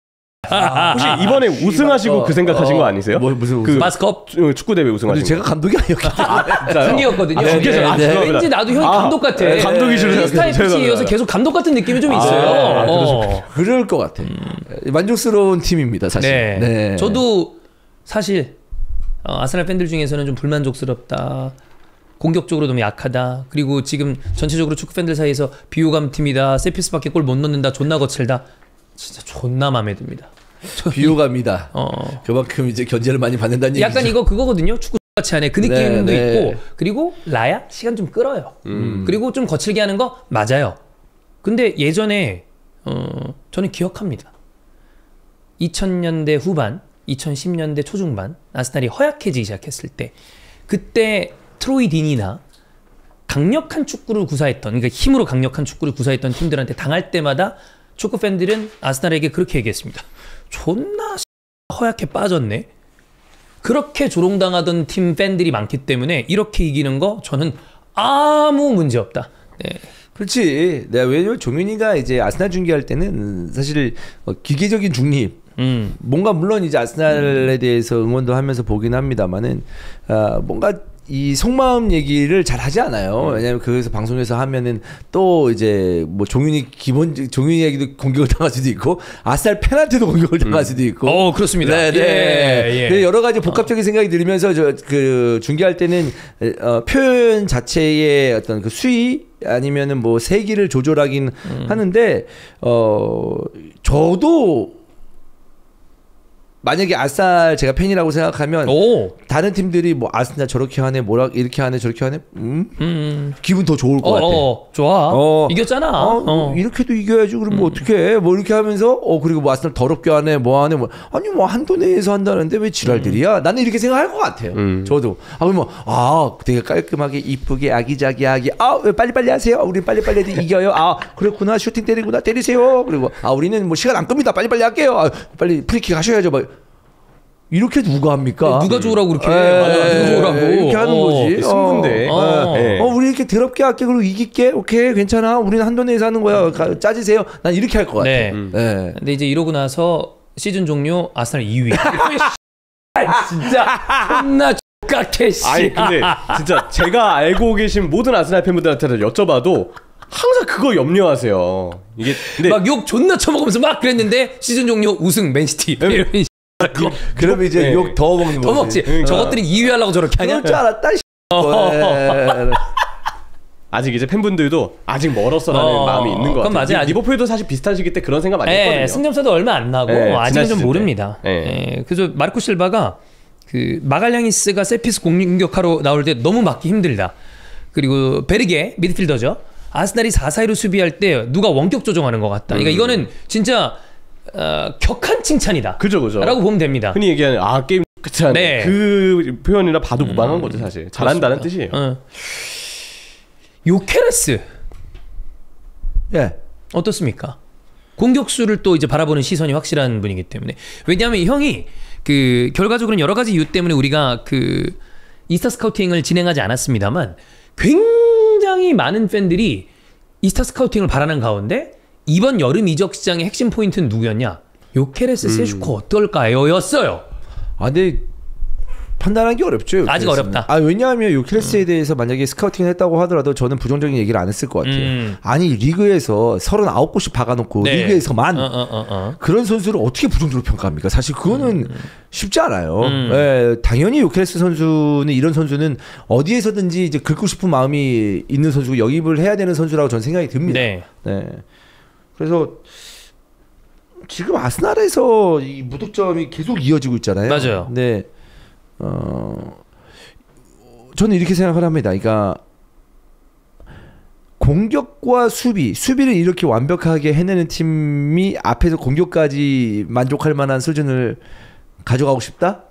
혹시 이번에 우승하시고 그 생각하신 거 아니세요? 무슨 그 마스컵 축구 대회 우승하신 제가 감독이 아니었기 때문에. 중계였거든요. 왠지 나도 형 감독 같아. 감독이시죠. 스타일 PC여서 계속 감독 같은 느낌이 좀 있어요. 그럴 것 같아. 만족스러운 팀입니다, 사실. 네. 저도 사실 아스날 팬들 중에서는 좀 불만족스럽다. 공격적으로 너무 약하다. 그리고 지금 전체적으로 축구 팬들 사이에서 비호감 팀이다. 세피스밖에 골 못 넣는다. 존나 거칠다. 진짜 존나 마음에 듭니다. 비호감이다. 그만큼 이제 견제를 많이 받는다는 얘기죠. 약간 이거 그거거든요. 축구 같이 하네. 그 느낌도 있고. 그리고 라야 시간 좀 끌어요. 그리고 좀 거칠게 하는 거 맞아요. 근데 예전에 저는 기억합니다. 2000년대 후반, 2010년대 초중반 아스날이 허약해지기 시작했을 때 그때 트로이 딘이나 강력한 축구를 구사했던, 그러니까 힘으로 강력한 축구를 구사했던 팀들한테 당할 때마다 축구 팬들은 아스날에게 그렇게 얘기했습니다. 존나 허약해 빠졌네. 그렇게 조롱당하던 팀 팬들이 많기 때문에 이렇게 이기는 거 저는 아무 문제 없다. 네. 그렇지. 내가 왜냐면 종윤이가 이제 아스날 중계할 때는 사실 기계적인 중립. 뭔가 물론 이제 아스날에 대해서 응원도 하면서 보긴 합니다만은 뭔가 이 속마음 얘기를 잘 하지 않아요. 왜냐면 그래서 방송에서 하면은 또 이제 뭐 종윤이 얘기도 공격을 당할 수도 있고 아스날 팬한테도 공격을 당할 수도 있고. 그렇습니다. 네. 예. 여러 가지 복합적인 생각이 들면서 그 중계할 때는 표현 자체의 어떤 그 수위 아니면은 뭐 세기를 조절하긴 하는데 저도 만약에 아스날 제가 팬이라고 생각하면 다른 팀들이 뭐 아스날 저렇게 하네 뭐라 이렇게 하네 저렇게 하네 기분 더 좋을 것 같아. 좋아. 이겼잖아. 이렇게도 이겨야지. 그럼 뭐 어떻게 해? 뭐 이렇게 하면서 그리고 뭐 아스날 더럽게 하네 뭐 하네 뭐 아니 뭐 한도 내에서 한다는데 왜 지랄들이야? 나는 이렇게 생각할 것 같아요. 저도 그러면 되게 깔끔하게 이쁘게 아기자기하게 왜 빨리빨리 하세요. 우리 빨리빨리 이겨요. 그렇구나. 슈팅 때리구나. 때리세요. 그리고 우리는 뭐 시간 안 끕니다. 빨리빨리 할게요. 빨리 프리킥 하셔야죠. 막 이렇게 누가 합니까? 누가 좋으라고 그렇게 누가 좋으라고 이렇게 하는 거지. 승부인데. 우리 이렇게 더럽게 할게 그리고 이길게. 오케이 괜찮아. 우리는 한돈 내에서 하는 거야. 짜지세요. 난 이렇게 할 것 같아. 네. 근데 이제 이러고 나서 시즌 종료 아스날 2위. 진짜 존나 X같아 씨. 아니 근데 진짜 제가 알고 계신 모든 아스날 팬분들한테 여쭤봐도 항상 그거 염려하세요. 이게 근데 막 욕 존나 쳐먹으면서 막 그랬는데 시즌 종료 우승 맨시티. 그러면 이제 욕 더 먹는 더 거지. 먹지. 저것들이 2위 하려고 저렇게 하냐? 그럴 줄 알았다. 아직 이제 팬분들도 아직 멀었어라는 마음이 있는 것 그건 같아요. 맞아요. 리버풀도 사실 비슷한 시기 때 그런 생각 많이 했거든요. 승점차도 얼마 안 나고 아직은 좀 모릅니다. 그래서 마르코 실바가 그 마갈량이스가 세피스 공격하러 나올 때 너무 막기 힘들다. 그리고 베르게 미드필더죠. 아스날이 4-4-2로 수비할 때 누가 원격 조정하는 것 같다. 그러니까 이거는 진짜 격한 칭찬이다. 그죠. 라고 보면 됩니다. 흔히 얘기하는 게임 끝이라는 네. 그 표현이라 봐도 무방한 거죠 사실. 잘한다는 뜻이에요. 요케레스 어떻습니까? 공격수를 또 이제 바라보는 시선이 확실한 분이기 때문에. 왜냐하면 형이 그 결과적으로는 여러 가지 이유 때문에 우리가 그 이스타 스카우팅을 진행하지 않았습니다만 굉장히 많은 팬들이 이스타 스카우팅을 바라는 가운데 이번 여름 이적 시장의 핵심 포인트는 누구였냐? 요케레스 세슈코 어떨까요? 였어요. 근데 판단하기 어렵죠. 요케레스는. 아직 어렵다. 왜냐하면 요케레스에 대해서 만약에 스카우팅을 했다고 하더라도 저는 부정적인 얘기를 안 했을 것 같아요. 아니 리그에서 39곳이 박아놓고 리그에서만 그런 선수를 어떻게 부정적으로 평가합니까? 사실 그거는 쉽지 않아요. 당연히 요케레스 선수는 이런 선수는 어디에서든지 이제 긁고 싶은 마음이 있는 선수고 영입을 해야 되는 선수라고 저는 생각이 듭니다. 그래서 지금 아스날에서 이 무득점이 계속 이어지고 있잖아요. 맞아요. 네. 저는 이렇게 생각을 합니다. 그러니까 공격과 수비를 이렇게 완벽하게 해내는 팀이 앞에서 공격까지 만족할 만한 수준을 가져가고 싶다?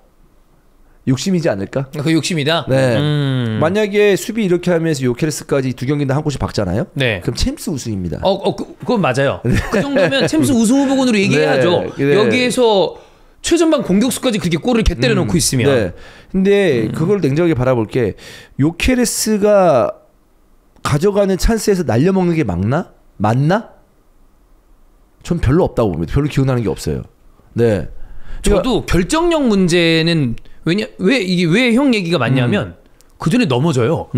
욕심이지 않을까? 그 욕심이다? 네. 만약에 수비 이렇게 하면서 요케레스까지 2경기나 한 골씩 박잖아요? 네. 그럼 챔스 우승입니다. 그건 맞아요. 그 정도면 챔스 우승 후보군으로 얘기해야죠. 여기에서 최전방 공격수까지 그렇게 골을 개 때려 놓고 있으면. 근데 그걸 냉정하게 바라볼게. 요케레스가 가져가는 찬스에서 날려먹는 게 맞나? 전 별로 없다고 봅니다. 별로 기억나는 게 없어요. 네. 저도 결정력 문제는 왜 형 얘기가 맞냐면 그 전에 넘어져요.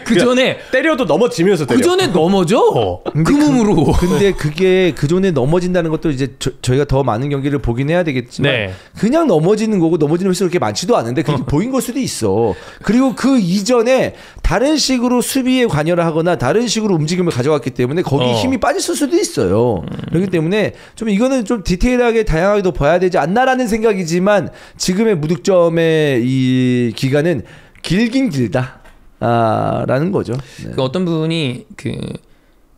그 전에 때려도 넘어지면서 때려. 그 전에 넘어져. 그 몸으로. 근데 그게 그 전에 넘어진다는 것도 이제 저희가 더 많은 경기를 보긴 해야 되겠지만 그냥 넘어지는 거고 넘어지는 횟수가 그렇게 많지도 않은데 그게 보인 걸 수도 있어. 그리고 그 이전에 다른 식으로 수비에 관여를 하거나 다른 식으로 움직임을 가져왔기 때문에 거기 힘이 빠졌을 수도 있어요. 그렇기 때문에 좀 이거는 좀 디테일하게 다양하게 더 봐야 되지 않나라는 생각이지만 지금의 무득점의 이 기간은 길긴 길다. 라는 거죠. 그 어떤 분이 그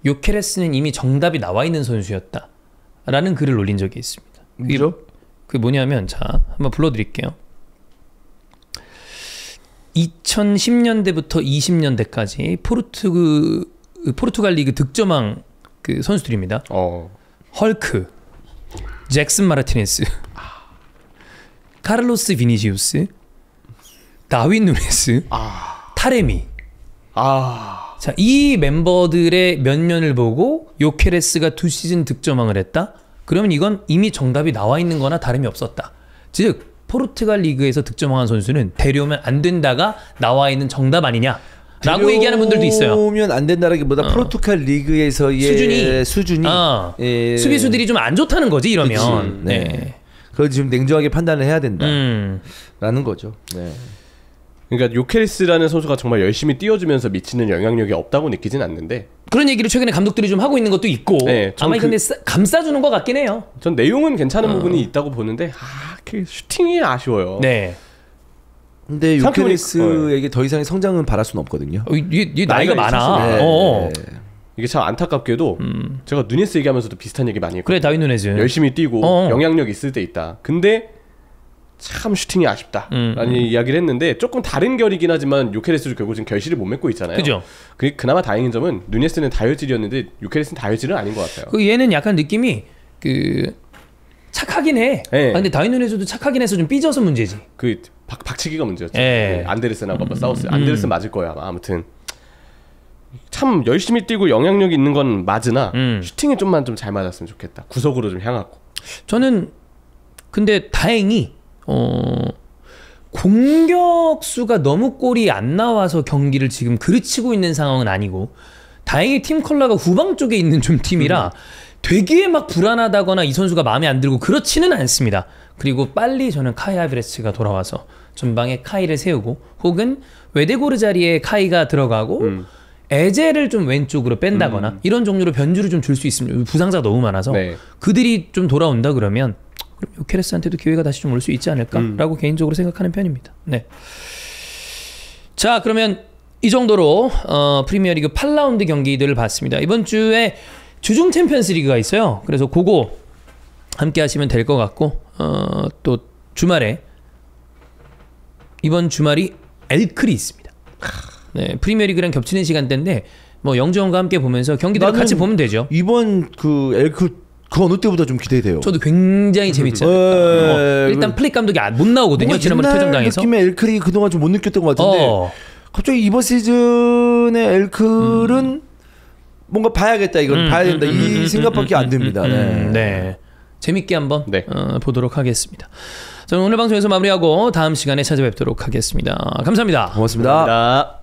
요케레스는 이미 정답이 나와 있는 선수였다. 라는 글을 올린 적이 있습니다. 그게 뭐냐면 자 한번 불러드릴게요. 2010년대부터 20년대까지 포르투갈 리그 득점왕 그 선수들입니다. 헐크, 잭슨 마르티네스, 카를로스 비니시우스, 다윈 누네스, 타레미. 자, 이 멤버들의 면면을 보고 요케레스가 2시즌 득점왕을 했다? 그러면 이건 이미 정답이 나와 있는 거나 다름이 없었다. 즉 포르투갈 리그에서 득점왕한 선수는 데려오면 안 된다가 나와 있는 정답 아니냐? 라고 얘기하는 분들도 있어요. 데려오면 안 된다라기보다 포르투갈 리그에서의 수준이 수비수들이 좀 안 좋다는 거지 이러면. 그걸 지금 냉정하게 판단을 해야 된다라는 거죠. 그러니까 요케레스라는 선수가 정말 열심히 뛰어주면서 미치는 영향력이 없다고 느끼진 않는데 그런 얘기를 최근에 감독들이 좀 하고 있는 것도 있고 아마 근데 감싸주는 것 같긴 해요. 전 내용은 괜찮은 부분이 있다고 보는데 그 슈팅이 아쉬워요. 근데 요케레스에게 더 이상의 성장은 바랄 수는 없거든요. 얘 나이가 많아. 이게 참 안타깝게도 제가 누네스 얘기하면서도 비슷한 얘기 많이 했거든요. 그래 다윈 누네스 열심히 뛰고 영향력 있을 때 있다. 근데 참 슈팅이 아쉽다 라는 이야기를 했는데 조금 다른 결이긴 하지만 요케레스도 결국 지금 결실을 못 맺고 있잖아요. 그죠? 그나마 다행인 점은 누네스는 다혈질이었는데 요케레스는 다혈질은 아닌 것 같아요. 얘는 약간 느낌이 그 착하긴 해. 네. 근데 다윈 누네즈도 착하긴 해서 좀 삐져서 문제지. 그 박치기가 문제였죠. 네. 안데르센하고 한번 싸웠어요. 안데르센 맞을 거야 아마. 아무튼 참 열심히 뛰고 영향력이 있는 건 맞으나 슈팅이 좀만 좀 잘 맞았으면 좋겠다. 구석으로 좀 향하고. 저는 근데 다행히 공격수가 너무 골이 안 나와서 경기를 지금 그르치고 있는 상황은 아니고 다행히 팀 컬러가 후방 쪽에 있는 좀 팀이라 되게 막 불안하다거나 이 선수가 마음에 안 들고 그렇지는 않습니다. 그리고 빨리 저는 카이 하베르츠가 돌아와서 전방에 카이를 세우고 혹은 외대고르 자리에 카이가 들어가고 에제를 좀 왼쪽으로 뺀다거나 이런 종류로 변주를 좀 줄 수 있습니다. 부상자가 너무 많아서 네. 그들이 좀 돌아온다 그러면 요케레스한테도 기회가 다시 좀 올 수 있지 않을까라고 개인적으로 생각하는 편입니다. 네. 자, 그러면 이 정도로 프리미어리그 8라운드 경기들을 봤습니다. 이번 주에 주중 챔피언스 리그가 있어요. 그래서 그거 함께 하시면 될 것 같고 또 주말에 이번 주말이 엘클이 있습니다. 네, 프리미어리그랑 겹치는 시간대인데 뭐 영주원과 함께 보면서 경기들을 같이 보면 되죠. 이번 그 엘크 그 어느 때보다 좀 기대돼요. 저도 굉장히 재밌죠. 일단 플릭 감독이 못 나오거든요. 지난번에 퇴장당해서. 느낌의 엘클이 그동안 좀 못 느꼈던 것 같은데 갑자기 이번 시즌의 엘클은 뭔가 봐야겠다. 이건 봐야 된다. 이 생각밖에 안 듭니다. 네. 재밌게 한번 네. 보도록 하겠습니다. 저는 오늘 방송에서 마무리하고 다음 시간에 찾아뵙도록 하겠습니다. 감사합니다. 고맙습니다. 감사합니다.